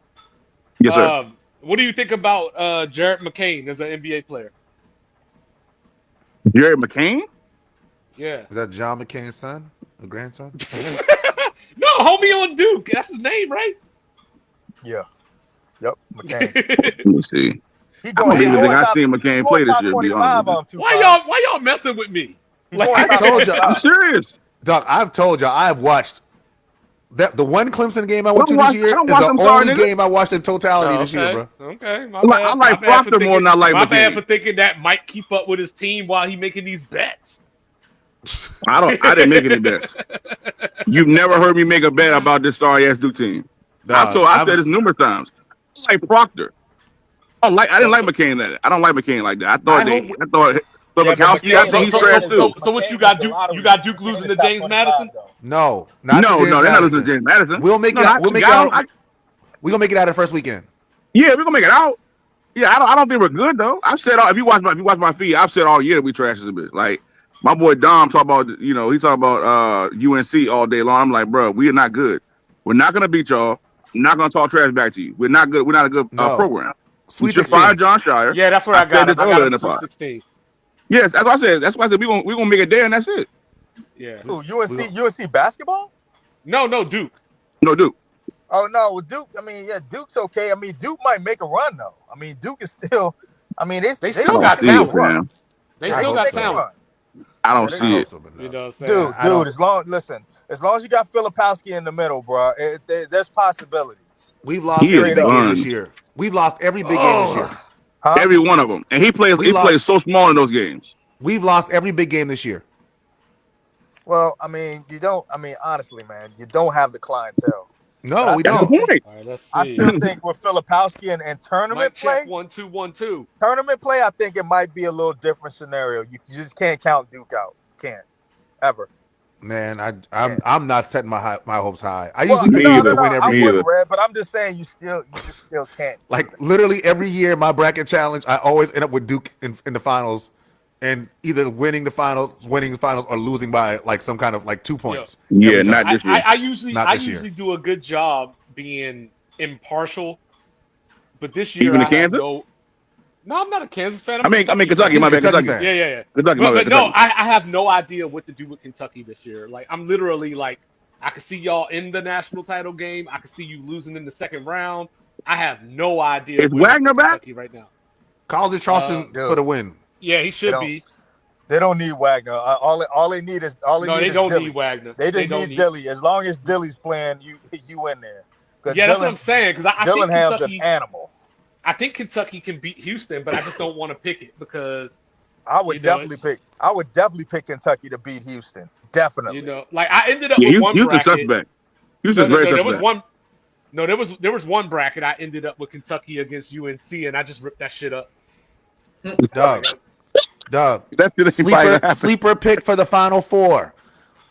Yes, sir. What do you think about Jared McCain as an NBA player? Jared McCain? Yeah. Is that John McCain's son? A grandson? No, homie on Duke. That's his name, right? Yeah. Yep, McCain. Let me see. I don't even think I seen McCain play this year. Why y'all messing with me? Like, I told you, I'm serious. Doc, I've told you, I've watched the one Clemson game I went to this year is the only game I watched in totality this year, bro. Okay, my bad. I like Proctor more than I like McCain. My bad for thinking that Mike keep up with his team while he making these bets. I didn't make any bets. You've never heard me make a bet about this sorry ass Duke team. I said this numerous times. I like Proctor. I didn't like McCain. I don't like McCain like that. I thought Bukowski, I think he's trash too. So what you got? Duke losing to James Madison? No, they're not losing to James Madison. We'll make it out. We're gonna make it out of the first weekend. Yeah, we're gonna make it out. Yeah, I don't think we're good though. I've said if you watch my feed, I've said all year that we trash this bitch. Like my boy Dom talk about, he talk about UNC all day long. I'm like, bro, we are not good. We're not gonna beat y'all. I'm not gonna talk trash back to you. We're not good. We're not a good program. Sweet we should fire John Shire. Yeah, that's where I got it. I got it in the 16. Yes, that's what I said. That's why I said we're gonna make it there and that's it. Yeah. Who, UNC basketball? No, Duke. No, Duke. Oh no, Duke. I mean, yeah, Duke's okay. I mean, Duke might make a run though. I mean, Duke is still. I mean, They they I still don't got can see make a it, talent. run. fam. They They I still can hope got make a so. talent. run. I Yeah, don't they I see can. hope it. so, but You no. know what I'm saying? Dude, I don't. as long as you got Filipowski in the middle, bro, there's possibilities. We've lost He is every Straight big up, game this buns. year. We've lost every big game this year. Oh, huh? Every one of them, and he plays. We He lost. plays so small in those games. We've lost every big game this year. Well, I mean, you don't. I mean, honestly, man, you don't have the clientele. But No, I we That's the still don't. think, point. all right. Let's I see. still think with Filipowski and Mic tournament check play, 1 2 1 2. I think it might be a little different scenario. You just can't count Duke out. You can't ever. Man, You can't. I'm not setting my hopes high. I Well, usually pick Me Duke no, to either. win I every Me wouldn't, either. year. Red, but I'm just saying you just still can't do Like it. literally every year, my bracket challenge, I always end up with Duke in the finals, and either winning the finals, or losing by like some kind of like 2 Yo, points Yeah, every not time. this year. Not I this year. usually do a good job being impartial, but this year Even in I have Kansas. no. No, I'm not a Kansas fan. I'm a I mean Kentucky Kentucky. fan. He's My a bad, Kentucky Kentucky. fan. Yeah. Kentucky. My bad, But no, Kentucky. I have no idea what to do with Kentucky this year. Like I'm literally like I could see y'all in the national title game. I could see you losing in the second round. I have no idea Is where Wagner back? Kentucky right now. College Uh, Charleston for Dude, the win. yeah, he they should don't be. they don't need Wagner. All they need No, they don't need Dilly. Wagner. They They just don't need need. Dilly. As long as Dilly's playing, you in there. Because Yeah, that's what I'm saying. Because I think Dillingham's an Kentucky. animal. I think Kentucky can beat Houston, but I just don't want to pick it because I you would know definitely it's pick. I would definitely pick Kentucky to beat Houston. Definitely. like I ended up Yeah, with one Houston's bracket. suspect. Houston's very There was suspect. one. No, there was one bracket I ended up with Kentucky against UNC, and I just ripped that shit up. Doug, Like, Doug, That shit ain't probably gonna happen. sleeper pick for the Final Four.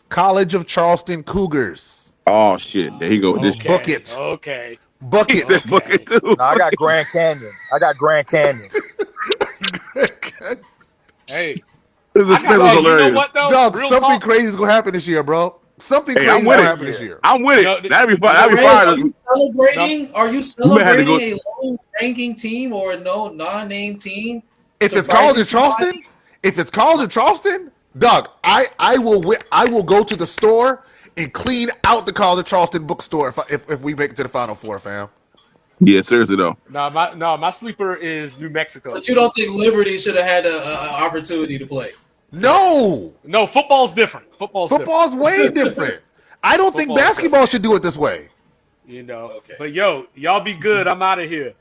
College of Charleston Cougars. Oh shit! There he go with this cat. Book okay, it. okay, Book He it. said book it okay. too. No, I got Grand Canyon. Hey, This I got. was Hey, you know hilarious. what though? Doug, Real something talk. crazy is gonna happen this year, bro. Something Hey, crazy I'm is with gonna it. happen this year. I'm with it. No, That'd be fun. you know, That'd be Rez, are fine. you no, celebrating? Are you We may have to go. celebrating a low ranking team or a no non-name team? If it's College Surprising of Charleston, Doug, I will go to the store and clean out the College of Charleston bookstore if we make it to the Final Four, fam. Yeah, seriously though. my sleeper is New Mexico. But you don't think Liberty should have had an opportunity to play? No, No, football's different. football's way different. I don't think Football's basketball should do it this way. You know. Okay. But yo, y'all be good. I'm out of here.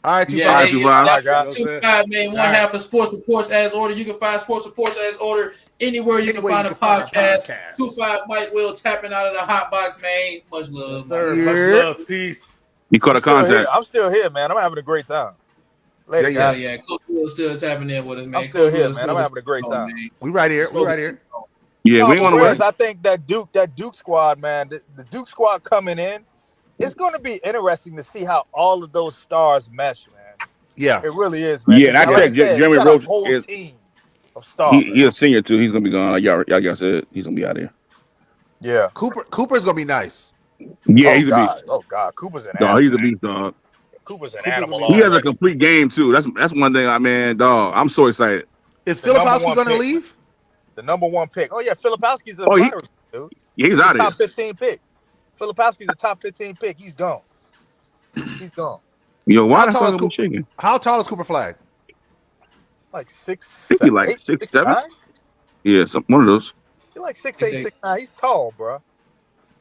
All right, Yeah, All right, hey, two you know, five. I got. that's 2-5, man. One All right. half of Sports Reports as order. You can find Sports Reports as order anywhere you can find a podcast. 2-5 Mike Will tapping out of the hot box, man. Much love. Sir, Mike. much Yeah. love. Peace. He caught a contact. I'm still here, man. I'm having a great time. Later, Yeah, guys. Yeah, Coach Will still tapping in with us, man. I'm still Coach here, Will man. I'm having a great time. man. We right here. We right here. Yeah, No, we ain't but on the Rez, way. I think that Duke squad, man, the Duke squad coming in, it's going to be interesting to see how all of those stars mesh, man. Yeah. It really is, man. Yeah, and I Like checked. said, Jeremy you got Roach a whole is team of stars. he's a senior too. He's gonna be gone. Like y'all said, he's gonna be out of here. Yeah. Cooper's gonna be nice. Yeah, Oh he's a God. beast. Oh God. Cooper's an Dog, animal. he's a beast, dog. Cooper's an Cooper's animal. gonna be He has a already. complete game too. That's one thing. Dog, I'm so excited. Is The number Filipowski one gonna pick. leave? The number one pick. Oh yeah, Filipowski's a Oh, lottery, dude. Yeah, he's He's a out of here. top 15 pick. Filipowski's a top 15 pick. He's gone. He's gone. Yo, why How the tall fuck is am I Cooper? shaking? How tall is Cooper Flag? Like I think he like 6'7". 6'9". Yeah, one of those. He's like 6'8", 6'9". He's tall, bro.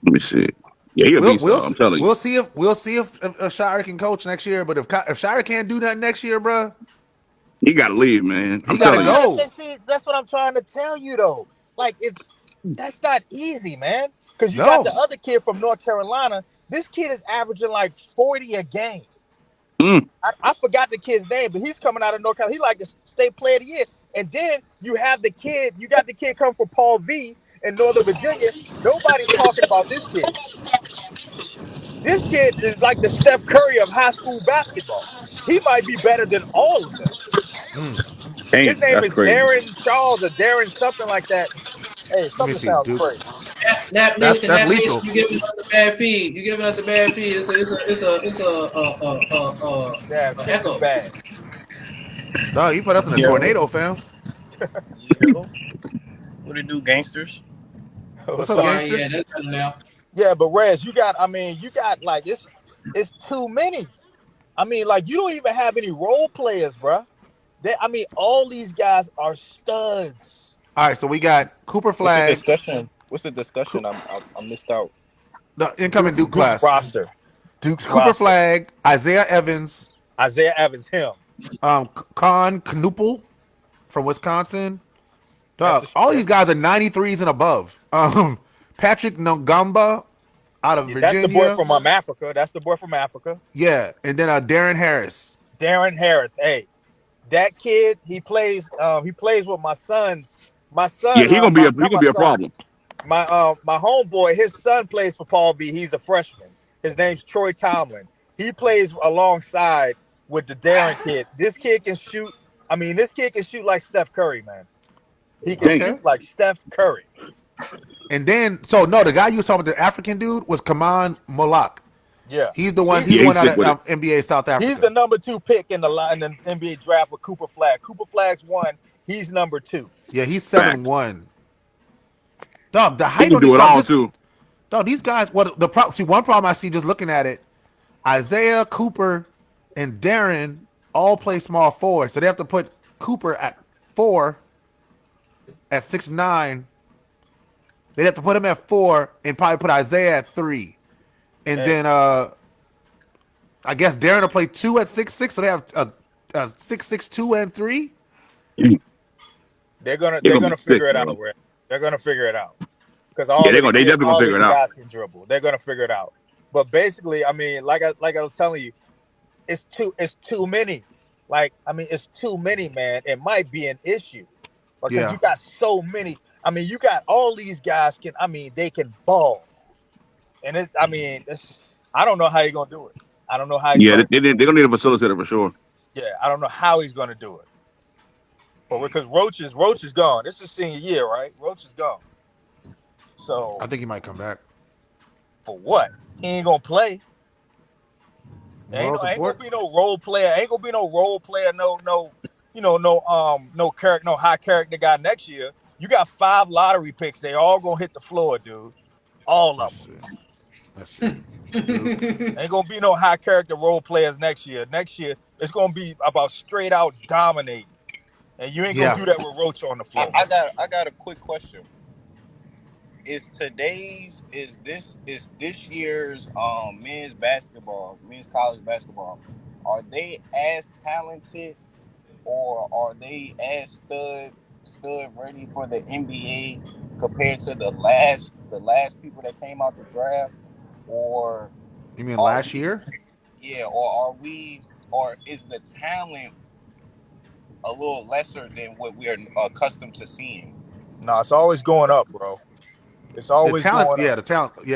Let me see. Yeah, he's a beast. Dog, I'm telling you. We'll see if Shire can coach next year. But if Shire can't do that next year, bro, He gotta leave, man. I'm He gotta telling you. go. See, that's what I'm trying to tell you, though. Like, that's not easy, man. Because you No. got the other kid from North Carolina. This kid is averaging like 40 a game. I forgot the kid's name, but he's coming out of North Carolina. He's like the state player of the year. And then you got the kid come from Paul V in Northern Virginia. Nobody's talking about this kid. This kid is like the Steph Curry of high school basketball. He might be better than all of them. His name That's is crazy. Darren Charles or Darren something like that. Hey, something see, sounds dude. crazy. Nap That's Nation, lethal. you giving us a bad feed. You giving us a bad feed. It's Damn, a shit echo. is bad. No, you put us in a tornado, fam. Yo. What do you do, gangsters? What's What's up, up? Yeah, gangster? yeah, that's better now. Yeah, but Rez, you got like it's too many. I mean, like you don't even have any role players, bro. All these guys are studs. All right, so we got Cooper What's the Flag, discussion? What's the discussion? I missed out. the incoming Duke Duke's class. roster. Duke's Cooper roster. Flag, Isaiah Evans, Isaiah Evans, him. Con Knuppel from Wisconsin. That's a Dog, all shooter. these guys are 93s and above. Patrick Ngamba out of Yeah, that's the boy Virginia. from Africa. That's the boy from Africa. Yeah, and then Darren Harris. Darren Harris. Hey, that kid, he plays with my sons. My son, Yeah, he gonna be a not he gonna my be a son. problem. My homeboy, his son plays for Paul B. He's a freshman. His name's Troy Tomlin. He plays alongside with the Darren kid. This kid can shoot. This kid can shoot like Steph Curry, man. He can Dang. shoot like Steph Curry. And then, the guy you was talking about, the African dude, was Kaman Molak. Yeah, He's the one. He's He's the one out sick with of NBA South Africa. He's the number 2 pick in the NBA draft with Cooper Flag. Cooper Flag's 1. He's number 2. Yeah, he's 7'1". Dog, the He height can on do it all this, too. dog, these guys. One problem I see just looking at it, Isaiah, Cooper, and Darren all play small forward, so they have to put Cooper at 4, at 6'9". They'd have to put him at 4 and probably put Isaiah at 3, and then I guess Darren will play 2 at 6'6", so they have a 6'6", 2 and 3. They're gonna They're gonna be figure sick, it out, bro. Red. They're gonna figure it out because Yeah, they definitely gonna all figure of it the out. guys can dribble. They're gonna figure it out. But basically, like I was telling you, it's too many. It's too many, man. It might be an issue because you got so many. You got all these guys they can ball, and I don't know how you're gonna do it. I don't know how. Yeah, they're gonna need a facilitator for sure. Yeah, I don't know how he's gonna do it. But because Roach is gone. This is senior year, right? Roach is gone. So I think he might come back. for what? He ain't gonna play. Moral Ain't support. gonna be no role player. Ain't gonna be no role player. No character, no high character guy next year. You got 5 lottery picks. They all gonna hit the floor, dude. All of them. That's it. Ain't gonna be no high character role players next year. Next year it's gonna be about straight out dominating. And you ain't gonna do that with Roach on the floor. I got a quick question. Is this year's men's college basketball, are they as talented or are they as stud ready for the NBA compared to the last people that came out the draft? Or You mean last year? Yeah, or is the talent a little lesser than what we are accustomed to seeing? No, it's always going up, bro. It's always the talent, going up. the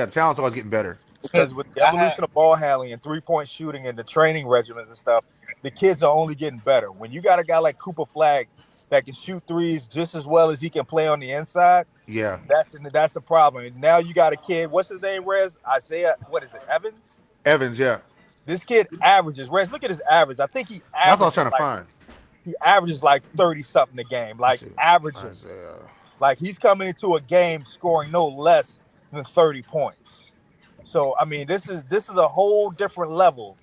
talent's always getting better. Because with the evolution of ball handling and 3-point shooting and the training regimens and stuff, the kids are only getting better. When you got a guy like Cooper Flag that can shoot threes just as well as he can play on the inside, that's the problem. And now you got a kid. What's his name, Rez? Isaiah. What is it? Evans. Evans, yeah. This kid averages. Rez, look at his average. I think he averages. That's what I was trying to find. He averages like 30 something a game, like averaging. Like he's coming into a game scoring no less than 30 points. So this is a whole different level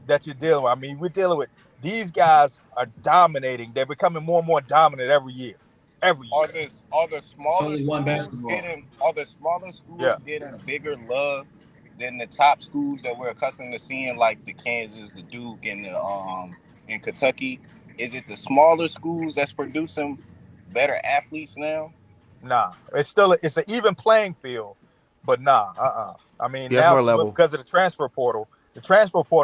that you're dealing with. We're dealing with these guys are dominating. They're becoming more and more dominant every year. Every year. Are the smaller schools Yeah. getting bigger love than the top schools that we're accustomed to seeing, like the Kansas, the Duke, and the in Kentucky? Is it the smaller schools that's producing better athletes now? Nah, it's an even playing field, but nah, now more level. because of the transfer portal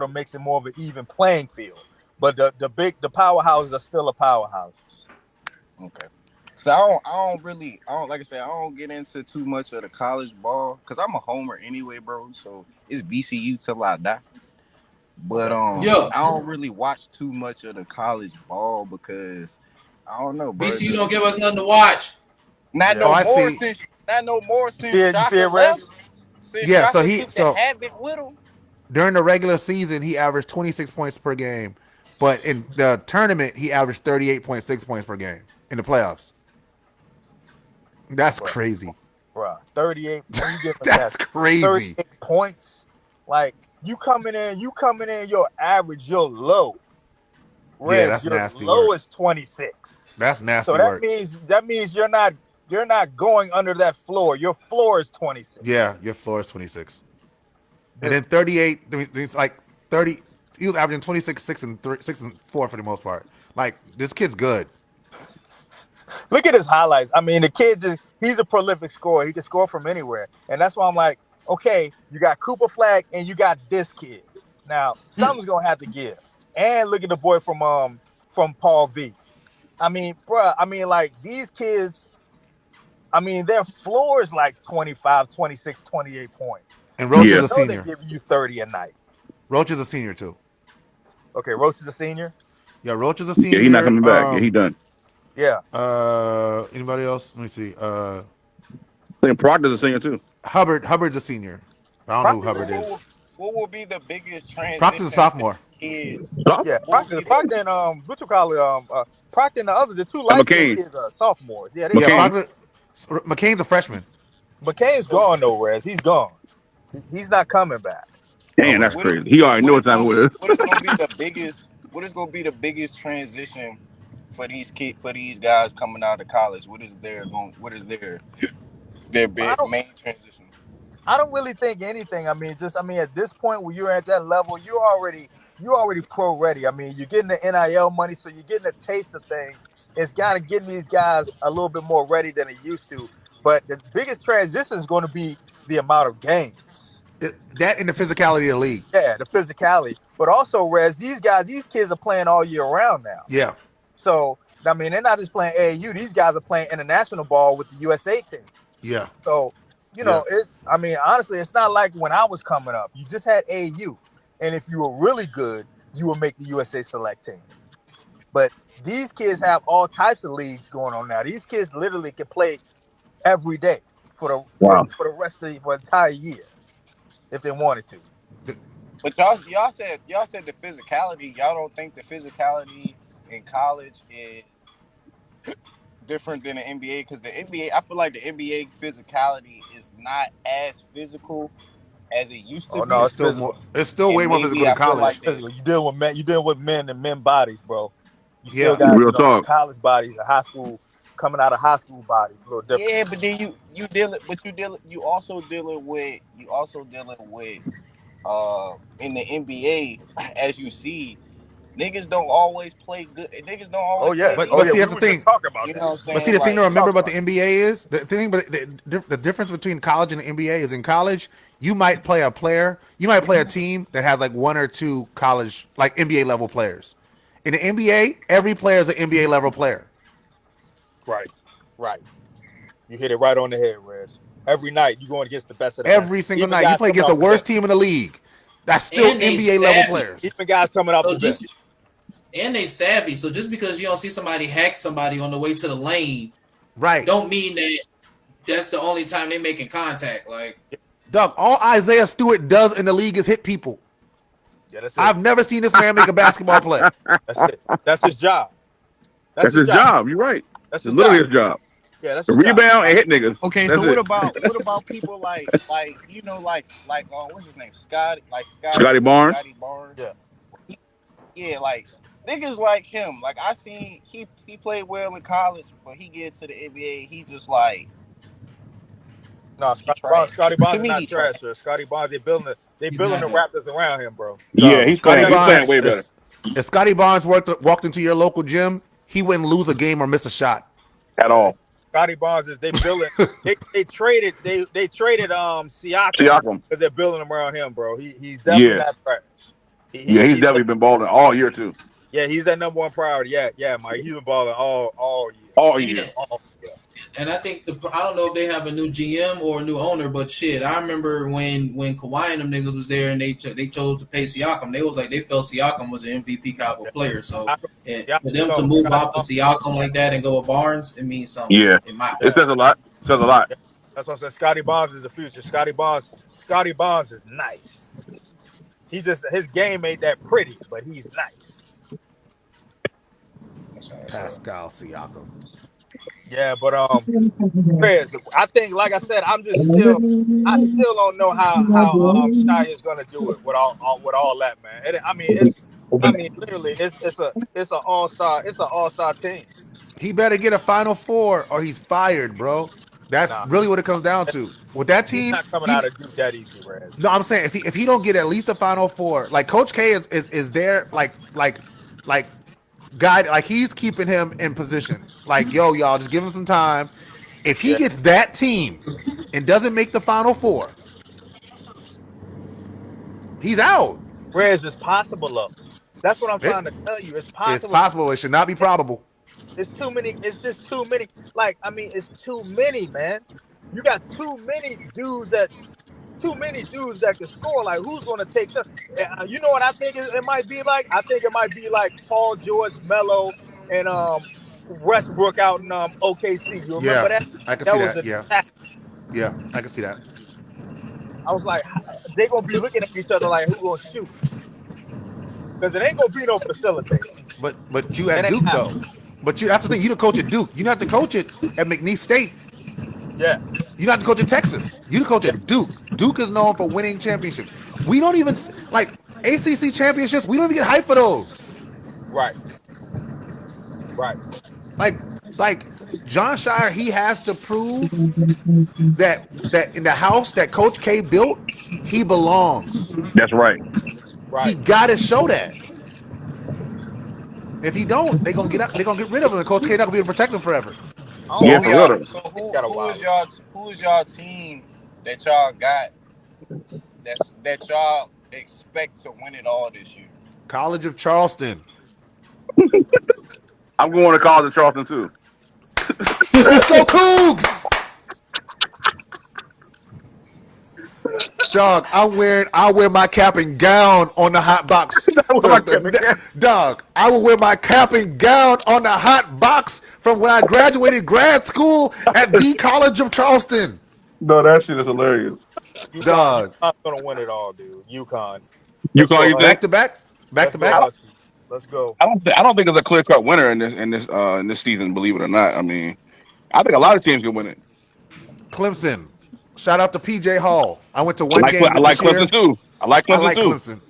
makes it more of an even playing field. But the powerhouses are still the powerhouses. Okay. So I don't like I said, I don't get into too much of the college ball because I'm a homer anyway, bro. So it's VCU till I die. But I don't really watch too much of the college ball because I don't know, bro. VCU don't give us nothing to watch. Not no more since Shaka left. Since Shaka took the havoc with him. During the regular season, he averaged 26 points per game, but in the tournament, he averaged 38.6 points per game in the playoffs. That's crazy. bro. 38. You give us That's that crazy. 38 points. Like you coming in, your average, your low. Yeah, Rez, that's your nasty low work. is 26. That's So nasty that work. means you're not going under that floor. Your floor is 26. Yeah, your floor is 26. And Dude, then 38, I mean, it's like 30. He was averaging 26, 6 and 4 for the most part. Like, this kid's good. look at his highlights. I mean, the kid he's a prolific scorer. He can score from anywhere. And that's why I'm like, okay, you got Cooper Flag and you got this kid. Now, something's gonna have to give. And look at the boy from Paul V. I mean, bruh, like these kids, their floor is like 25, 26, 28 points. And So Roach you is Yeah. a know they're senior. giving you 30 a night. Roach is a senior, too. Okay, Roach is a senior? Yeah, Roach is a Yeah, he's not senior. coming back. Yeah, he done. Yeah. Anybody else? Let me see. I think Proctor's a singer too. Hubbard's a senior. I don't know who Proctor's a Hubbard senior? is. What will be the biggest Proctor's a transition for sophomore. these kids? Yeah, What will be Proctor and what you call it? Proctor and the two And light skinned McCain. kids are sophomores. Yeah, they Yeah, McCain. sophomores. Proctor. McCain's a freshman. McCain's gone though, Rez. He's gone. He's not coming back. Oh, Damn, that's word. what is crazy. He already knew what time it was. what is going to be the biggest what is going to be the biggest transition for these guys coming out of college? What is their I big don't main transition? I don't really think anything. At this point where you're at that level, you're already pro ready. You're getting the NIL money, so you're getting a taste of things. It's kind of getting these guys a little bit more ready than they used to. But the biggest transition is going to be the amount of games. That and the physicality of the league. Yeah, the physicality. But also, Rez, these kids are playing all year round now. Yeah. So, they're not just playing AAU. These guys are playing international ball with the USA team. Yeah. So, Yeah. honestly, it's not like when I was coming up. You just had AAU. And if you were really good, you would make the USA select team. But these kids have all types of leagues going on now. These kids literally can play every day for Wow. the rest of the entire year if they wanted to. But y'all said the physicality. Y'all don't think the physicality in college is different than the NBA? Because the NBA, I feel like the NBA physicality is not as physical as it used to Oh no, be. it's physical. It's still way And more physical maybe than I feel college. like Physical. You deal with men. You deal with men and men bodies, bro. You still Yeah. got Real talk. college bodies and high school coming out of high school bodies. A little different. yeah, but then you also dealing with in the NBA as you see. Niggas don't always play good. Niggas don't Oh always yeah. play But Oh defense. yeah. see, We that's the were just thing. talking about You that. know what I'm But see, saying? the thing to Like, remember about Talking the NBA is the difference between college and the NBA is in college you might play a team that has like one or two college like NBA level players. In the NBA, every player is an NBA level player. Right. Right. You hit it right on the head, Rez. Every night you're going against the best of the best. Every single Even night, you guys play coming against the off the worst bench. team in the league. That's still And they NBA level savvy. players. Even guys coming off So the just bench. and they savvy. So just because you don't see somebody hack somebody on the way to the lane, Right, don't mean that that's the only time they making contact. Like Doug. All Isaiah Stewart does in the league is hit people. Yeah, that's it. I've never seen this man make a basketball play. That's it. That's his job. That's his job. You're right. That's It's his literally job. his job. Yeah, that's To his job. rebound and hit niggas. okay, That's so it. what about people like what's his name? Scotty Barnes. Scotty Barnes. Yeah. Yeah, like niggas like him. Like I seen he played well in college, but he get to the NBA, he just like No, he trash. Scotty Barnes To is me, not he trash. trash. Sir. Scotty Barnes, they building he's the not that. Raptors around him, bro. Yeah, Dog, he's Scotty playing Barnes. way better. If Scotty Barnes walked into your local gym, he wouldn't lose a game or miss a shot. At all. Scotty Barnes is they building. they traded Siakam Siakam. because they're building him around him, bro. He's definitely Yeah. not trash. Yeah, he's definitely been balling all year too. Yeah, he's that number one priority. Yeah, Mike. He's been balling all year. All year. All year. And I think I don't know if they have a new GM or a new owner, but shit, I remember when Kawhi and them niggas was there and they chose to pay Siakam. They was like they felt Siakam was an MVP caliber player. So for them to move off of Siakam like that and go with Barnes, it means something. Yeah. In my It says a lot. It says a lot. Yeah, that's what I'm saying. Scotty Barnes is the future. Scotty Barnes is nice. His game ain't that pretty, but he's nice. Pascal Siakam. Yeah, but Prez, I think, like I said, I still don't know how Shy is gonna do it with all that, man. I mean, literally, it's an all star team. He better get a Final Four or he's fired, bro. That's Nah, really what it comes down to. With that he's team, not coming out of Duke that easy, Rez. no, I'm saying if he don't get at least a Final Four, like Coach K is there, like guide, like he's keeping him in position. Like yo, y'all, just give him some time. If he Yeah, gets that team and doesn't make the Final Four, he's out. Rez, it's possible though. That's what I'm It trying to tell you. It's is possible. possible. It should not be probable. It's too many. It's just too many. Like, I mean, it's too many, man. You got too many dudes that can score. Like, who's going to take them? You know what I think it might be like? I think it might be like Paul George, Melo, and Westbrook out in OKC. You remember Yeah, that? I can That see was that. a Yeah, disaster. yeah, I can see that. I was like, they gonna be looking at each other like, who gonna shoot? Because it ain't gonna be no facilitator. But you It at ain't Duke happening. though. But you that's the thing. You don't coach at Duke. You don't have to coach it at McNeese State. Yeah, You don't have to coach at Texas. You coach yeah, at Duke. Duke is known for winning championships. We don't even like ACC championships. We don't even get hype for those. right, right. Like like John Shire, he has to prove that in the house that Coach K built, he belongs. That's right. He Right. got to show that. If he don't, they gonna get rid of him, and Coach K not gonna be able to protect him forever. I don't So Yeah, know. who for real y'all? though. So He got a who is wild. y'all team that y'all got that y'all expect to win it all this year? College of Charleston. I'm going to college in Charleston too. Let's go Cougs! Dog, I'll wear my cap and gown on the hot box. Dog, I will wear my cap and gown on the hot box from when I graduated grad school at the College of Charleston. No, that shit is hilarious. Dog, UConn's gonna win it all, dude. UConn. Let's UConn, go, you Husky. think? back to back, back Let's to go, I back. don't. Husky. Let's go. I don't think there's a clear cut winner in this season. Believe it or not. I mean, I think a lot of teams can win it. Clemson. Shout out to PJ Hall. I went to one game I with like this Clemson year. too. I like I Clemson like too. Clemson.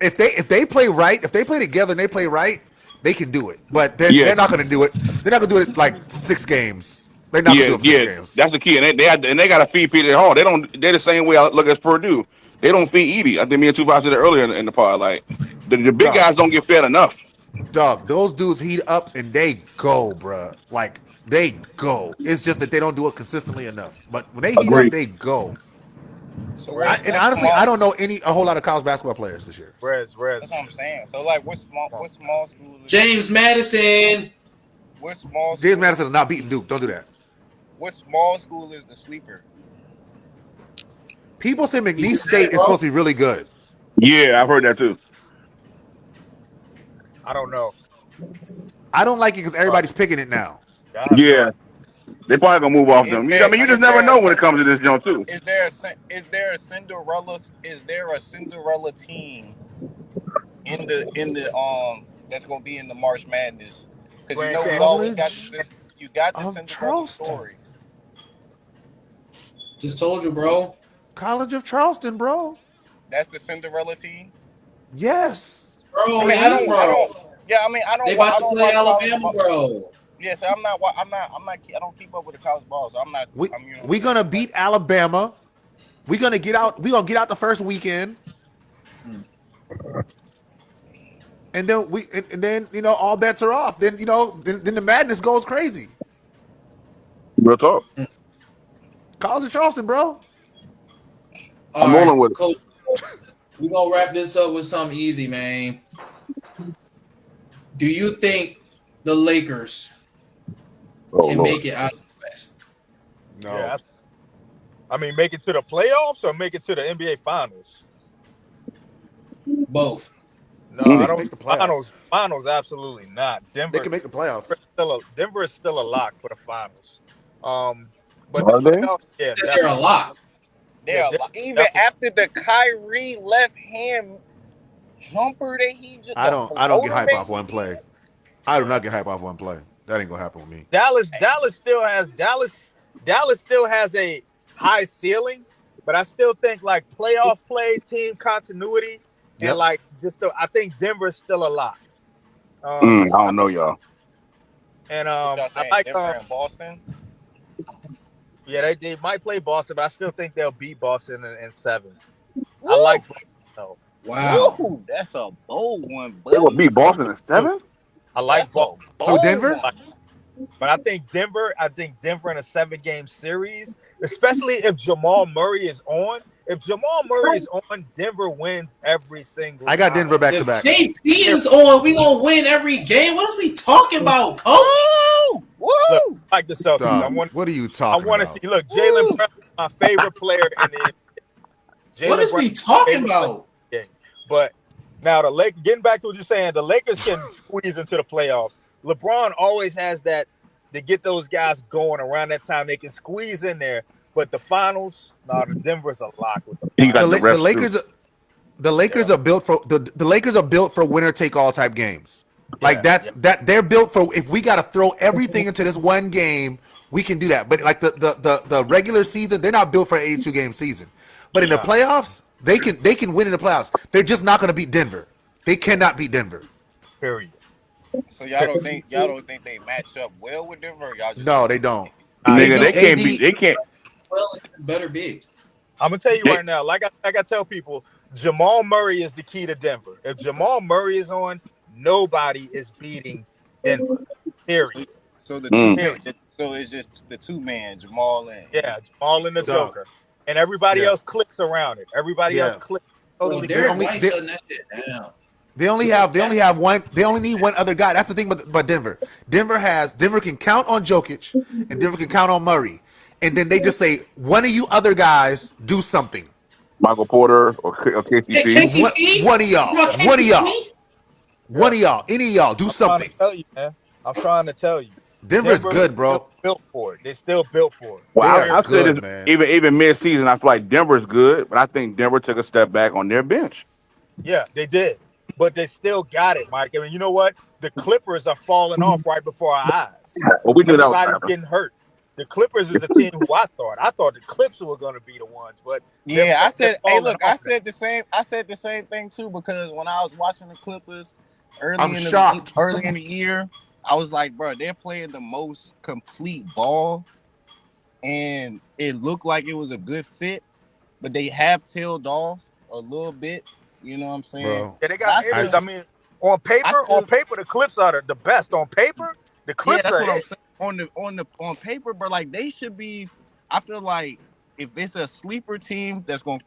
If they play right, if they play together and they play right, they can do it. But Yeah, they're not going to do it. They're not going to do it like 6 games. They're not going to yeah, do it for six yeah. games. That's the key, and they got to feed Peter Hall. They don't. They're the same way I look at Purdue. They don't feed Edie. I think me and Tupac said it earlier in the pod. Like the big Dog, guys don't get fed enough. dog, those dudes heat up and they go, bruh. Like they go. It's just that they don't do it consistently enough. But when they heat up, Agreed. they go. So Rez, And what honestly, I small? don't know a whole lot of college basketball players this year. That's Rez. what I'm saying. So like, Come on. what small school is James Madison. what small James school Madison is not beating Duke. Don't do that. what small school is the sleeper? People say You McNeese just said State it, is bro. supposed to be really good. Yeah, I've heard that too. I don't know. I don't like it because Right. everybody's picking it now. Y'all have no Yeah, idea. they probably gonna move off them. I mean, you just Is never there a know when it comes to this jump too. is there a Cinderella team in the that's gonna be in the March Madness? Because you Grand know we Canyon. always got College you got the of Cinderella Charleston. story. Just told you, bro. College of Charleston, bro. That's the Cinderella team. Yes. Bro, I For mean, McNeese. I bro. don't. Yeah, I mean, They about I to don't play watch college Alabama, ball. bro. Yeah, so I don't keep up with the college ball, so I'm not. We I'm you know what I'm we saying. gonna beat Alabama. We gonna get out. We gonna get out the first weekend, and then and then all bets are off. Then then the madness goes crazy. Real talk. College of Charleston, bro. I'm All right, rolling with it. coach. We're gonna wrap this up with something easy, man. Do you think the Lakers Oh can Lord. make it out of the West? No, Yeah. I mean, make it to the playoffs or make it to the NBA Finals? Both. No, they I can don't. make the playoffs. Finals, absolutely not. They can make the playoffs. Denver is still a lock for the finals. But the Are they? playoffs, yeah, That they're a definitely. lock. Yeah, Yeah, even definitely. after the Kyrie left hand jumper that he just I the don't get floater hype that off he one play. did. I do not get hype off one play. That ain't gonna happen with me. Dallas still has a high ceiling, but I still think like playoff play, team continuity, and Yep. like I think Denver's still a lock. I I don't know, think, y'all. and What y'all I saying? like Denver and Boston? yeah, they might play Boston, but I still think they'll beat Boston in 7. I Woo! like Boston though. Wow. Woo! That's a bold one, They will buddy. beat Boston in Dude, 7. I like That's Boston. a Who, bold Denver? one. But I think Denver in a 7-game series, especially if Jamal Murray is on. If Jamal Murray is on, Denver wins every single I got time. Denver back to If back. JP is on, we gonna win every game. What is we talking about, coach? Woo! Look, Woo! I like the Celtics. Dog, what are you I talking want to about? see. Look, Jalen Woo! Brown is my favorite player in the What Jalen is Brown we is my talking favorite player about? in the game. But now getting back to what you're saying, the Lakers can squeeze into the playoffs. LeBron always has that to get those guys going around that time. They can squeeze in there. But the finals, the Denver's a lock with the He got The finals. the La- the refs too. Lakers the Yeah, Lakers are built for the Lakers are built for winner take all type games. Like yeah, that's yeah. that they're built for if we got to throw everything into this one game, we can do that. But like the regular season, they're not built for an 82 game season. But in the Nah, playoffs, they can win in the playoffs. They're just not going to beat Denver. They cannot beat Denver. period. So y'all don't think they match up well with Denver? Or y'all just No, think they don't. They Nigga, don't. they AD can't beat. AD They can't. Well, better bigs. I'm gonna tell you They, right now, like I tell people, Jamal Murray is the key to Denver. If Jamal Murray is on, nobody is beating Denver. so, Period. so the two mm. man. Period. So it's just the two man Jamal and Yeah, Jamal and the Joker. dog. Joker, and everybody Yeah. else clicks around it. Everybody else Yeah. clicks, Bro, totally They Derek clicks. only White they, shutting that shit down. They only Look at have that. one. They only need one other guy. That's the thing about Denver. Denver can count on Jokic, and Denver can count on Murray, and then they just say one of you other guys do something. Michael Porter or KCP. KCP? One of You y'all, about KCP? Yeah, any of y'all do I'm trying to something. tell you, man. I'm trying to tell you. Denver's Denver is good, still bro. built for it. They're still built for it. They Well, are Period. I said this good, man. even mid season. I feel like Denver's good, but I think Denver took a step back on their bench. Yeah, they did. But they still got it, Mike. I mean, you know what? The Clippers are falling off right before our eyes. Well, we knew that was gonna Everybody's happen. getting hurt. The Clippers is a team who I thought the Clips were going to be the ones, but Yeah, they're hey, falling look, off now. I said the same thing too because when I was watching the Clippers I'm shocked. early in the year, I was like, bro, they're playing the most complete ball, and it looked like it was a good fit, but they have tailed off a little bit. You know what I'm saying? Bro. Yeah, they But got I injuries. I mean, on I paper, still, the Clips are the best. On paper, the yeah, Clips that's are what I'm it. saying. On paper, but like they should be. I feel like if it's a sleeper team that's gonna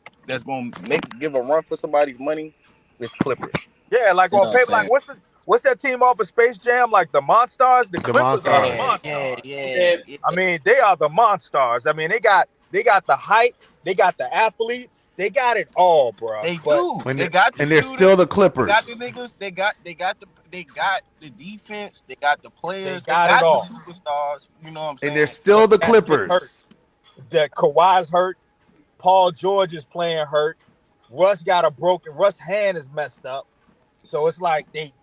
give a run for somebody's money, it's Clippers. Yeah, like You on know what I'm paper, like saying? what's that team off of Space Jam? Like the Monstars? The the Clippers are the Monstars. Monstars. Yeah, I mean, they are the Monstars. I mean, they got the height, they got the athletes, they got it all, bro. They But do. And They they're, got the and they're still shooters. the They got the Clippers. niggas. They got the defense. They got the they players. They got it got the all. superstars. You know what I'm And they're saying? still But the Cat just hurt. Clippers. That Kawhi's hurt. Paul George is playing hurt. Russ' hand is messed up. So it's like they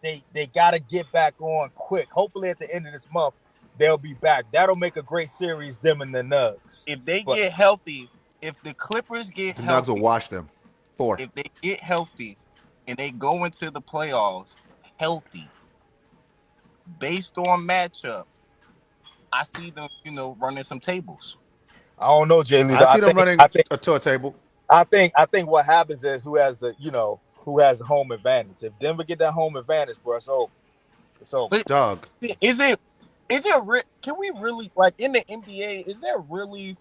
gotta get back on quick. Hopefully at the end of this month they'll be back. That'll make a great series, them and the Nugs. If they But get healthy, if the Clippers get The Nugs will healthy, wash them. 4. if they get healthy, and they go into the playoffs healthy, based on matchup, I see them, running some tables. I don't know, Jay Lee. I I see them think running I think to a table. I think what happens is who has the home advantage. If Denver get that home advantage, bro, it's over. It's over. But Dog. can we really like in the NBA? Is there really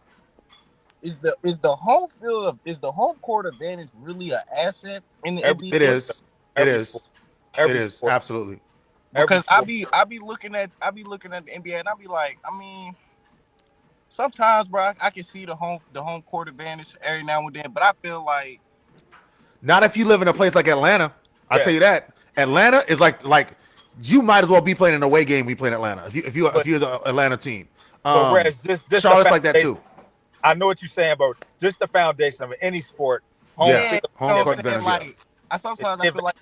is the home court advantage really an asset in the Every NBA? It sport, is. It every is. sport, It every is. sport, Absolutely. every Because I sport. be looking at the NBA and I be like, I mean, sometimes, bro, I can see the home court advantage every now and then, but I feel like Not if you live in a place like Atlanta. I'll Yeah, tell you that. Atlanta is like you might as well be playing an away game we play in Atlanta. If but you're the Atlanta team. Reg, just the Charlotte's like that foundation. too. I know what you're saying, but just the foundation of any sport, home Yeah. yeah, field you know Home what court I'm saying? advantage, yeah. Like sometimes I feel like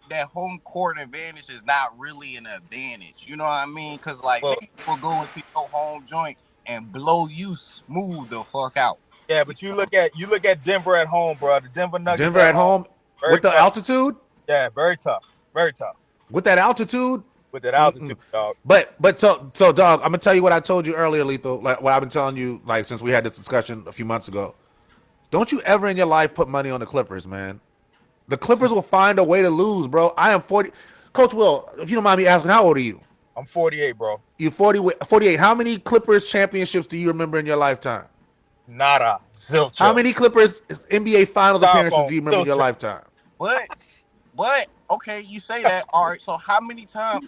that home court advantage is not really an advantage. You know what I mean? Because like Well, niggas will go into your home joint and blow you smooth the fuck out. yeah, You but you know? look at Denver at home, bro. The Denver Nuggets Denver at at home, home very with the tough. altitude. Yeah, very tough, very tough With that altitude. with that altitude, Mm-mm. dog. But so dog, I'm gonna tell you what I told you earlier, Lethal. Like what I've been telling you, like since we had this discussion a few months ago. Don't you ever in your life put money on the Clippers, man. The Clippers will find a way to lose, bro. I am 40. Coach Will, if you don't mind me asking, how old are you? I'm 48, bro. You 48. How many Clippers championships do you remember in your lifetime? Nada, How zilcho, many Clippers NBA Finals appearances styrofoam, do you remember in your zilcho. lifetime? But okay, you say that. All right. So how many times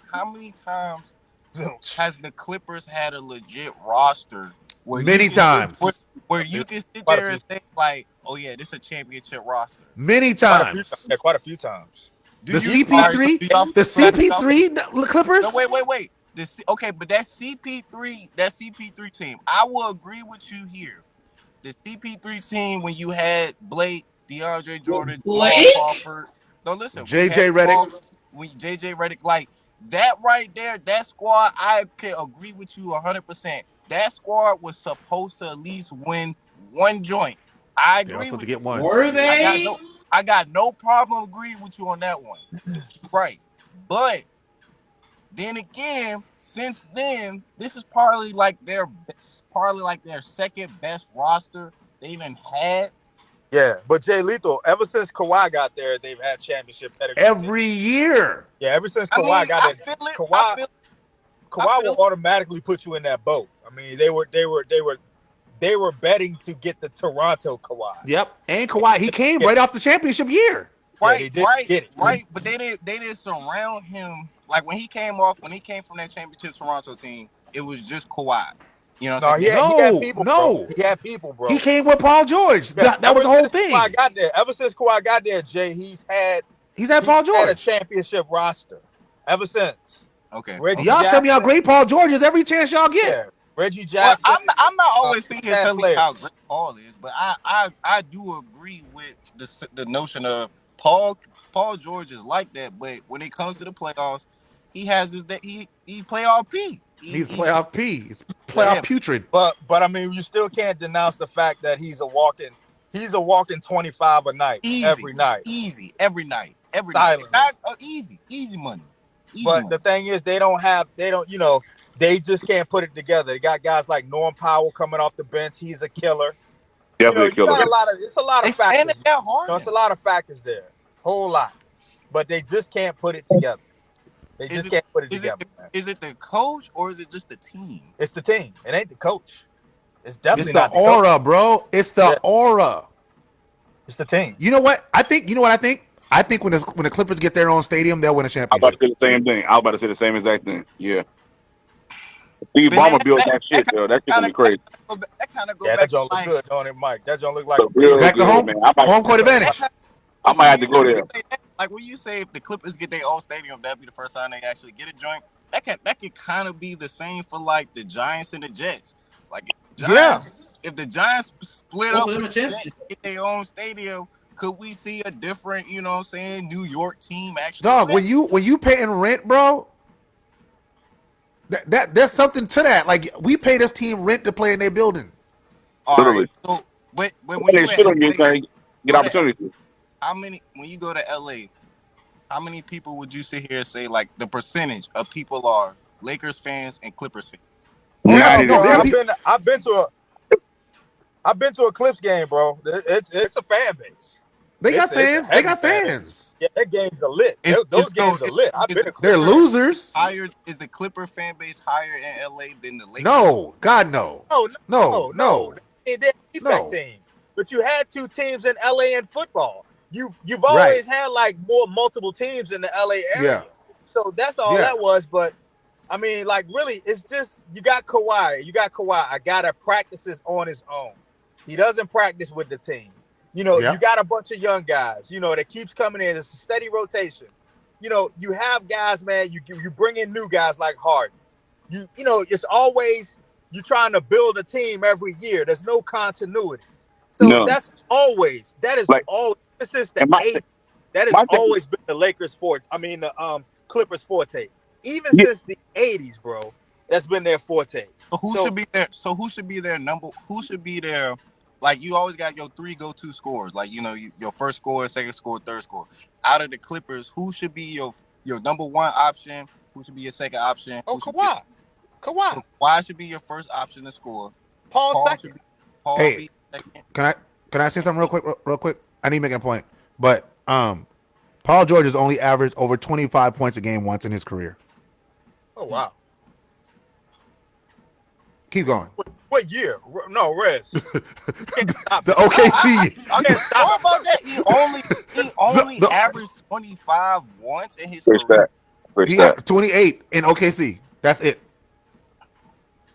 Zilch. has the Clippers had a legit roster where you Many can times. where you can sit Quite a there few, and say like, oh yeah, this is a championship roster? Many quite a few, times. yeah, quite a few times. Do The you? All right. So CP3, do y'all the feel like y'all can? CP3 No, Clippers. wait. Okay, but that CP3 team, I will agree with you here. The CP3 team when you had Blake, DeAndre Jordan, Jamal Blake? Crawford. No, listen, when you had JJ Redick. when JJ Redick, like that right there, that squad, I can agree with you 100%. That squad was supposed to at least win one joint. I They were agree supposed to with get one. Were you. they? I got no problem agreeing with you on that one. Right. But then again, since then, this is probably like their second best roster they even had. Yeah, but Jay Lethal, ever since Kawhi got there, they've had championship pedigree. Every year. Yeah, ever since I Kawhi mean, got I there, feel it. Kawhi I Kawhi feel will it. automatically put you in that boat. I mean, they were betting to get the Toronto Kawhi. Yep. And Kawhi, he came right off the championship year. Yeah, they did get it. Right. But they didn't surround him like when he came from that championship Toronto team. It was just Kawhi. You know what No, I'm saying? he had No, people, bro. no. He had people, bro. He came with Paul George. Yeah, That was the whole thing. Ever since Kawhi got there, Jay, He's had he's Paul had a George. championship roster. Ever since Okay. Reggie Y'all tell me how Jackson, great Paul George is every chance y'all get. yeah, Reggie Well, Jackson, I'm not always sitting here bad telling you how players. great Paul is, but I do agree with the notion of Paul George is like that, but when it comes to the playoffs, he has his that he playoff P. He's playoff P. He's Yeah, playoff putrid. but I mean, you still can't denounce the fact that he's a walking 25 a night every night. Easy every night, Silently. easy money. But the thing is, they don't, they just can't put it together. They got guys like Norm Powell coming off the bench. He's a killer. Definitely a You got killer. it's a lot of And factors. it's that hard. It's a lot of factors there. Whole lot. But they just can't put it together. They just can't put it together. Is it the coach or is it just the team? It's the team. It ain't the coach. It's definitely It's the not the coach. aura, bro. It's the aura. It's the team. You know what? I think. I think when the Clippers get their own stadium, they'll win a I'm about to championship. say the same thing. I was about to say the same exact thing. Yeah. Steve But Ballmer built that shit, yo. That shit gonna be crazy. That kind of go Yeah, back that to don't look like, good, don't it, Mike? That don't look like So real Back to good, home, man. home court advantage. I might have to go there. like when you say if the Clippers get their own stadium, that'd be the first time they actually get a joint. That can kind of be the same for like the Giants and the Jets. Like if the Giants split up them a and champion. get their own stadium, could we see a different, you know what I'm saying, New York team actually Dog, win? when you paying rent, bro, that there's something to that. Like we pay this team rent to play in their building. All Literally. right. So but when They you shit on you, LA, saying get go to opportunity. how many when you go to LA, how many people would you sit here and say like the percentage of people are Lakers fans and Clippers fans? Oh, no, Nah, I've been to a Clips game, bro. It's a fan base. They got It's a fans. They heavy got fan base. fans. Yeah, that games are lit. Those games are lit. I've been to They're Clips. losers. Higher is the Clipper fan base higher in LA than the Lakers? No, God, no. No. They're a defect No. team. But you had two teams in LA in football. You've always had like multiple teams in the LA area. Yeah. So that's all that was. But I mean, like really, it's just you got Kawhi. I gotta practices on his own. He doesn't practice with the team. You got a bunch of young guys, that keeps coming in. It's a steady rotation. You have guys, man, you bring in new guys like Harden. It's always you're trying to build a team every year. There's no continuity. So No. that is Like, all. This is the and my- eighth. That has My thing, always been the Lakers' forte. I mean, the Clippers' forte. Even yeah, since the '80s, bro, that's been their forte. So who So should be there? So who should be their number? Who should be there? Like you always got your three go-to scores. Like your first score, second score, third score. Out of the Clippers, who should be your number one option? Who should be your second option? oh, Who should be Kawhi, so Kawhi should be your first option to score. Paul Paul second. should be Paul Hey, be second. can I say something real quick? I need to make a point. But Paul George has only averaged over 25 points a game once in his career. Oh wow. Keep going. What year? No, Rez. Can't stop The it. OKC. I Can't don't stop know it. about that. He only averaged 25 once in his great career. stat. Great He stat. had 28 in OKC. That's it.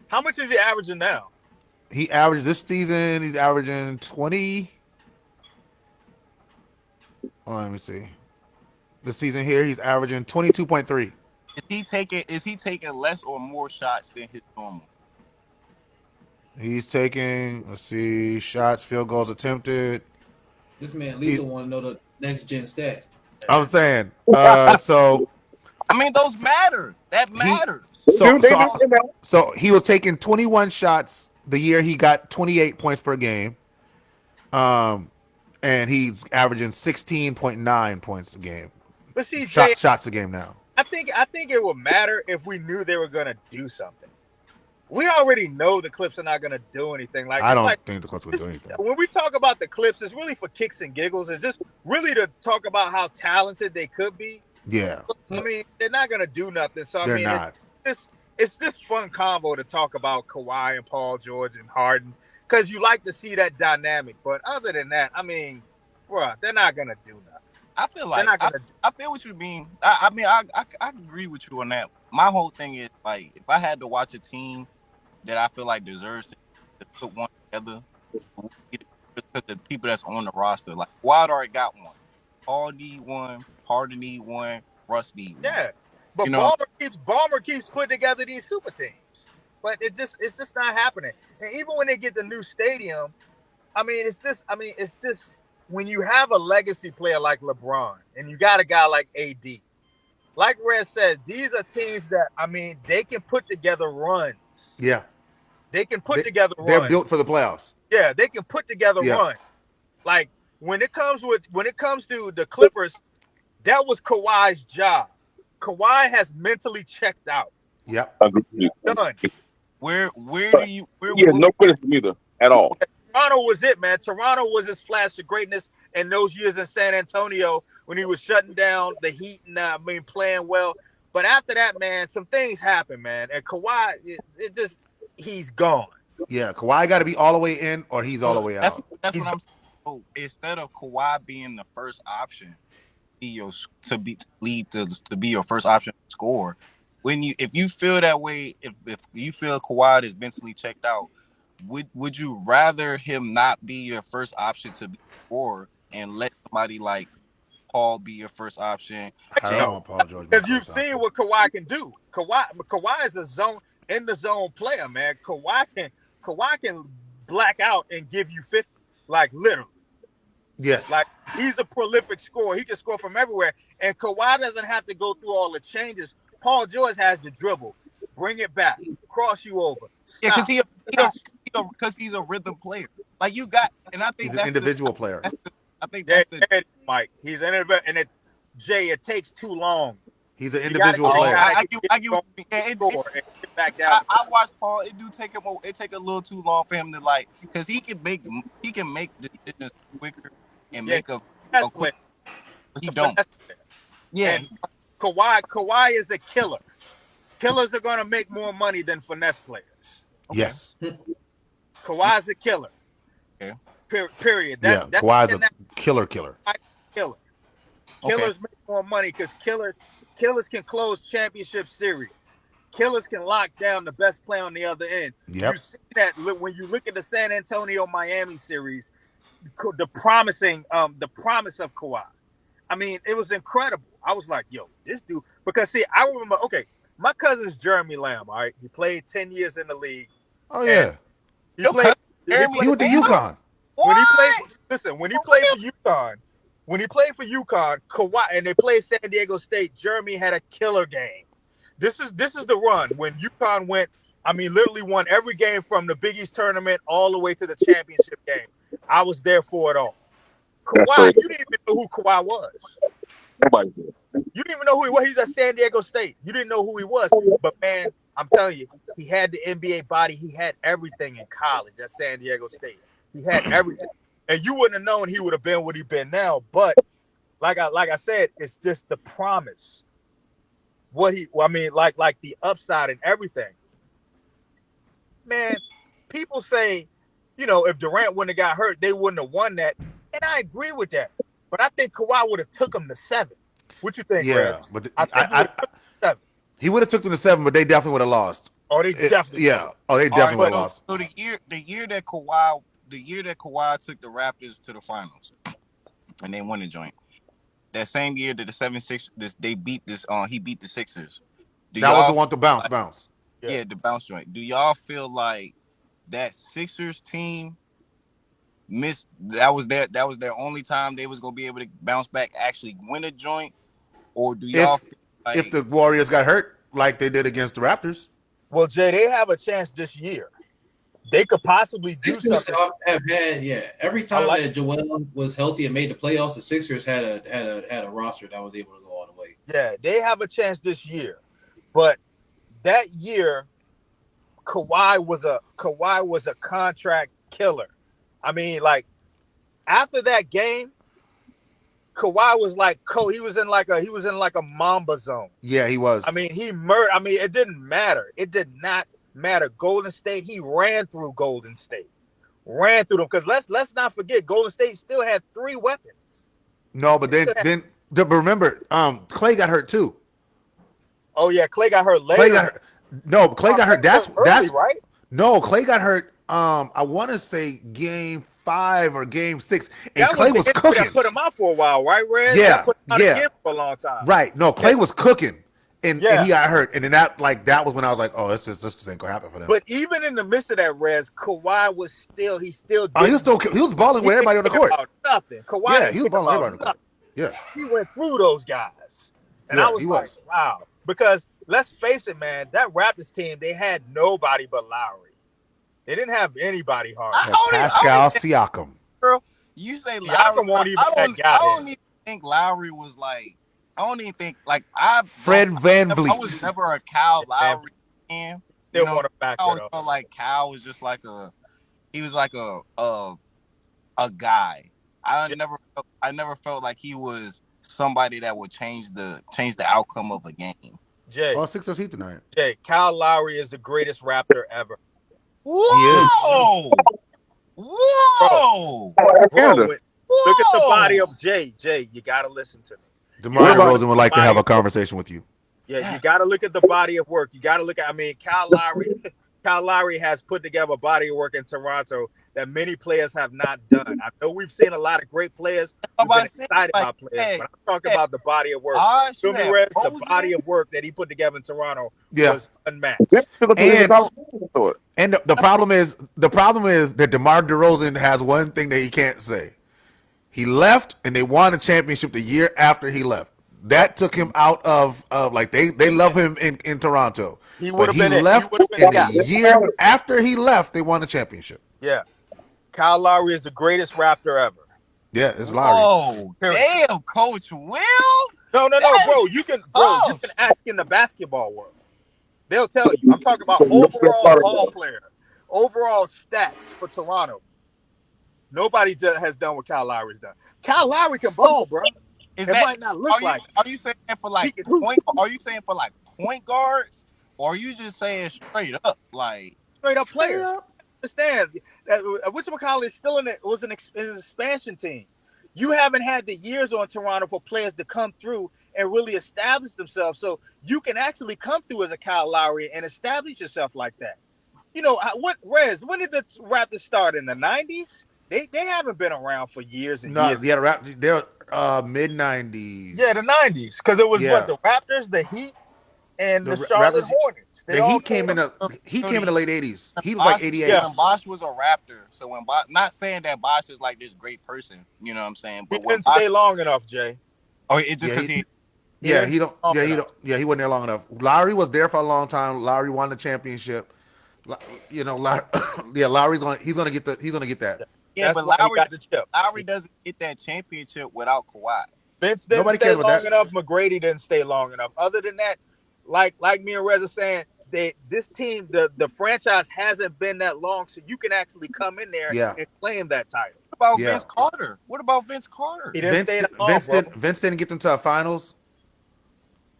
How much is he averaging now? He averaged this season. He's averaging 20. Oh, let me see. This season here, he's averaging 22.3. Is he taking less or more shots than his normal? He's taking, let's see, shots, field goals attempted. This man Lethal want to know the next gen stats. I'm saying, so I mean, those matter. That matters. So he was taking 21 shots the year he got 28 points per game. And he's averaging 16.9 points a game. But see, Jay, shots a game now. I think it would matter if we knew they were gonna do something. We already know the Clips are not gonna do anything. Like I don't think the Clips will do anything. When we talk about the Clips, it's really for kicks and giggles. It's just really to talk about how talented they could be. Yeah. I mean, they're not gonna do nothing. So They're I mean, not. It's this fun combo to talk about Kawhi and Paul George and Harden because you like to see that dynamic. But other than that, I mean, bruh, they're not gonna do nothing. I feel like I feel what you mean. I mean, I agree with you on that. My whole thing is like, if I had to watch a team that I feel like deserves to put one together, because the people that's on the roster, like Wild already got one. Paul need one, Harden need one, Russ need one. Yeah, but Ballmer keeps putting together these super teams, but it's just not happening. And even when they get the new stadium, it's just when you have a legacy player like LeBron and you got a guy like AD, like Red said, these are teams that they can put together runs. Yeah, they can put together runs. They're built for the playoffs. Yeah, they can put together runs. Like when it comes to the Clippers, that was Kawhi's job. Kawhi has mentally checked out. Yep. Done. Where do you? He has no criticism either at all. Toronto was it, man. Toronto was his flash of greatness in those years in San Antonio when he was shutting down the Heat and playing well. But after that, man, some things happened, man. And Kawhi, he's gone. Yeah, Kawhi got to be all the way in or he's all the way out. That's what I'm saying. So instead of Kawhi being the first option, to be your first option to score, if you feel that way, if you feel Kawhi is mentally checked out, would you rather him not be your first option to be scorer and let somebody like Paul be your first option? I don't want Paul George because you've seen what Kawhi can do. Kawhi is a in the zone player, man. Kawhi can black out and give you 50, like literally. Yes. Like he's a prolific scorer. He can score from everywhere. And Kawhi doesn't have to go through all the changes. Paul George has the dribble, bring it back, cross you over. Stop. Yeah, because he's a rhythm player. Like you got, and I think he's an individual player. I think that's Mike. He's an individual, and it takes too long. He's an individual player. I watch Paul. It do take him. It take a little too long for him to like, because he can make decisions quicker and make a quick. He don't. Yeah. And Kawhi is a killer. Killers are gonna make more money than finesse players. Okay. Yes. Kawhi's a killer. Okay. Period. Kawhi's a killer. Killer. Okay. Killers make more money because killers can close championship series. Killers can lock down the best player on the other end. Yep. You see that when you look at the San Antonio Miami series, the promise of Kawhi. I mean, it was incredible. I was like, yo, this dude, because see, I remember, okay, my cousin's Ceedee Lamb, all right? He played 10 years in the league. Oh, yeah. He went to UConn. When he played for UConn, when he played for UConn, Kawhi, and they played San Diego State, Jeremy had a killer game. This is the run when UConn went. I mean, literally won every game from the Big East tournament all the way to the championship game. I was there for it all. That's Kawhi, crazy. you didn't even know who Kawhi was. Nobody did. You didn't even know who he was. He's at San Diego State. You didn't know who he was. But man, I'm telling you, he had the NBA body. He had everything in college at San Diego State. He had everything. And you wouldn't have known he would have been what he's been now. But like I said, it's just the promise. Like the upside and everything. Man, people say, if Durant wouldn't have got hurt, they wouldn't have won that. And I agree with that. But I think Kawhi would have took him to 7. What you think, Yeah, Red? but He would have took him to 7. he would have took them to 7, but they definitely would have lost. Oh, they definitely yeah. Oh, they definitely would have lost. So the year that Kawhi took the Raptors to the finals, and they won the joint. That same year that the 76 they beat this he beat the Sixers. That was the one to bounce. Yeah, the bounce joint. Do y'all feel like that Sixers team missed? That was their only time they was gonna be able to bounce back, actually win a joint, or do y'all feel like if the Warriors got hurt like they did against the Raptors? Well, Jay, they have a chance this year. They could possibly do Sixers something. have had every time that Joel was healthy and made the playoffs, the Sixers had a roster that was able to go all the way. Yeah, they have a chance this year, but that year, Kawhi was a contract killer. I mean, like after that game, Kawhi was like he was in like a Mamba zone. Yeah, he was. I mean, it didn't matter. It did not matter. Golden State, he ran through Golden State. Ran through them because let's not forget Golden State still had 3 weapons. No, but then remember, Clay got hurt too. Oh yeah, Clay got hurt later. Clay got hurt. That's right. No, Clay got hurt. I want to say game 5 or game 6, and That Clay was cooking. That put him out for a while, right, Red? Yeah, put him out again for a long time. Right. No, Clay was cooking, and he got hurt, and then that was when I was like, oh, this just ain't gonna happen for them. But even in the midst of that, Rez, Kawhi was still he was balling with everybody on the court. Nothing. Kawhi, he was balling with everybody on the court. Yeah, he went through those guys, and I was like, wow. Because let's face it, man, that Raptors team, they had nobody but Lowry. They didn't have anybody hard. Pascal Siakam. Girl, you say Lowry. I don't even think Lowry was like. I don't even think like Fred VanVleet. I was never a Kyle Lowry fan. They want to back I it always up. felt like Kyle was just like he was like a guy. I never felt like he was somebody that would change the outcome of a game. Jay, Sixers Heat tonight. Jay, Kyle Lowry is the greatest Raptor ever. Whoa! Whoa! Bro, look at the body of Jay. Jay, you gotta listen to me. DeMar DeRozan would like to have a conversation with you. Yeah, you gotta look at the body of work. You gotta look at. I mean, Kyle Lowry has put together a body of work in Toronto that many players have not done. I know we've seen a lot of great players. We've been excited about players, but I'm talking about the body of work. The body of work that he put together in Toronto was unmatched. And the problem is that DeMar DeRozan has one thing that he can't say. He left, and they won a championship the year after he left. That took him out of like they love him in Toronto. He would have been left, and the year after he left, they won a championship. Yeah, Kyle Lowry is the greatest Raptor ever. Yeah, it's Lowry. Oh, damn, Coach Will. No, bro. You can ask in the basketball world. They'll tell you. I'm talking about overall ball player, overall stats for Toronto. Nobody has done what Kyle Lowry's done. Kyle Lowry can ball, bro. Might not look like. Are you saying for like point? Are you saying for like point guards, or are you just saying straight up like straight up players? Understand that whatchamacallit is still was an expansion team. You haven't had the years on Toronto for players to come through and really establish themselves, so you can actually come through as a Kyle Lowry and establish yourself like that. You know what, Rez? When did the Raptors start in the 90s? They haven't been around for years and years. Yeah, they're mid-90s. Yeah, the 90s, because it was the Raptors, the Heat, and the Charlotte Hornets. They Yeah, all he came in the late 80s. He was like Bosh, 88. when Bosh was a Raptor, so when Bosh, not saying that Bosh is like this great person, you know what I'm saying, he but when didn't Bosh, stay long enough, Jay. oh, it just Yeah, because he, He didn't stay long enough. he wasn't there long enough. Lowry was there for a long time. Lowry won the championship. You know, Lowry's gonna get that. yeah, That's but why he got the chip. Lowry doesn't get that championship without Kawhi. Vince didn't Nobody stay cares about long that. enough. McGrady didn't stay long enough. Other than that, like me and Reza saying, this team, the franchise hasn't been that long, so you can actually come in there Yeah, and claim that title. What about yeah. Vince Carter? What about Vince Carter? He didn't stay that long, bro. Vince didn't get them to a finals.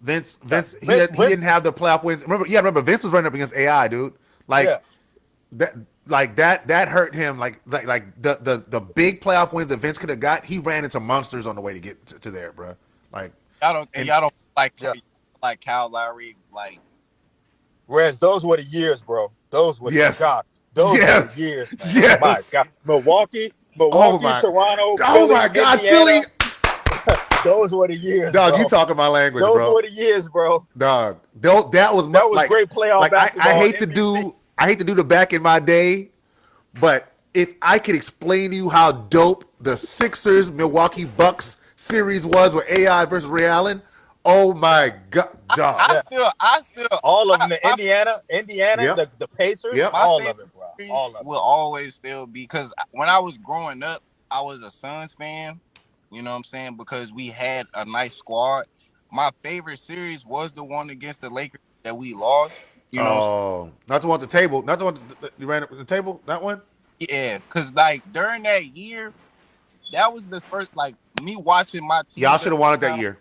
Vince he Vince, didn't have the playoff wins. Remember Vince was running up against AI, dude. yeah. That hurt him. Like the big playoff wins that Vince could have got, he ran into monsters on the way to get to there, bro. Like Y'all don't like Yeah. like Kyle Lowry, like Rez, those were the years, bro. Those were Yes. God. Those Yes. were the years, man. Yes. My God. Milwaukee, Oh my- Toronto, oh Philly, my God, Indiana. Those were the years, dog, bro. you talking my language, Those bro. were the years, bro. Dog, that was That was great playoff basketball. I hate to MVP. do the back in my day, but if I could explain to you how dope the Sixers Milwaukee Bucks series was with AI versus Ray Allen, oh my God, dog. I still All of them. my- Indiana, Yep. the Pacers, Yep. all my of it, bro. series All of it. will always still be, because when I was growing up, I was a Suns fan. You know what I'm saying? Because we had a nice squad. My favorite series was the one against the Lakers that we lost. You know, Oh, not the one at the table. Not the one you ran up at the table. That one. yeah, because like during that year, that was the first like me watching my team. Y'all should have won it that year.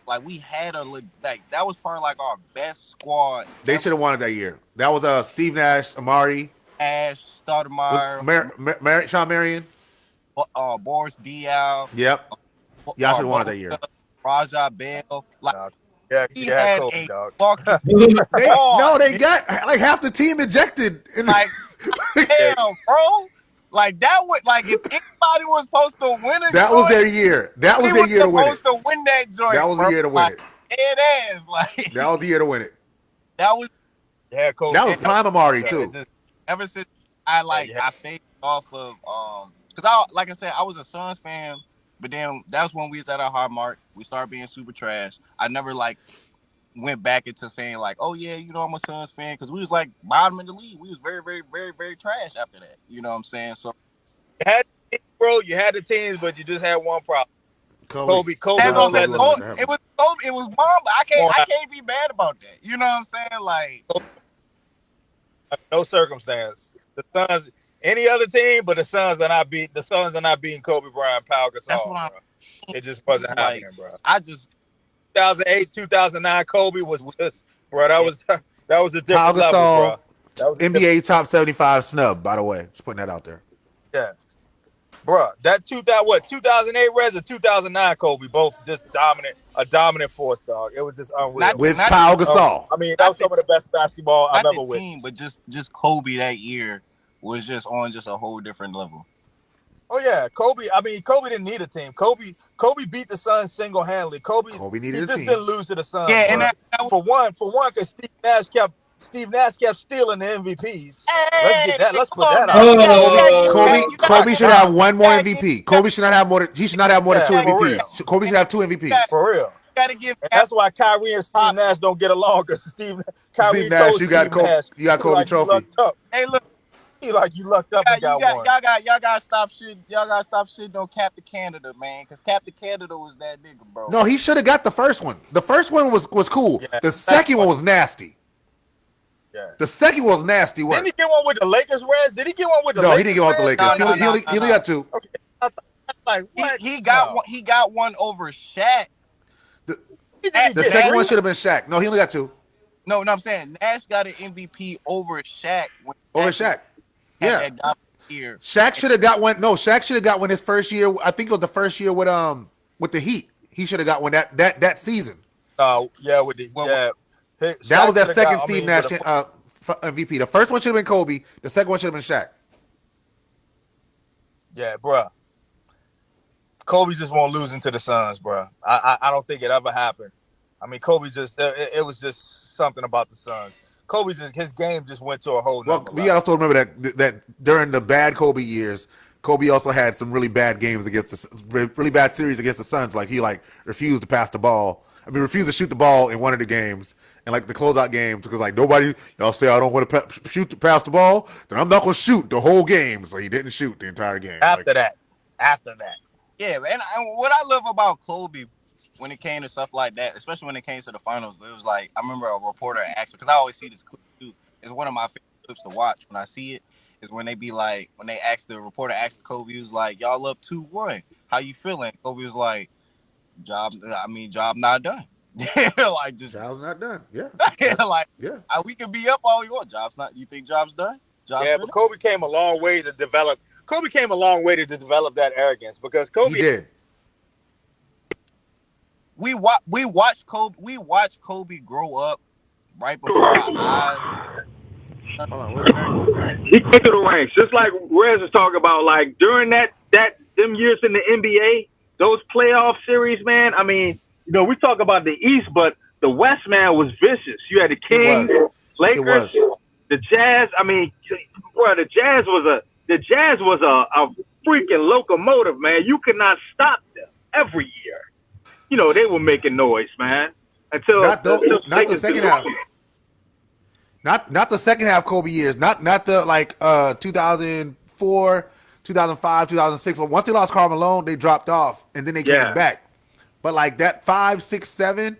Like we had like that was probably like our best squad. They should have won it that year. That was Steve Nash, Amari, Ash, with Stoudemire, Sean Marion. Boris Diaw. Yep. Y'all should have won it that year. Raja Bell. Like Yeah, he you had had Kobe, a dog. fucking They got like half the team ejected. like damn, bro. Like that would like if anybody was supposed to win a that joint, was their year. That was he their year to win it. supposed to win that joint. That was the bro. year to win Like, it. Dead ass. Like That was the year to win it. that was You had Kobe. That was prime Amari yeah, too. ever since I Yeah. I faded off of because I like I said I was a Suns fan, but then that's when we was at our hard mark. We started being super trash. I never like went back into saying like, oh yeah, you know I'm a Suns fan, because we was like bottom in the league. We was very, very, very, very trash after that. You know what I'm saying? So You had the teams, bro. You had the teams, but you just had one problem. Kobe that's won't what let I'm saying. nothing. It was mom. I can't be mad about that. You know what I'm saying? Like No circumstance. The Suns, any other team, but the Suns are not beating Kobe Bryant, Pau Gasol. that's what I'm Bro. It just wasn't like. happening, bro. I just 2008, 2009, Kobe was just, bro. That was a Pau different level, Gasol, bro. That was a NBA top 75 snub, by the way. Just putting that out there. yeah, bro. That 2008 Reds and 2009 Kobe, both just a dominant force, dog. It was just unreal. With Not- Pau Gasol. I mean, that was some of the best basketball I've not ever the team, witnessed. but just Kobe that year was just on just a whole different level. Oh yeah, Kobe. I mean, Kobe didn't need a team. Kobe beat the Suns single-handedly. Kobe needed a just team. didn't lose to the Suns. Yeah, bro. and that for one, because Steve Nash kept stealing the MVPs. Let's get that. Let's put that out. Kobe should have one more MVP. Kobe should not have more. He should not have more than two MVPs. Kobe should have two MVPs. For real. Gotta give. And that's why Kyrie and Steve Nash don't get along, because Kyrie Nash, told you got Steve Kobe- Nash, you got he Kobe like, trophy. You lucked up. Hey, look, He like, you lucked up and got one. y'all gotta stop shit. Y'all gotta stop shitting on Captain Canada, man, because Captain Canada was that nigga, bro. No, he should have got the first one. The first one was cool. Yeah, The second one was nasty. Yeah. The second one was nasty work. Didn't he get one with the Lakers, Reds? Did he get one with the Lakers? No, he didn't get one with the Lakers. No, He only got two. Okay. Like, what? He got No. one. He got one over Shaq. He didn't The get second three? one should have been Shaq. No, he only got two. No, I'm saying Nash got an MVP over Shaq. Over Shaq. Yeah. had got here. Shaq should have got one. No, Shaq should have got one his first year. I think it was the first year with the Heat. He should have got one that season. Yeah, with the That was that second Steve Nash MVP. The first one should have been Kobe. The second one should have been Shaq. Yeah, bro. Kobe just won't lose into the Suns, bro. I don't think it ever happened. I mean, Kobe just it was just something about the Suns. Kobe his game just went to a whole Well, nother we level. also remember that during the bad Kobe years, Kobe also had some really bad games against really bad series against the Suns. Like he refused to pass the ball. I mean, refused to shoot the ball in one of the games, and like the closeout games, because like nobody, y'all say I don't want to pass the ball, then I'm not going to shoot the whole game. So he didn't shoot the entire game. After that, yeah. And what I love about Kobe when it came to stuff like that, especially when it came to the finals, it was like I remember a reporter asked because I always see this clip too. It's one of my favorite clips to watch when I see it. Is when they be like when they asked the reporter asked Kobe, he was like, "Y'all up 2-1. How you feeling?" Kobe was like, "Job not done." Like just Job's not done. Yeah. like Yeah. we can be up all we want. Job's not. You think job's done? Job's Yeah, finished? but Kobe came a long way to develop. Kobe came a long way to develop that arrogance because Kobe He did. We watched Kobe grow up right before our eyes. Hold on. What? He came through the ranks, just like Rez was talking about. Like during them years in the NBA, those playoff series, man. I mean, we talk about the East, but the West, man, was vicious. You had the Kings, Lakers, the Jazz. I mean, bro, the Jazz was a freaking locomotive, man. You could not stop them every year. They were making noise, man. Until not the second half. Not the second half Kobe years. Not the 2004, 2005, 2006. But once they lost Karl Malone, they dropped off and then they came back. But like that 5, 6, 7,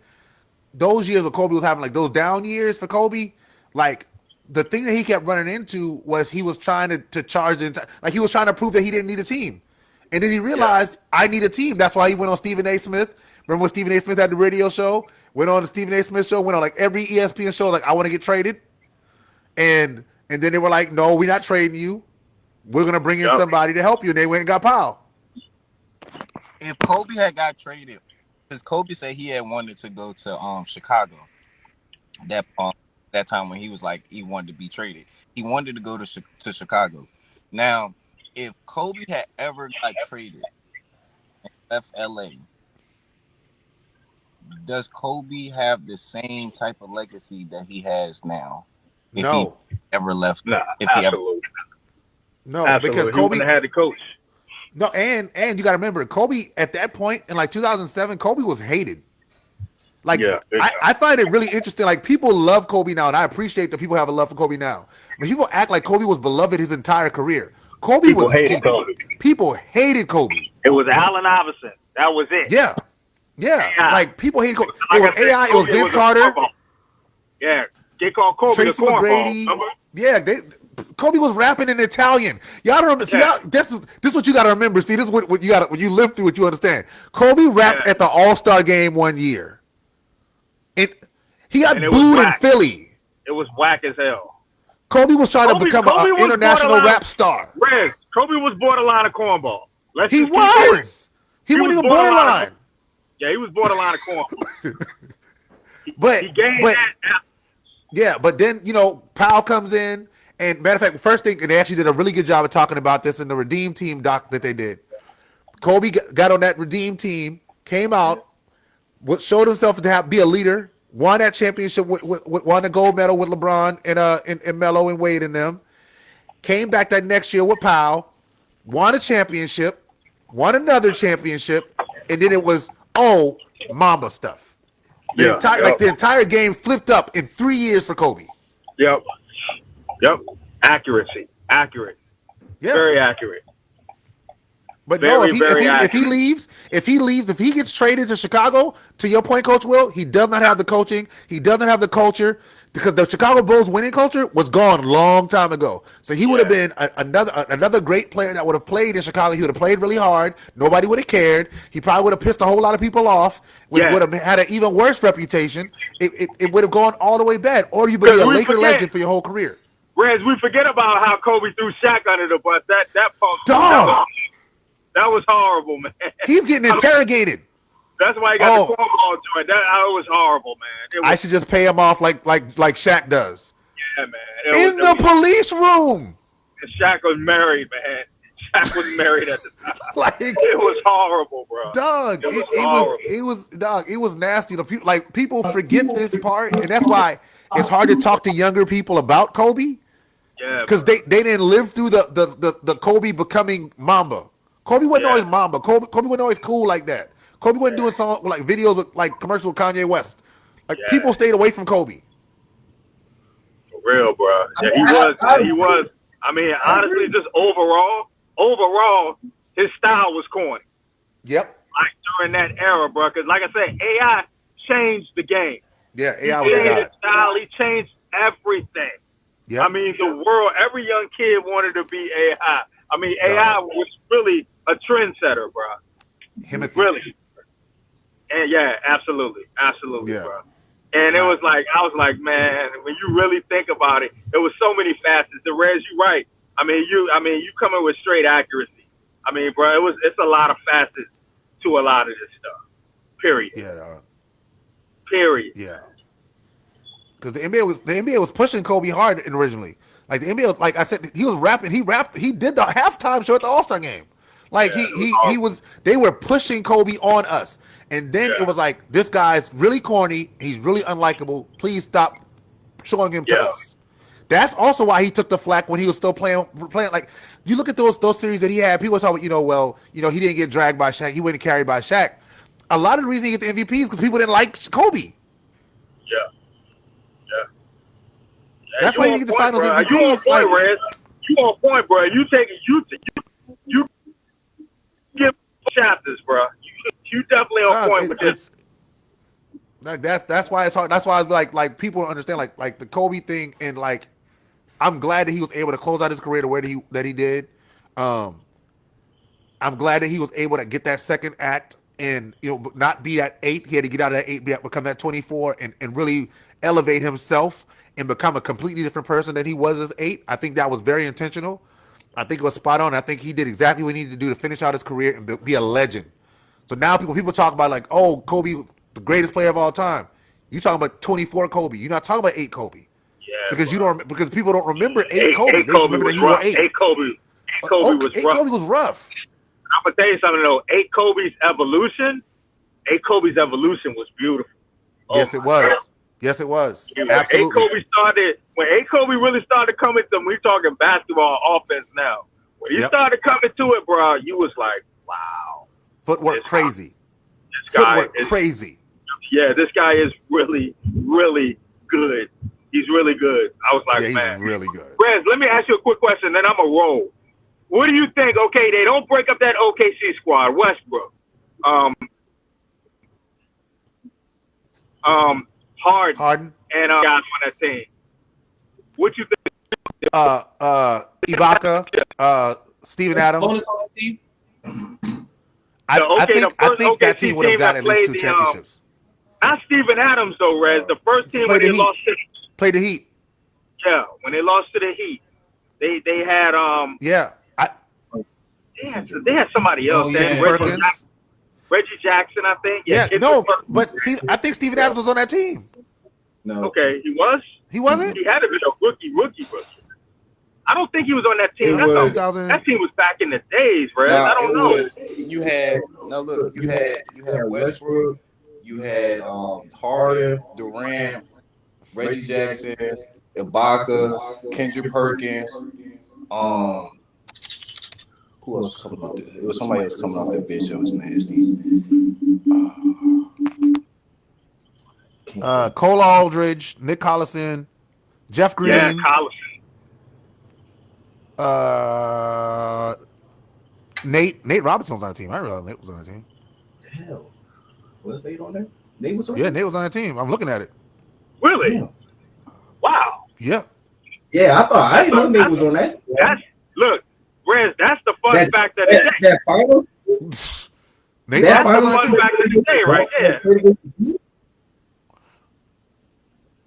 those years where Kobe was having like those down years for Kobe, like the thing that he kept running into was he was trying to charge like he was trying to prove that he didn't need a team. And then he realized I need a team. That's why he went on Stephen A. Smith. Remember when Stephen A. Smith had the radio show? Went on the Stephen A. Smith show, went on like every ESPN show, like I want to get traded. And then they were like, no, we're not trading you. We're going to bring in somebody to help you. And they went and got Powell. If Kobe had got traded, because Kobe said he had wanted to go to Chicago that time when he was like he wanted to be traded. He wanted to go to Chicago. Now, if Kobe had ever got traded and left LA, does Kobe have the same type of legacy that he has now? If he ever left, absolutely. Because Kobe he wouldn't have had the coach. No, and you got to remember, Kobe at that point in like 2007, Kobe was hated. Like I find it really interesting. Like people love Kobe now, and I appreciate that people have a love for Kobe now. But people act like Kobe was beloved his entire career. People hated Kobe. People hated Kobe. It was Allen Iverson. That was it. Yeah. Like people hated Kobe. It was AI. It was Vince Carter. Yeah, they called Kobe Tracy the McGrady. Yeah, Kobe was rapping in Italian. Y'all don't remember. See, this is what you got to remember. See, this is what you got. When you live through it, you understand. Kobe rapped at the All-Star game one year. He got booed in Philly. It was whack as hell. Kobe was trying to become an international rap star. Rez, Kobe was borderline a cornball. He was. He wasn't even borderline. Yeah, he was borderline a cornball. But he gained that. Yeah, but then, Powell comes in, and matter of fact, first thing, and they actually did a really good job of talking about this in the Redeem Team doc that they did. Kobe got on that Redeem Team, came out, showed himself to be a leader, won that championship, won the gold medal with LeBron and Melo and Wade and them, came back that next year with Powell, won a championship, won another championship, and then it was, Mamba stuff. The entire game flipped up in 3 years for Kobe. Yep. Accurate. Yeah. Very accurate. But if he gets traded to Chicago, to your point, Coach Will, he does not have the coaching. He doesn't have the culture because the Chicago Bulls winning culture was gone a long time ago. So he would have been another great player that would have played in Chicago. He would have played really hard. Nobody would have cared. He probably would have pissed a whole lot of people off. Would have had an even worse reputation. It would have gone all the way bad. Or you would be a Laker legend for your whole career. Rez, we forget about how Kobe threw Shaq under the bus. That was horrible, man. He's getting interrogated. That's why he got the cornball joint. That was horrible, man. I should just pay him off like Shaq does. Yeah, man. In the police room. And Shaq was married, man. Shaq was married at the time. Like It was horrible, bro. dog, It was it horrible. was dog, it was nasty. Like people forget this part, and that's why it's hard to talk to younger people about Kobe Yeah, because bro. they didn't live through the Kobe becoming Mamba. Kobe wasn't always Mamba. Kobe wasn't always cool like that. Kobe wasn't doing song like videos with like commercials with Kanye West. Like people stayed away from Kobe. For real, bro. Yeah, he was. He was. I mean, honestly, just overall, his style was corny. Yep. Like during that era, bro. Because like I said, AI changed the game. Yeah, He AI was changed God. his style. He changed everything. Yep. I mean, the world. Every young kid wanted to be AI. I mean, AI was really a trendsetter, bro. Himothy. Really. And yeah, absolutely, bro. And it was like, I was like, man, when you really think about it, there was so many facets. The Rez, you right. I mean, you coming with straight accuracy. I mean, bro, it's a lot of facets to a lot of this stuff. Period. Yeah. Period. Yeah. Because the NBA was pushing Kobe hard originally. Like the NBA, like I said, he was rapping. He rapped. He did the halftime show at the All-Star game. Like he was. They were pushing Kobe on us. And then it was like, this guy's really corny. He's really unlikable. Please stop showing him to us. That's also why he took the flack when he was still playing. Like, you look at those series that he had, people talk about, he didn't get dragged by Shaq. He wasn't carried by Shaq. A lot of the reason he get the MVP is because people didn't like Kobe. Yeah. That's why he get the finals MVP. You on point, Rez. You on point, bro. You give chapters, bro. You definitely on point with this. Like that's why it's hard. That's why like people don't understand like the Kobe thing, and like I'm glad that he was able to close out his career the way that he did. I'm glad that he was able to get that second act and not be at 8. He had to get out of that 8, become that 24, and really elevate himself and become a completely different person than he was as 8. I think that was very intentional. I think it was spot on. I think he did exactly what he needed to do to finish out his career and be a legend. So now people talk about like, oh, Kobe, the greatest player of all time. You talking about 24 Kobe. You're not talking about 8 Kobe. Yeah, because people don't remember 8 Kobe. They just remember that he wore 8. 8 Kobe. 8 Kobe was rough. Kobe was rough. I'm gonna tell you something though. 8 Kobe's evolution was beautiful. Yes, it was. God. Yes, it was. Absolutely. When 8 Kobe really started coming to we talking basketball offense now. When he started coming to it, bro, you was like, wow. Footwork crazy. Crazy. Yeah, this guy is really, really good. He's really good. I was like, man. He's really good. Rez, let me ask you a quick question, then I'm going to roll. What do you think? Okay, they don't break up that OKC squad. Westbrook. Harden. And guys on that team. What you think? Ibaka, Steven Adams. I think that team would have got at least 2 championships. Not Steven Adams though, Rez. The first team when they lost to played the Heat. Yeah, when they lost to the Heat, they had they had somebody else. Reggie Jackson, I think. Yeah, but see, I think Steven Adams was on that team. No. Okay, he was. He wasn't. He had to be a rookie. I don't think he was on that team. That team was back in the days, Rez. I don't know. You had Westbrook. You had Harden, Durant, Reggie Jackson, Ibaka, Kendrick Perkins. Who else was coming out there? It was somebody else coming out that bitch that was nasty. Cole Aldridge, Nick Collison, Jeff Green. Yeah, Collison. Nate Robinson was on the team. I didn't realize Nate was on the team. The hell? Was Nate on there? Nate was on there? Yeah, Nate was on the team. I'm looking at it. Really? Damn. Wow. Yeah. Yeah, I didn't know Nate was on that team. Look, Rez, that's the fun fact of the day. That final? That's the fun fact of the day right there.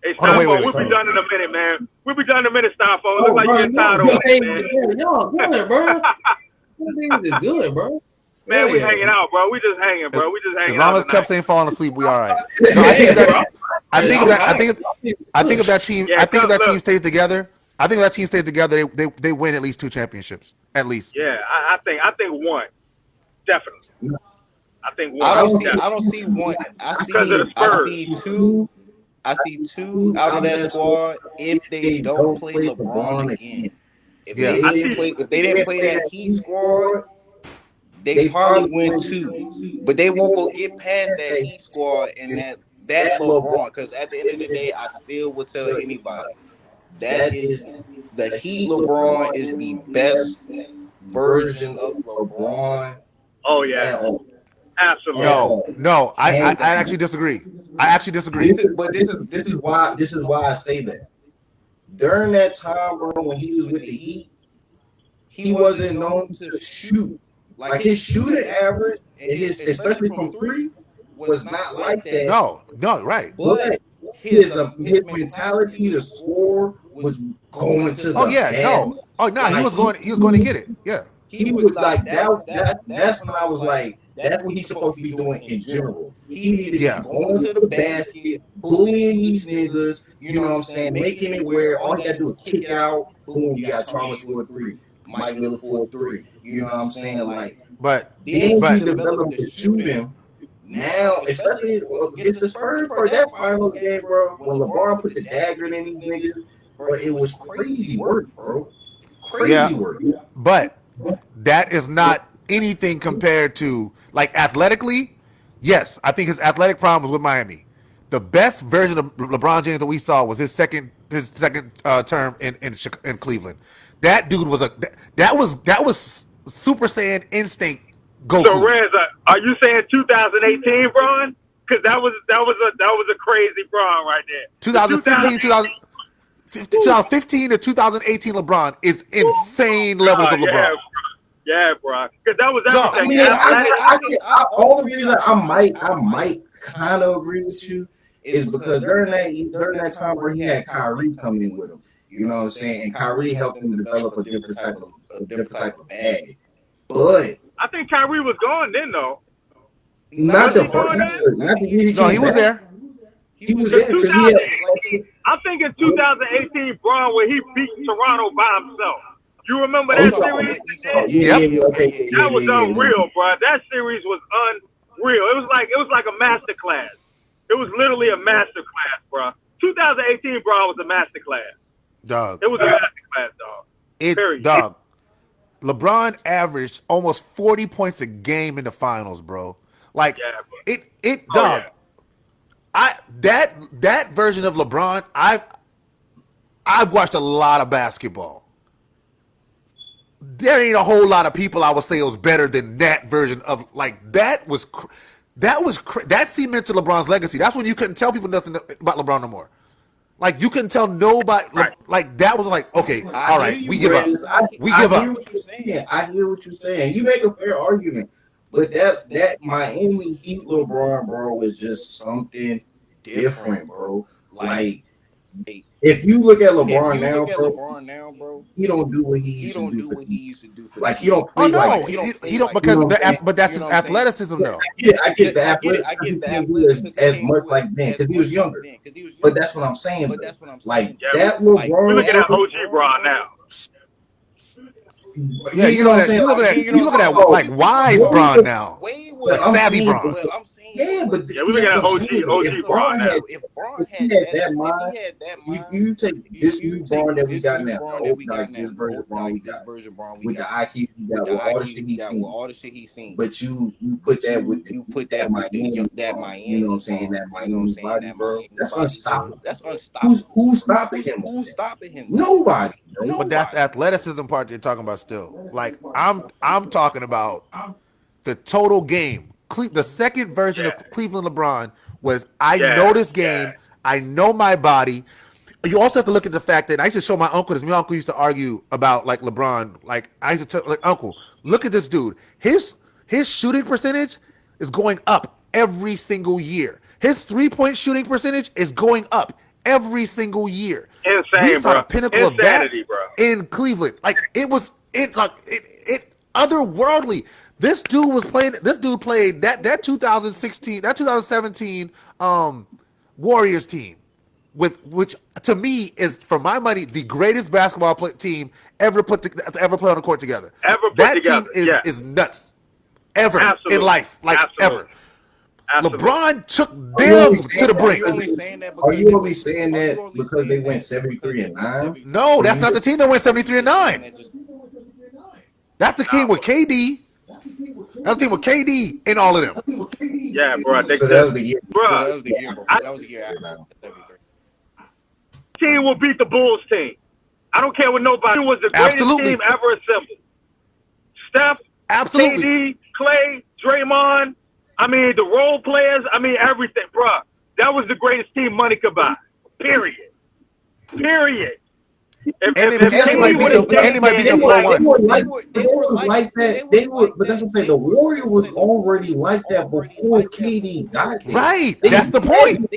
Hey, Styrofoam, we'll be done in a minute, man. We'll be done in a minute, Styrofoam. Look like you're getting tired of it, man. Y'all good, bro. This is good, bro. Man, we hanging out, bro. We just hanging, bro. We just hanging out. As long as Cups ain't falling asleep, we all right. I think if that team stays together, they win at least 2 championships. At least. Yeah, I think one. definitely. I think I one. don't see. Definitely. I don't see one. I Because of the see. I Spurs. see two. I see two out of that squad if they don't play LeBron again. If Yeah. they didn't play, if they didn't play that Heat squad, they probably win two. But they won't go get past that Heat squad and that LeBron. Because at the end of the day, I still will tell anybody that is the Heat. LeBron is the best version of LeBron Oh yeah, at all. absolutely. No. I Hands down. actually disagree. I actually disagree. This is why I say that. During that time, bro, when he was with the Heat, he wasn't known to shoot. Like his shooting average, especially from three, was not like that. No, right. But his mentality to score was going to the Oh yeah, basket. no. Oh no, Like, he was going to get it. Yeah. He was like that's when I was like, that's what he's supposed to be doing in general. He needed to be going to the basket, bullying these niggas, you know what I'm saying, making it where all he gotta do is kick it out, boom, you got Thomas for a three, Mike Miller for a three. You know what I'm saying? Like, But then he developed the shooting. Now, especially against the Spurs, bro, that final game, bro, when LeBron put the dagger in these niggas, bro, it was crazy work, bro. Crazy work. But that is not anything compared to, like, athletically. Yes, I think his athletic problem was with Miami. The best version of LeBron James that we saw was his second term in Cleveland. That dude was that was Super Saiyan instinct Goku. So Rez, are you saying 2018 Bron? Because that was a crazy Bron right there. 2015 to 2018 LeBron is insane levels of LeBron. Yeah, bro. Because that was everything. All the reason I might kind of agree with you is because during that time where he had Kyrie come in with him, you know what I'm saying, and Kyrie helped him develop a different type of bag. But I think Kyrie was gone then, though. Not the No, he was there. He was there because he had. I'm thinking 2018 Bron where he beat Toronto by himself. You remember that series? That was unreal, bro. That series was unreal. It was like a master class. It was literally a master class, bro. 2018 Bron was a master class. Dog. It was a master class, dog. Dog. LeBron averaged almost 40 points a game in the finals, bro. Like dog. That version of LeBron, I've watched a lot of basketball. There ain't a whole lot of people I would say it was better than that version of, like, that cemented LeBron's legacy. That's when you couldn't tell people nothing about LeBron no more. Like, you couldn't tell nobody. Like, that was like, okay, all right, we give up. We give up. I hear what you're saying. You make a fair argument. But that Miami Heat LeBron, bro, was just something different, bro. Like, if you look at LeBron now, bro, he don't do what he used to do for like, he don't play like he don't, because but that's his athleticism, though. I get the athleticism as much like then because he was younger. But that's what I'm saying. Like, that LeBron. We're looking at OG Bron now. Yeah, you know what I'm saying? You looking at like wise Bron now, like savvy Bron. Yeah, but we're looking at OG Bron now. If he had that mind, if you take this new Bron that we got now, like this version of Bron we got, with the IQ he got, with all the shit he's seen, but you put that with that Miami, you know what I'm saying, that Miami body, bro, that's unstoppable. Who's stopping him? Nobody. But that's the athleticism part you're talking about still. Like, I'm talking about the total game. The second version of Cleveland LeBron was, I know this game. I know my body. You also have to look at the fact that I used to show my uncle this. My uncle used to argue about, like, LeBron. Like, I used to tell, like, uncle, look at this dude. His shooting percentage is going up every single year. His 3-point shooting percentage is going up every single year. Insane, we saw the pinnacle of that in Cleveland. Like, it otherworldly. This dude played that 2017 Warriors team, which to me is, for my money, the greatest basketball team ever play on the court together. That team is nuts. ever Absolutely. in life, like Absolutely. ever. Absolutely. LeBron took them to the brink. Are you only saying that because they went 73-9? No, that's not the team that went 73-9. That's the team with KD. That's the team with KD and all of them. Yeah, bro. So that was the year. Bro, That was the year before. That was the year after 73. team will beat the Bulls team. I don't care what nobody. It was the greatest Absolutely. team ever assembled. Steph, Absolutely. KD, Clay, Draymond. I mean, the role players. I mean, everything, bro. That was the greatest team money could buy. Period. Period. If Andy might be the 4-1. They were like that. They were, but that's what I'm saying. The Warriors was already like that before KD got there. Right. That's the point.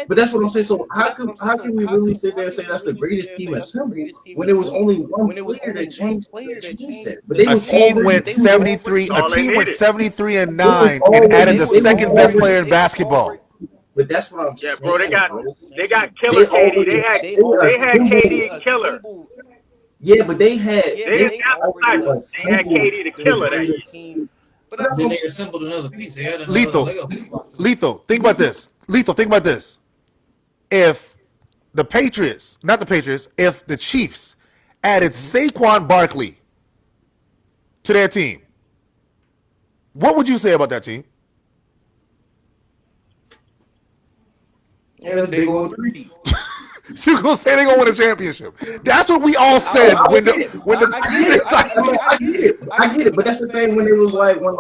But that's what I'm saying. So how can we really sit there and say that's the greatest team assembled when it was only one player that changed that? But A team went 73. A team went 73-9 and added the second best player in basketball. But that's what I'm saying. Yeah, bro, they got killer KD. They had KD killer. Yeah, but they had They had KD the killer that year. But then they assembled another piece. They had another Lego piece. Lethal. Think about this. If the Patriots, not the Patriots, if the Chiefs added Saquon Barkley to their team, what would you say about that team? Yeah, that's big old 3. You're gonna say they're gonna win a championship. That's what we all said I get it. But that's the same when it was like when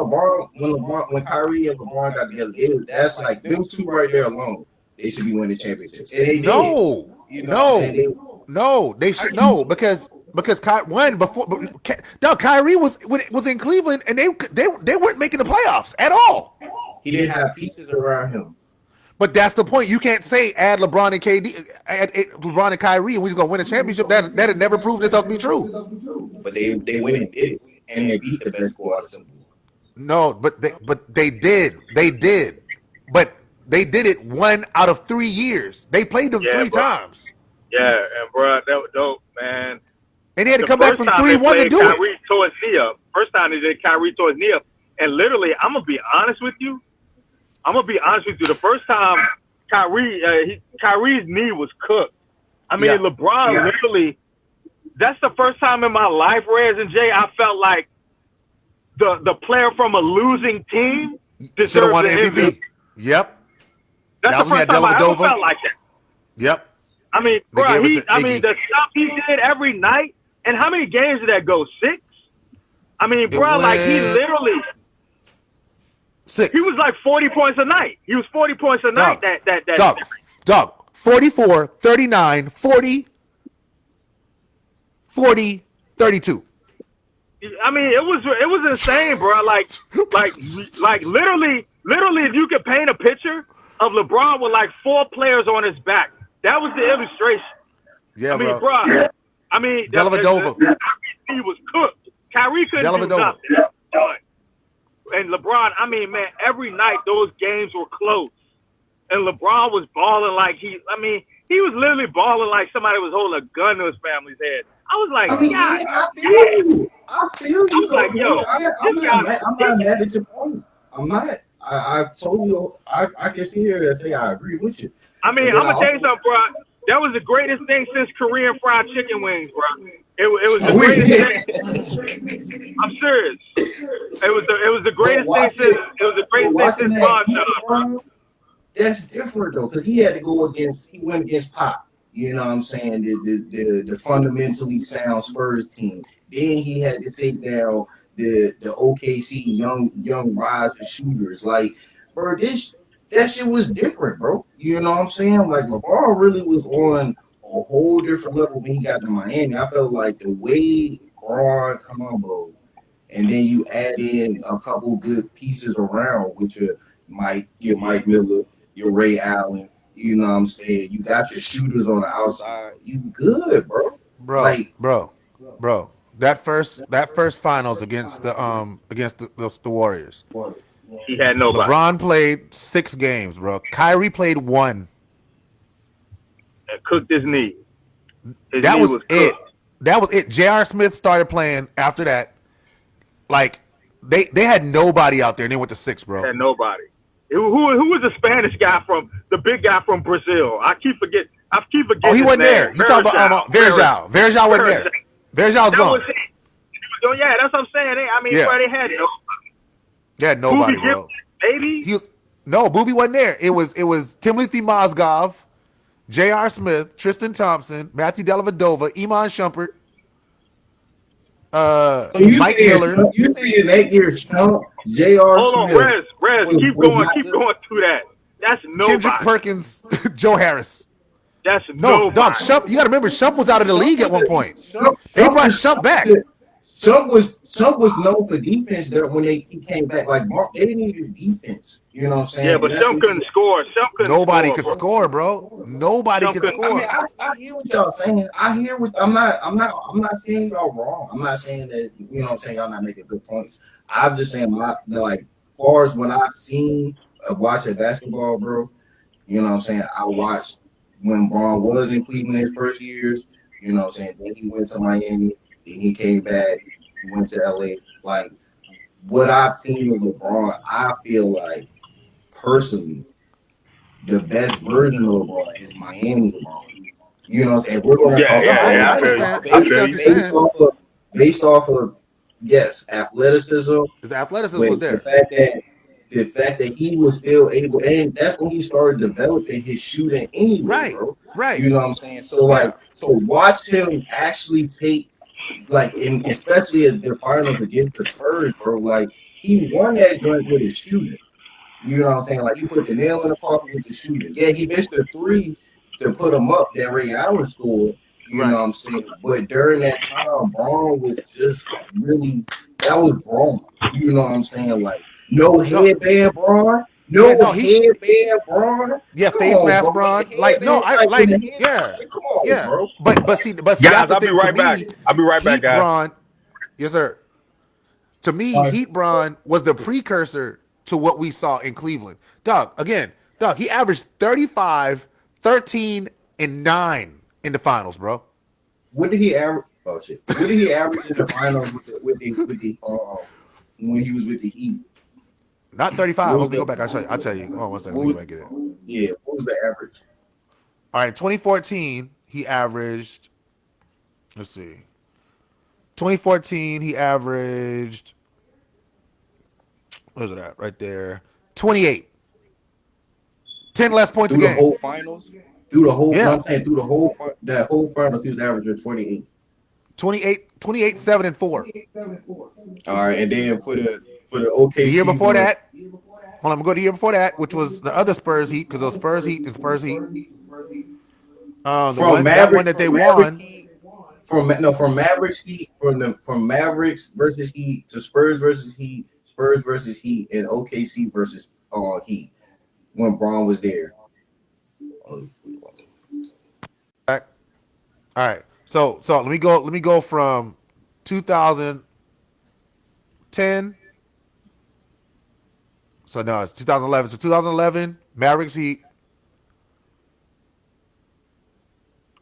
Kyrie and LeBron got together. That's like them two right there alone. They should be winning championships. And they they should because Kyrie was in Cleveland and they weren't making the playoffs at all. He didn't have pieces around him. But that's the point. You can't say add LeBron and KD, add LeBron and Kyrie, and we're just gonna win a championship. That had never proved itself to be true. But they went and did it, and they beat the best squad of them. No, but they did. But they did it 1 out of 3 years. They played them 3 times. Yeah, and bro, that was dope, man. And they had to come back from 3-1 to do Kyrie it. tore his knee up. First time they did Kyrie tore his knee up, and literally, I'm gonna be honest with you. The first time Kyrie's knee was cooked. I mean, LeBron literally. That's the first time in my life, Rez and Jay, I felt like the player from a losing team deserved won the MVP. Yep. That's the first time I ever felt like that. Yep. I mean, bro, the stuff he did every night, and how many games did that go? 6? I mean, bro, like he literally. 6. He was like 40 points a night. He was 40 points a night. Dog. 44, 39, 40, 40, 32. I mean, it was insane, bro. Like literally, if you could paint a picture of LeBron with like 4 players on his back, that was the illustration. Yeah, I mean, bro. I mean, Dellavedova. He was cooked. Kyrie couldn't do nothing. And LeBron, I mean, man, every night those games were close. And LeBron was balling like he was literally balling like somebody was holding a gun to his family's head. I was like, I feel you. Like, yo, I'm not mad at your point. I'm not. I told you, I can see here and say I agree with you. I mean, I'm going to tell you something, bro. That was the greatest thing since Korean fried chicken wings, bro. It was the greatest thing. I'm serious. It was the greatest thing since Bob, bro. That's different though, because he went against Pop. You know what I'm saying? The fundamentally sound Spurs team. Then he had to take down the OKC young rising shooters. Like, bro, that shit was different, bro. You know what I'm saying? Like, LeBron really was on a whole different level when he got to Miami. I felt like the way LeBron combo, and then you add in a couple good pieces around, which are Mike Miller, your Ray Allen. You know what I'm saying? You got your shooters on the outside. You good, bro. Bro. That first finals against the Warriors. He had nobody. LeBron played 6 games, bro. Kyrie played 1. And cooked his knee. That was it. J.R. Smith started playing after that. Like, They had nobody out there, and they went to 6, bro. Had nobody. Who was the Spanish guy from the big guy from Brazil? I keep Oh, forgetting he his wasn't name. there. You talking about Verjao? Verjao wasn't there. Verjao's That was gone. it. Yeah, that's what I'm saying. I mean, Yeah. bro, they had They had nobody, Booby bro. Baby. Booby wasn't there. It was Timothy Mozgov, J.R. Smith, Tristan Thompson, Matthew Dellavedova, Iman Shumpert, So you Mike saying Miller. you saying that year Trump, J.R. Hold on, Smith Rez, keep going through that. That's Kendrick nobody. Perkins, Joe Harris. That's No, dog. nobody. Shump, you got to remember, Shump was out of the league at one point. They Trump brought Shump back. Trump was known for defense there when he came back. Like they needed defense. You know what I'm saying? Yeah, but Shump couldn't score. Nobody could score, bro. Nobody could score. I mean, I hear what y'all saying. I'm not saying y'all wrong. I'm not saying that, you know what I'm saying, y'all not making good points. I'm just saying like, as far as when I've seen watching basketball, bro, you know what I'm saying, I watched when Bron was in Cleveland his first years, you know what I'm saying, then he went to Miami, then he came back, he went to LA. Like, what I've seen of LeBron, I feel like personally the best version of LeBron is Miami LeBron. You know what I'm saying? We're gonna I understand. I understand what you're saying. Based off of yes, athleticism. The athleticism was there. The fact that he was still able, and that's when he started developing his shooting anyway, bro. Right. You know what I'm saying? So to watch him actually take, like, especially in the finals against the Spurs, bro, like, he won that joint with his shooting. You know what I'm saying? Like, he put the nail in the coffin with the shooting. Yeah, he missed the 3 to put him up that Ray Allen scored. You know what I'm saying? But during that time, Braun was just really, that was Braun. You know what I'm saying? Like, no headband Braun. Headband Braun. Yeah, face mask Braun. Like, no, yeah. Come on, bro. But see, guys, that's the I'll thing. be right To back. me, I'll be right back, Heat guys. Braun, yes, sir. To me, Heat Braun was the precursor to what we saw in Cleveland. Doug, he averaged 35, 13, and 9 in the finals, bro. What did he average? Oh shit! What did he average in the finals with the when he was with the Heat? Not 35. Let me go back. I'll tell you. Hold on one second. Let me go back and get it. Yeah, what was the average? All right, 2014, he averaged. Let's see. 2014, he averaged. Where's it at? Right there. 28. 10 less points a game. Through the whole, yeah. I'm saying through that whole finals, he was averaging 28. 28, 7, and 4. All right, and then for the OKC. The year before that, hold on, I'm going to go to the year before that, which was the other Spurs Heat, because those Spurs Heat and Spurs Heat. That one that they won. From Mavericks Heat, from Mavericks versus Heat to Spurs versus Heat, and OKC versus Heat when Braun was there. All right. So let me go from 2010. So no, it's 2011. So 2011, Mavericks Heat.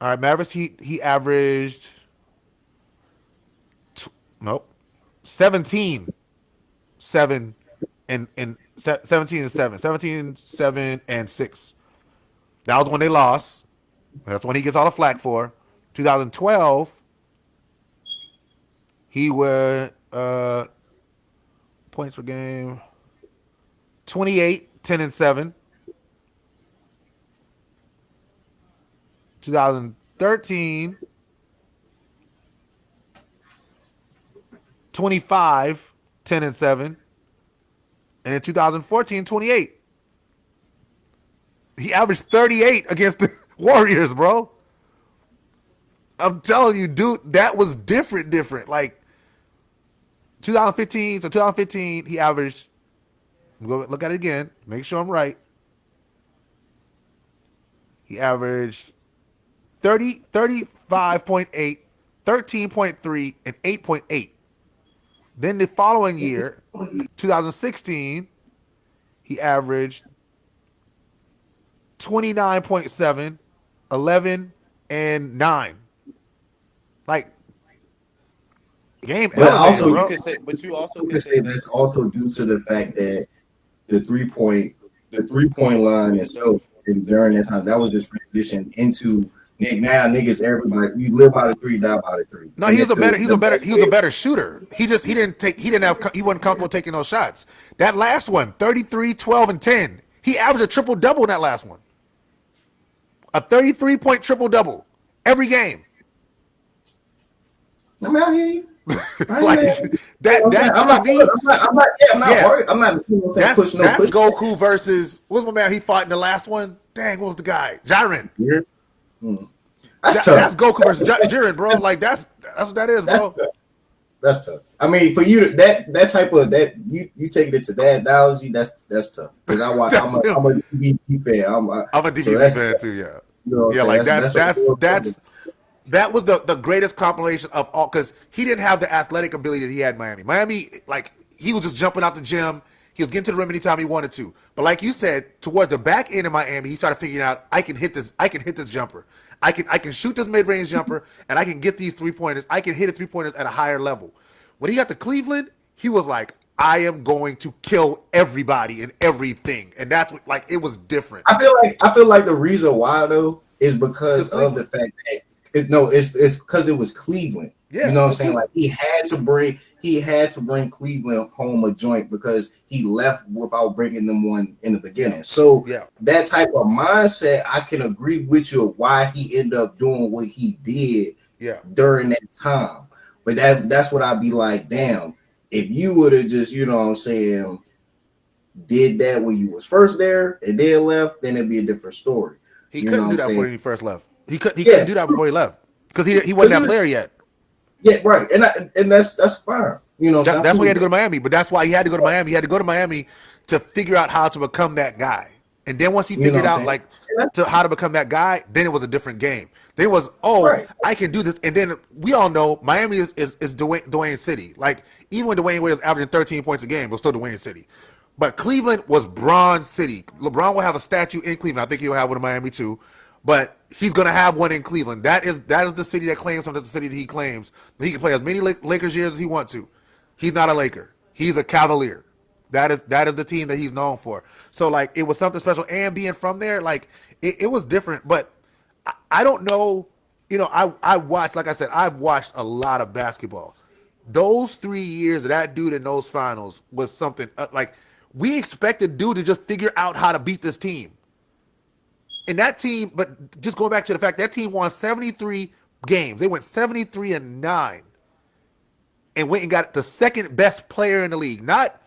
All right, Mavericks Heat. He averaged 17, 7, and 17 and 7, 17, 7, and 6. That was when they lost. That's when he gets all the flack for. 2012, he went points per game 28, 10, and 7. 2013, 25, 10, and 7. And in 2014, 28. He averaged 38 against the Warriors, bro. I'm telling you, dude, that was different. Like 2015, he averaged, go look at it again, make sure I'm right. He averaged 30, 35.8, 13.3, and 8.8. Then the following year, 2016, he averaged 29.7, 11, and 9. Like, Game But elevated, also, bro. you also you can could say say that's also due to the fact that the the 3 point line line itself, and during that time, that was the transition into now niggas everybody you live by the three, die by the three, No, and he was if a better the best he was a way. better shooter. He wasn't comfortable taking those shots. That last one, 33, 12, and 10. He averaged a triple double in that last one. A 33-point triple double every game. I mean, I hear you. I ain't Like mad. that I'm to not. me, I'm not yeah. worried. I'm not. Saying push no That's push. Goku versus what's my man he fought in the last one? Dang, what was the guy? Jiren. Yeah. That's That's tough. Goku versus Jiren, bro. Like that's what that is, That's bro. tough. That's tough. I mean, for you to that type of that you taking it to that analogy, that's tough. Because I'm That's him. a DBC fan. I'm a So DBZ that's fan too, yeah. you know what Yeah, I'm like saying. that was the greatest compilation of all because he didn't have the athletic ability that he had in Miami. Miami, like he was just jumping out the gym. He was getting to the rim anytime he wanted to. But like you said, towards the back end of Miami, he started figuring out I can hit this jumper. I can shoot this mid range jumper, and I can get these 3-pointers. I can hit a 3-pointers at a higher level. When he got to Cleveland, he was like, I am going to kill everybody and everything, and that's what, like it was different. I feel like the reason why though is because of the Cleveland. fact that it's because it was Cleveland. Yeah, You know what I'm it's saying? Cleveland. Like he had to bring Cleveland home a joint because he left without bringing them one in the beginning. So Yeah. that type of mindset, I can agree with you of why he ended up doing what he did Yeah. during that time. But that's what I'd be like, damn, if you would have just, you know what I'm saying, did that when you was first there and then left, then it'd be a different story. He You know couldn't what do I'm that before saying? he first left. He couldn't do that before he left because he wasn't that player yet. Yeah, right. And that's fine. You know what I'm saying? That's why he had to go to Miami. But that's why he had to go to Miami. He had to go to Miami to figure out how to become that guy. And then once he You know figured what I'm out saying? like to how to become that guy, then it was a different game. Then it was, Right. I can do this. And then we all know Miami is Dwayne City. Like even when Dwayne Wade was averaging 13 points a game, it was still Dwayne City. But Cleveland was Bron City. LeBron will have a statue in Cleveland. I think he'll have one in Miami too. But he's going to have one in Cleveland. That is the city that claims him. That's the city that he claims. He can play as many Lakers years as he wants to. He's not a Laker. He's a Cavalier. That is the team that he's known for. So like it was something special. And being from there, like it was different. But I don't know. You know, I watched, like I said, I've watched a lot of basketball. Those 3 years of that dude in those finals was something like we expected dude to just figure out how to beat this team. And that team, but just going back to the fact that team won 73 games. They went 73-9 and went and got the second best player in the league. Not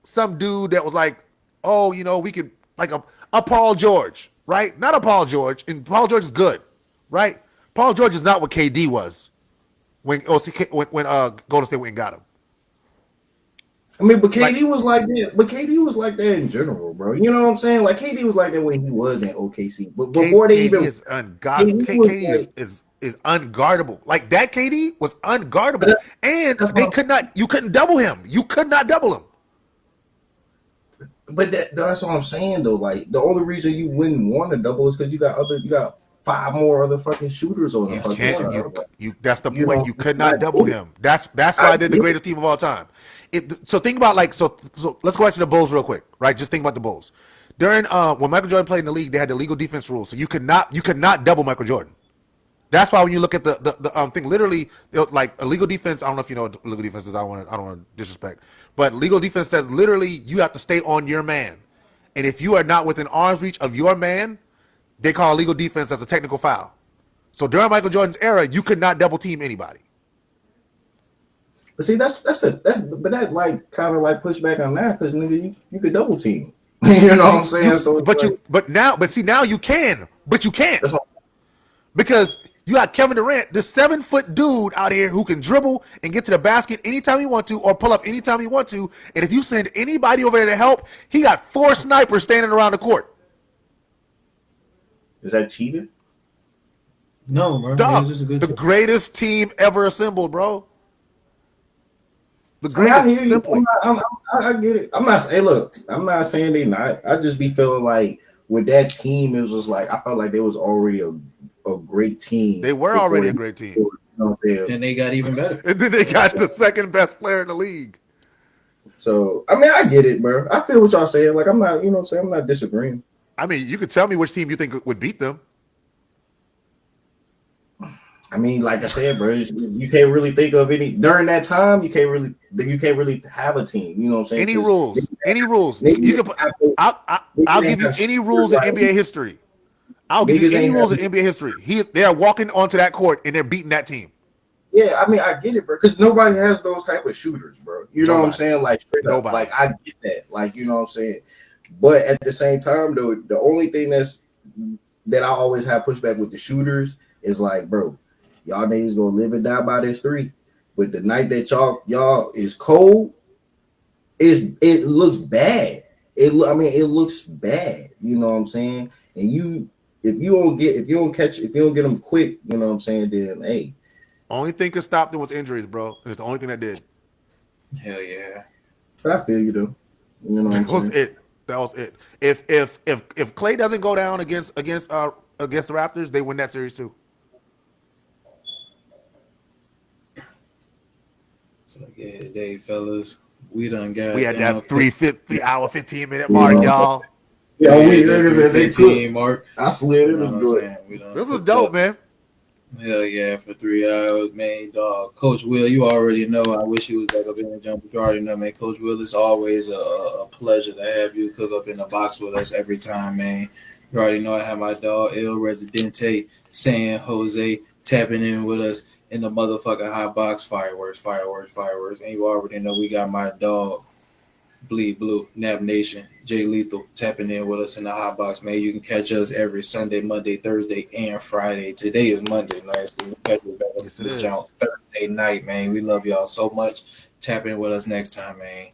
some dude that was like, oh, we could like a Paul George, right? Not a Paul George. And Paul George is good, right? Paul George is not what KD was when Golden State went and got him. I mean, but KD was like that. But KD was like that in general, bro. You know what I'm saying? Like KD was like that when he was in OKC. But before they even is unguardable. KD is unguardable. Like that KD was unguardable. And you couldn't double him. You could not double him. But that's what I'm saying though. Like the only reason you wouldn't want to double is because you got 5 more other fucking shooters on the fucking side. That's the point. You could not double him. That's why they're the greatest team of all time. So think about so let's go back to the Bulls real quick, right? Just think about the Bulls. During when Michael Jordan played in the league, they had the legal defense rules, so you could not double Michael Jordan. That's why when you look at the thing, literally like a legal defense. I don't know if you know what legal defense is. I don't want to disrespect, but legal defense says literally you have to stay on your man, and if you are not within arm's reach of your man, they call legal defense as a technical foul. So during Michael Jordan's era, you could not double team anybody. But see, but that like kind of like push back on that because nigga, you could double team. You know what I'm saying? Now you can, but you can't because you got Kevin Durant, this 7-foot dude out here who can dribble and get to the basket anytime he want to or pull up anytime he want to. And if you send anybody over there to help, he got 4 snipers standing around the court. Is that cheating? No, bro. Dog, It's just a good the greatest team ever assembled, bro. The I greatest, simply. I get it. I'm not saying, look, I'm not saying they not. I just be feeling like with that team, it was just like I felt like they was already a great team. They were already a great team. know what I'm saying? And they got even better. And then they got the second best player in the league. So I mean, I get it, bro. I feel what y'all saying. Like I'm not, you know what I'm saying? I'm not disagreeing. I mean, you could tell me which team you think would beat them. I mean, like I said, bro, you can't really think of any during that time. You can't really have a team. You know what I'm saying? Any rules? You can. I'll give you any rules in NBA history. I'll give you any rules in NBA history. They are walking onto that court and they're beating that team. Yeah, I mean, I get it, bro. Because nobody has those type of shooters, bro. You know what I'm saying? Like straight up, like I get that. Like you know what I'm saying. But at the same time, though, the only thing that I always have pushback with the shooters is like, bro, y'all niggas gonna live and die by this three. But the night that y'all is cold, it looks bad. It looks bad. You know what I'm saying? And if you don't get them quick, you know what I'm saying? Then hey, only thing could stop them was injuries, bro. It's the only thing that did. Hell yeah. But I feel you though. You know what I'm saying? That was it. If Clay doesn't go down against the Raptors, they win that series too. So yeah, Dave, fellas, we done got. We had that 3 hour 15-minute mark, y'all. Yeah, we niggas they 15 mark. I slid in the joint. This is dope, man. Hell yeah, for 3 hours, man, dog. Coach Will, you already know. I wish you was back up in the jump. You already know, man. Coach Will, it's always a pleasure to have you cook up in the box with us every time, man. You already know I have my dog, El Residente, San Jose, tapping in with us in the motherfucking hot box. Fireworks. And you already know we got my dog, Bleed Blue, Nap Nation, Jay Lethal, tapping in with us in the hot box, man. You can catch us every Sunday, Monday, Thursday, and Friday. Today is Monday night, so you can catch us back on Thursday night, man. We love y'all so much. Tap in with us next time, man.